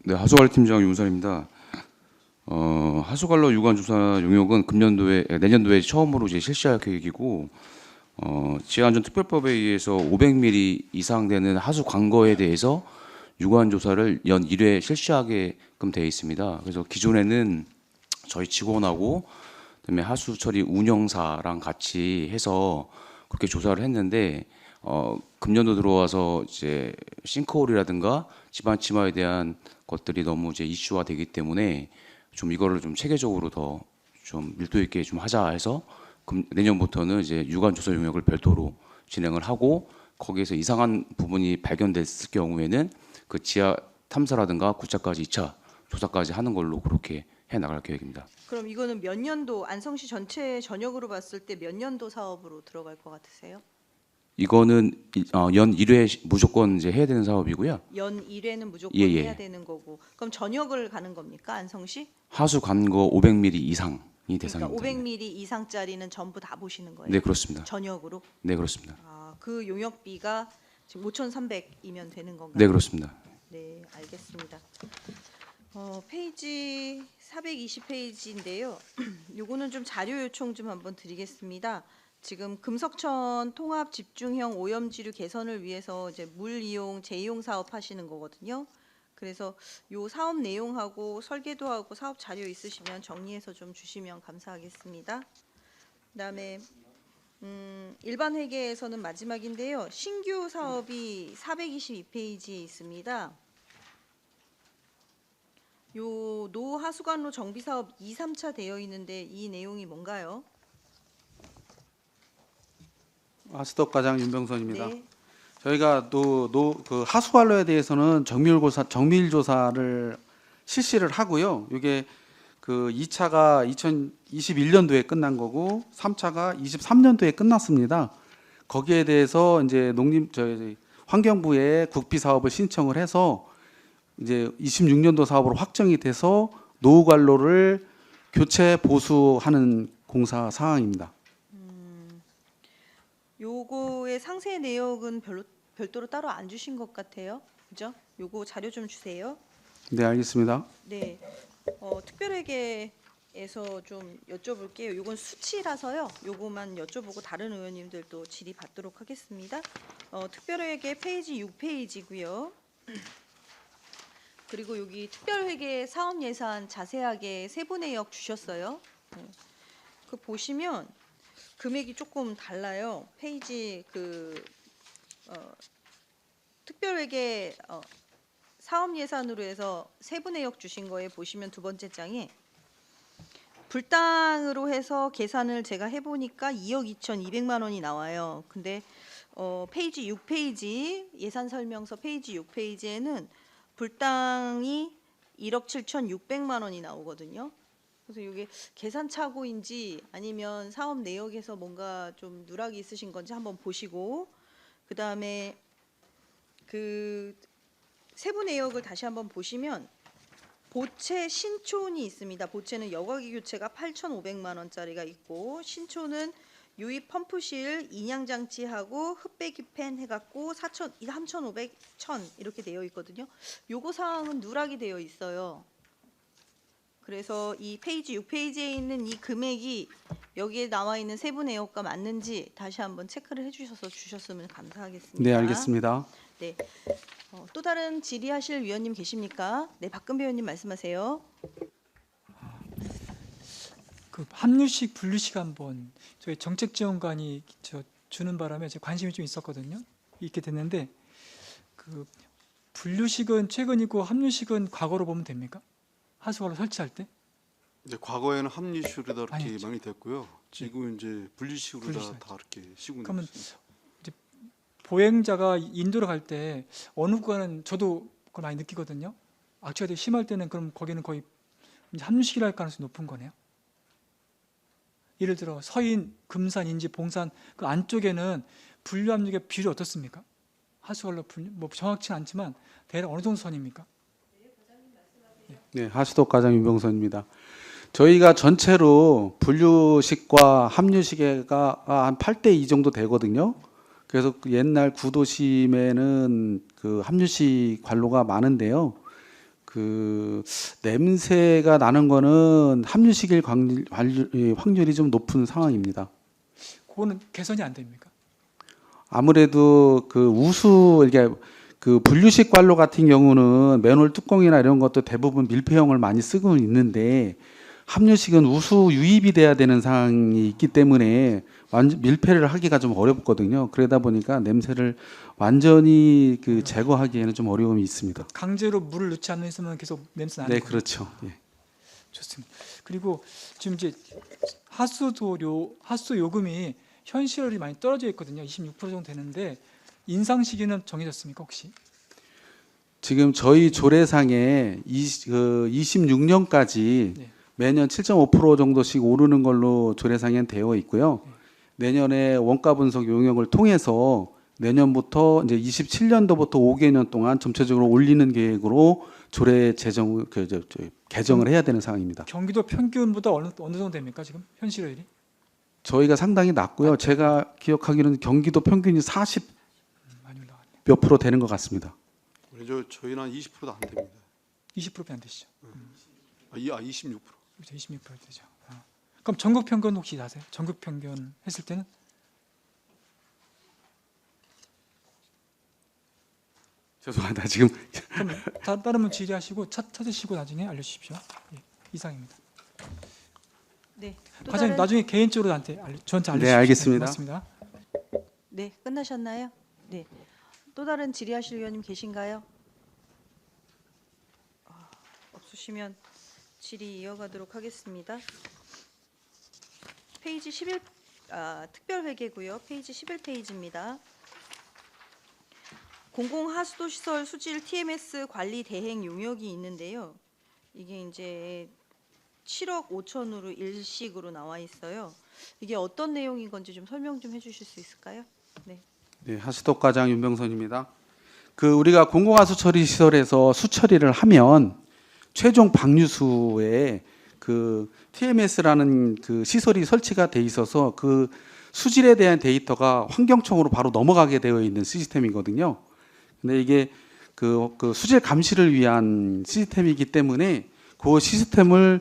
네, 하수관리팀장 윤선입니다. 하수관로 유관조사 용역은 내년도에 처음으로 이제 실시할 계획이고, 지하안전특별법에 의해서 500mm 이상 되는 하수 관거에 대해서 유관조사를 연 1회 실시하게끔 되어 있습니다. 그래서 기존에는 저희 직원하고 그다음에 하수처리 운영사랑 같이 해서 그렇게 조사를 했는데, 금년도 들어와서 이제 싱크홀이라든가 집안 치마에 대한 것들이 너무 이제 이슈화 되기 때문에 좀 이거를 좀 체계적으로 더 좀 밀도 있게 좀 하자 해서 내년부터는 이제 유관 조사 용역을 별도로 진행을 하고, 거기에서 이상한 부분이 발견됐을 경우에는 그 지하 탐사라든가 구차까지 2차 조사까지 하는 걸로 그렇게 해 나갈 계획입니다. 그럼 이거는 몇 년도 안성시 전체 전역으로 봤을 때 몇 년도 사업으로 들어갈 것 같으세요? 이거는 연 1회 무조건 이제 해야 되는 사업이고요. 연 1회는 무조건 예, 예. 해야 되는 거고. 그럼 전역을 가는 겁니까, 안성시? 하수 관거 500mm 이상이 그러니까 대상입니다. 500mm 이상짜리는 전부 다 보시는 거예요? 네, 그렇습니다. 전역으로? 네, 그렇습니다. 그 용역비가 지금 5,300이면 되는 건가요? 네, 그렇습니다. 네, 알겠습니다. 페이지 420페이지인데요. 요거는 좀 자료 요청 좀 한번 드리겠습니다. 지금 금석천 통합 집중형 오염지류 개선을 위해서 이제 물 이용 재이용 사업 하시는 거거든요. 그래서 요 사업 내용하고 설계도 하고 사업 자료 있으시면 정리해서 좀 주시면 감사하겠습니다. 그다음에 일반 회계에서는 마지막인데요. 신규 사업이 422페이지에 있습니다. 요 노하수관로 정비 사업 2, 3차 되어 있는데 이 내용이 뭔가요? 하수덕 과장 윤병선입니다. 네. 저희가 그 하수관로에 대해서는 정밀 조사를 실시를 하고요. 이게 그 2차가 2021년도에 끝난 거고 3차가 23년도에 끝났습니다. 거기에 대해서 이제 환경부에 국비 사업을 신청을 해서 이제 26년도 사업으로 확정이 돼서 노후관로를 교체 보수하는 공사 사항입니다. 요거의 상세 내역은 별도로 따로 안 주신 것 같아요. 그죠? 요거 자료 좀 주세요. 네, 알겠습니다. 네. 특별회계에서 좀 여쭤볼게요. 요건 수치라서요. 요거만 여쭤보고 다른 의원님들도 질의 받도록 하겠습니다. 특별회계 페이지 6페이지고요. 그리고 여기 특별회계 사업 예산 자세하게 세부 내역 주셨어요. 네. 그 보시면 금액이 조금 달라요. 페이지 특별회계 사업 예산으로 해서 세부 내역 주신 거에 보시면 두 번째 장에 불당으로 해서 계산을 제가 해보니까 2억 2,200만 원이 나와요. 근데 페이지 6페이지 예산 설명서 페이지 6페이지에는 불당이 1억 7,600만 원이 나오거든요. 그래서 이게 계산 착오인지 아니면 사업 내역에서 뭔가 좀 누락이 있으신 건지 한번 보시고, 그 다음에 그 세부 내역을 다시 한번 보시면 보채 신촌이 있습니다. 보채는 여과기 교체가 8,500만 원짜리가 있고 신촌은 유입 펌프실 인양 장치하고 흡배기 팬 해갖고 3,500, 1,000 이렇게 되어 있거든요. 요거 사항은 누락이 되어 있어요. 그래서 이 페이지 6페이지에 있는 이 금액이 여기에 나와 있는 세부 내역과 맞는지 다시 한번 체크를 해주셔서 주셨으면 감사하겠습니다. 네, 알겠습니다. 네. 또 다른 질의하실 위원님 계십니까? 네, 박근배 의원님 말씀하세요. 그 합류식 분류식 한번 저희 정책지원관이 주는 바람에 제 관심이 좀 있었거든요. 있게 됐는데 그 분류식은 최근이고 합류식은 과거로 보면 됩니까? 하수관로 설치할 때? 이제 과거에는 합리식으로 다 이렇게 아니죠. 많이 됐고요. 지금 이제 분리식으로 분리식 다 이렇게 시공 그러면 됐습니다. 이제 보행자가 인도를 갈 때 어느 구간은 저도 그걸 많이 느끼거든요. 악취가 되게 심할 때는 그럼 거기는 거의 이제 합류식이라 할 가능성이 높은 거네요. 예를 들어 서인, 금산, 인지, 봉산 그 안쪽에는 분류 압력의 비율이 어떻습니까? 하수관로 분류 뭐 정확치는 않지만 대략 어느 정도 선입니까? 네, 하수도 과장 윤병선입니다. 저희가 전체로 분류식과 합류식가 한 8대2 정도 되거든요. 그래서 그 옛날 구도심에는 그 합류식 관로가 많은데요. 그 냄새가 나는 거는 합류식일 확률이 좀 높은 상황입니다. 그거는 개선이 안 됩니까? 아무래도 그 우수 이게 그 분류식 관로 같은 경우는 맨홀 뚜껑이나 이런 것도 대부분 밀폐형을 많이 쓰고 있는데 합류식은 우수 유입이 돼야 되는 상황이 있기 때문에 완전 밀폐를 하기가 좀 어렵거든요. 그러다 보니까 냄새를 완전히 그 제거하기에는 좀 어려움이 있습니다. 강제로 물을 넣지 않는 이상은 계속 냄새 나는 네, 거예요. 그렇죠. 예. 좋습니다. 그리고 지금 이제 하수 요금이 현실이 많이 떨어져 있거든요. 26% 정도 되는데 인상 시기는 정해졌습니까 혹시? 지금 저희 조례상에 26년까지 네. 매년 7.5% 정도씩 오르는 걸로 조례상에 되어 있고요. 내년에 원가 분석 용역을 통해서 내년부터 이제 27년도부터 5개년 동안 전체적으로 올리는 계획으로 조례 개정을 해야 되는 상황입니다. 경기도 평균보다 어느 정도 됩니까 지금 현실율이? 저희가 상당히 낮고요. 제가 기억하기로는 경기도 평균이 40 많이 올라갔네요. 몇 프로 되는 것 같습니다. 저희는 한 20%도 안 됩니다. 20%도 안 되시죠? 26%. 그렇죠, 26% 되죠. 그럼 전국 평균 혹시 아세요? 전국 평균 했을 때는? 죄송합니다. 지금 그럼 다른 분 질의하시고 찾으시고 나중에 알려주십시오. 예, 이상입니다. 네. 또 과장님 다른- 나중에 개인적으로 저한테 알려주십시오. 네, 알겠습니다. 고맙습니다. 네, 끝나셨나요? 네. 또 다른 질의하실 위원님 계신가요? 없으시면 질의 이어가도록 하겠습니다. 페이지 11 특별회계고요. 페이지 11페이지입니다. 공공하수도시설 수질 TMS 관리 대행 용역이 있는데요. 이게 이제 7억 5천으로 일식으로 나와 있어요. 이게 어떤 내용인 건지 좀 설명 좀 해주실 수 있을까요? 네. 네, 하수도 과장 윤병선입니다. 그 우리가 공공하수 처리 시설에서 수처리를 하면 최종 방류수에 그 TMS라는 그 시설이 설치가 돼 있어서 그 수질에 대한 데이터가 환경청으로 바로 넘어가게 되어 있는 시스템이거든요. 근데 이게 그 수질 감시를 위한 시스템이기 때문에 그 시스템을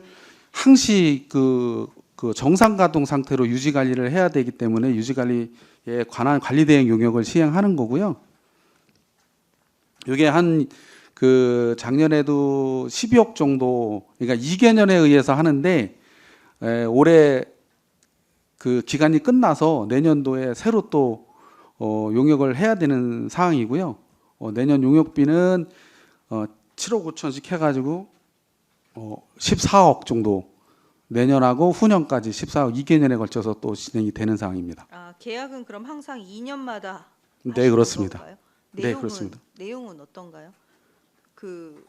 항시 그 정상 가동 상태로 유지 관리를 해야 되기 때문에 유지 관리에 관한 관리 대행 용역을 시행하는 거고요. 이게 한 그 작년에도 12억 정도, 그러니까 2개년에 의해서 하는데 올해 그 기간이 끝나서 내년도에 새로 또 용역을 해야 되는 상황이고요. 내년 용역비는 7억 5천씩 해가지고 14억 정도 내년하고 후년까지 14억 2개년에 걸쳐서 또 진행이 되는 상황입니다. 계약은 그럼 항상 2년마다 네, 그렇습니다. 건가요? 네, 내용은, 그렇습니다. 내용은 어떤가요? 그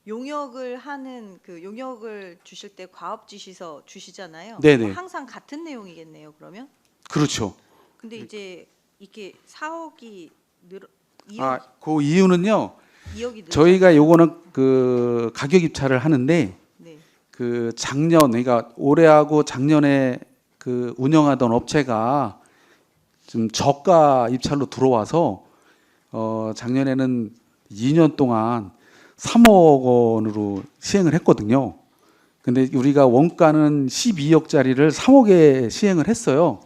용역을 하는 그 용역을 주실 때 과업 지시서 주시잖아요. 네네. 항상 같은 내용이겠네요. 그러면? 그렇죠. 근데 이제 이게 4억이 늘어 2억, 그 이유는요. 2억이 늘어. 저희가 요거는 그 가격 입찰을 하는데 네. 그 작년 그러니까 올해하고 작년에 그 운영하던 업체가 좀 저가 입찰로 들어와서 작년에는 2년 동안 3억 원으로 시행을 했거든요. 근데 우리가 원가는 12억짜리를 3억에 시행을 했어요.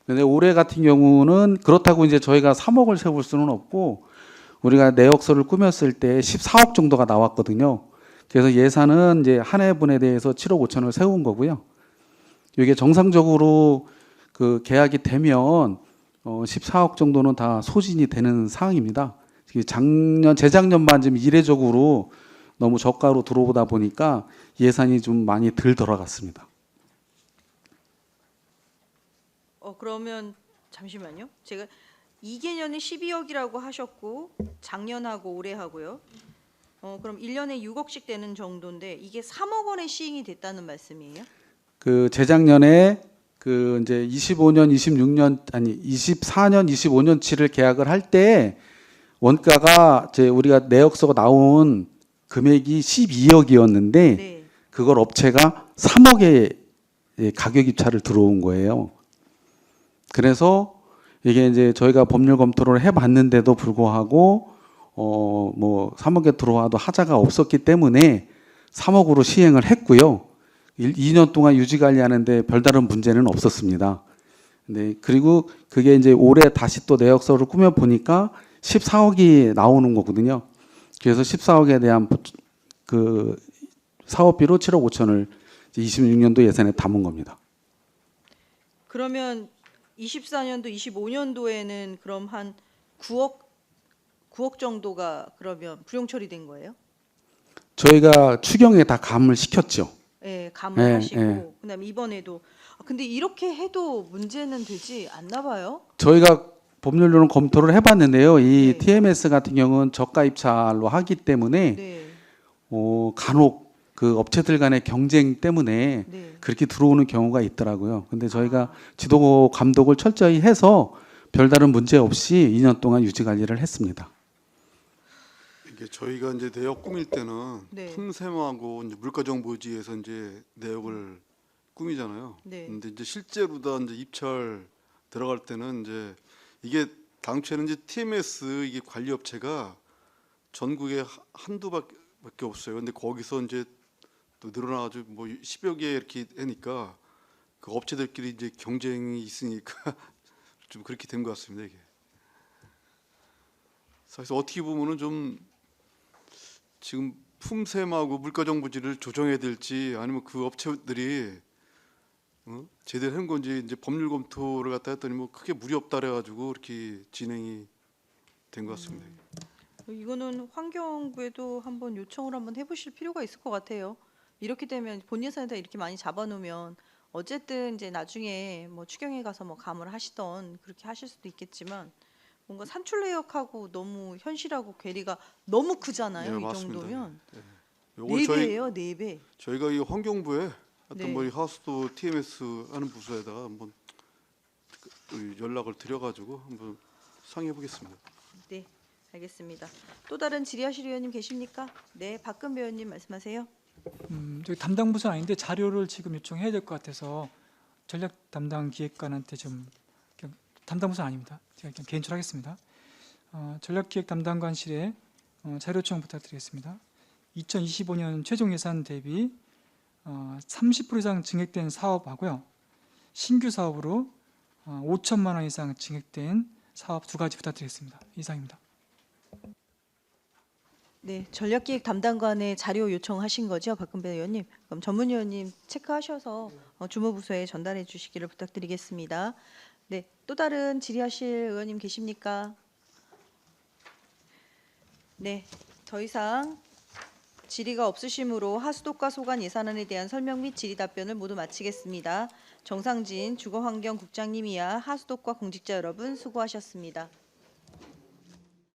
근데 올해 같은 경우는 그렇다고 이제 저희가 3억을 세울 수는 없고 우리가 내역서를 꾸몄을 때 14억 정도가 나왔거든요. 그래서 예산은 이제 한 해분에 대해서 7억 5천을 세운 거고요. 이게 정상적으로 그 계약이 되면 14억 정도는 다 소진이 되는 상황입니다. 재작년만 좀 이례적으로 너무 저가로 들어오다 보니까 예산이 좀 많이 덜 들어갔습니다. 그러면 잠시만요. 제가 2개년에 12억이라고 하셨고 작년하고 올해하고요. 그럼 1년에 6억씩 되는 정도인데 이게 3억 원의 시행이 됐다는 말씀이에요? 그 재작년에 그 이제 24년, 25년치를 계약을 할 때 원가가 이제 우리가 내역서가 나온 금액이 12억이었는데 네. 그걸 업체가 3억에 가격 입찰을 들어온 거예요. 그래서 이게 이제 저희가 법률 검토를 해봤는데도 불구하고 뭐 3억에 들어와도 하자가 없었기 때문에 3억으로 시행을 했고요. 2년 동안 유지 관리하는데 별다른 문제는 없었습니다. 네, 그리고 그게 이제 올해 다시 또 내역서를 꾸며 보니까 14억이 나오는 거거든요. 그래서 14억에 대한 그 사업비로 7억 5천을 26년도 예산에 담은 겁니다. 그러면 24년도, 25년도에는 그럼 한 9억 정도가 그러면 불용 처리된 거예요? 저희가 추경에 다 감을 시켰죠. 네, 감을 하시고 그다음에 이번에도 근데 이렇게 해도 문제는 되지 않나 봐요? 저희가 법률로는 검토를 해봤는데요. 이 네. TMS 같은 경우는 저가 입찰로 하기 때문에 네. 간혹 그 업체들 간의 경쟁 때문에 네. 그렇게 들어오는 경우가 있더라고요. 근데 저희가 지도 감독을 철저히 해서 별다른 문제 없이 2년 동안 유지 관리를 했습니다. 이게 저희가 이제 내역 꾸밀 때는 네. 품샘하고 이제 물가정보지에서 이제 내역을 꾸미잖아요. 네. 근데 이제 실제로 다 이제 입찰 들어갈 때는 이제 이게 당초에는 이제 TMS 이게 관리업체가 전국에 한두 밖에 없어요. 근데 거기서 이제 또 늘어나가지고 뭐 10여 개 이렇게 하니까 그 업체들끼리 이제 경쟁이 있으니까 좀 그렇게 된 것 같습니다 이게. 그래서 어떻게 보면은 좀 지금 품샘하고 물가정보지를 조정해야 될지 아니면 그 업체들이 제대로 한 건지 이제 법률 검토를 갖다 했더니 뭐 크게 무리 없다 그래가지고 이렇게 진행이 된 것 같습니다. 이거는 환경부에도 한번 요청을 한번 해보실 필요가 있을 것 같아요. 이렇게 되면 본 예산에다 이렇게 많이 잡아놓으면 어쨌든 이제 나중에 뭐 추경에 가서 뭐 감을 하시던 그렇게 하실 수도 있겠지만 뭔가 산출 내역하고 너무 현실하고 괴리가 너무 크잖아요. 네, 이 맞습니다. 정도면 네. 요거 4배예요, 4배. 저희가 이 환경부에 하여튼 네. 뭐 이 하수도 TMS 하는 부서에다가 한번 연락을 드려가지고 한번 상의해 보겠습니다. 네, 알겠습니다. 또 다른 질의하실 의원님 계십니까? 네, 박근배 의원님 말씀하세요. 저기 담당 부서는 아닌데 자료를 지금 요청해야 될 것 같아서 전략 담당 기획관한테 좀 담당 부서는 아닙니다. 제가 그냥 개인적으로 하겠습니다. 전략기획 담당관실에 자료 요청 부탁드리겠습니다. 2025년 최종 예산 대비 30% 이상 증액된 사업하고요. 신규 사업으로 5천만 원 이상 증액된 사업 2가지 부탁드리겠습니다. 이상입니다. 네, 전략기획 담당관의 자료 요청하신 거죠, 박근배 의원님. 그럼 전문 의원님 체크하셔서 주무부서에 전달해 주시기를 부탁드리겠습니다. 네, 또 다른 질의하실 의원님 계십니까? 네, 더 이상 질의가 없으시므로 하수도과 소관 예산안에 대한 설명 및 질의 답변을 모두 마치겠습니다. 정상진 주거환경국장님이야 하수도과 공직자 여러분 수고하셨습니다.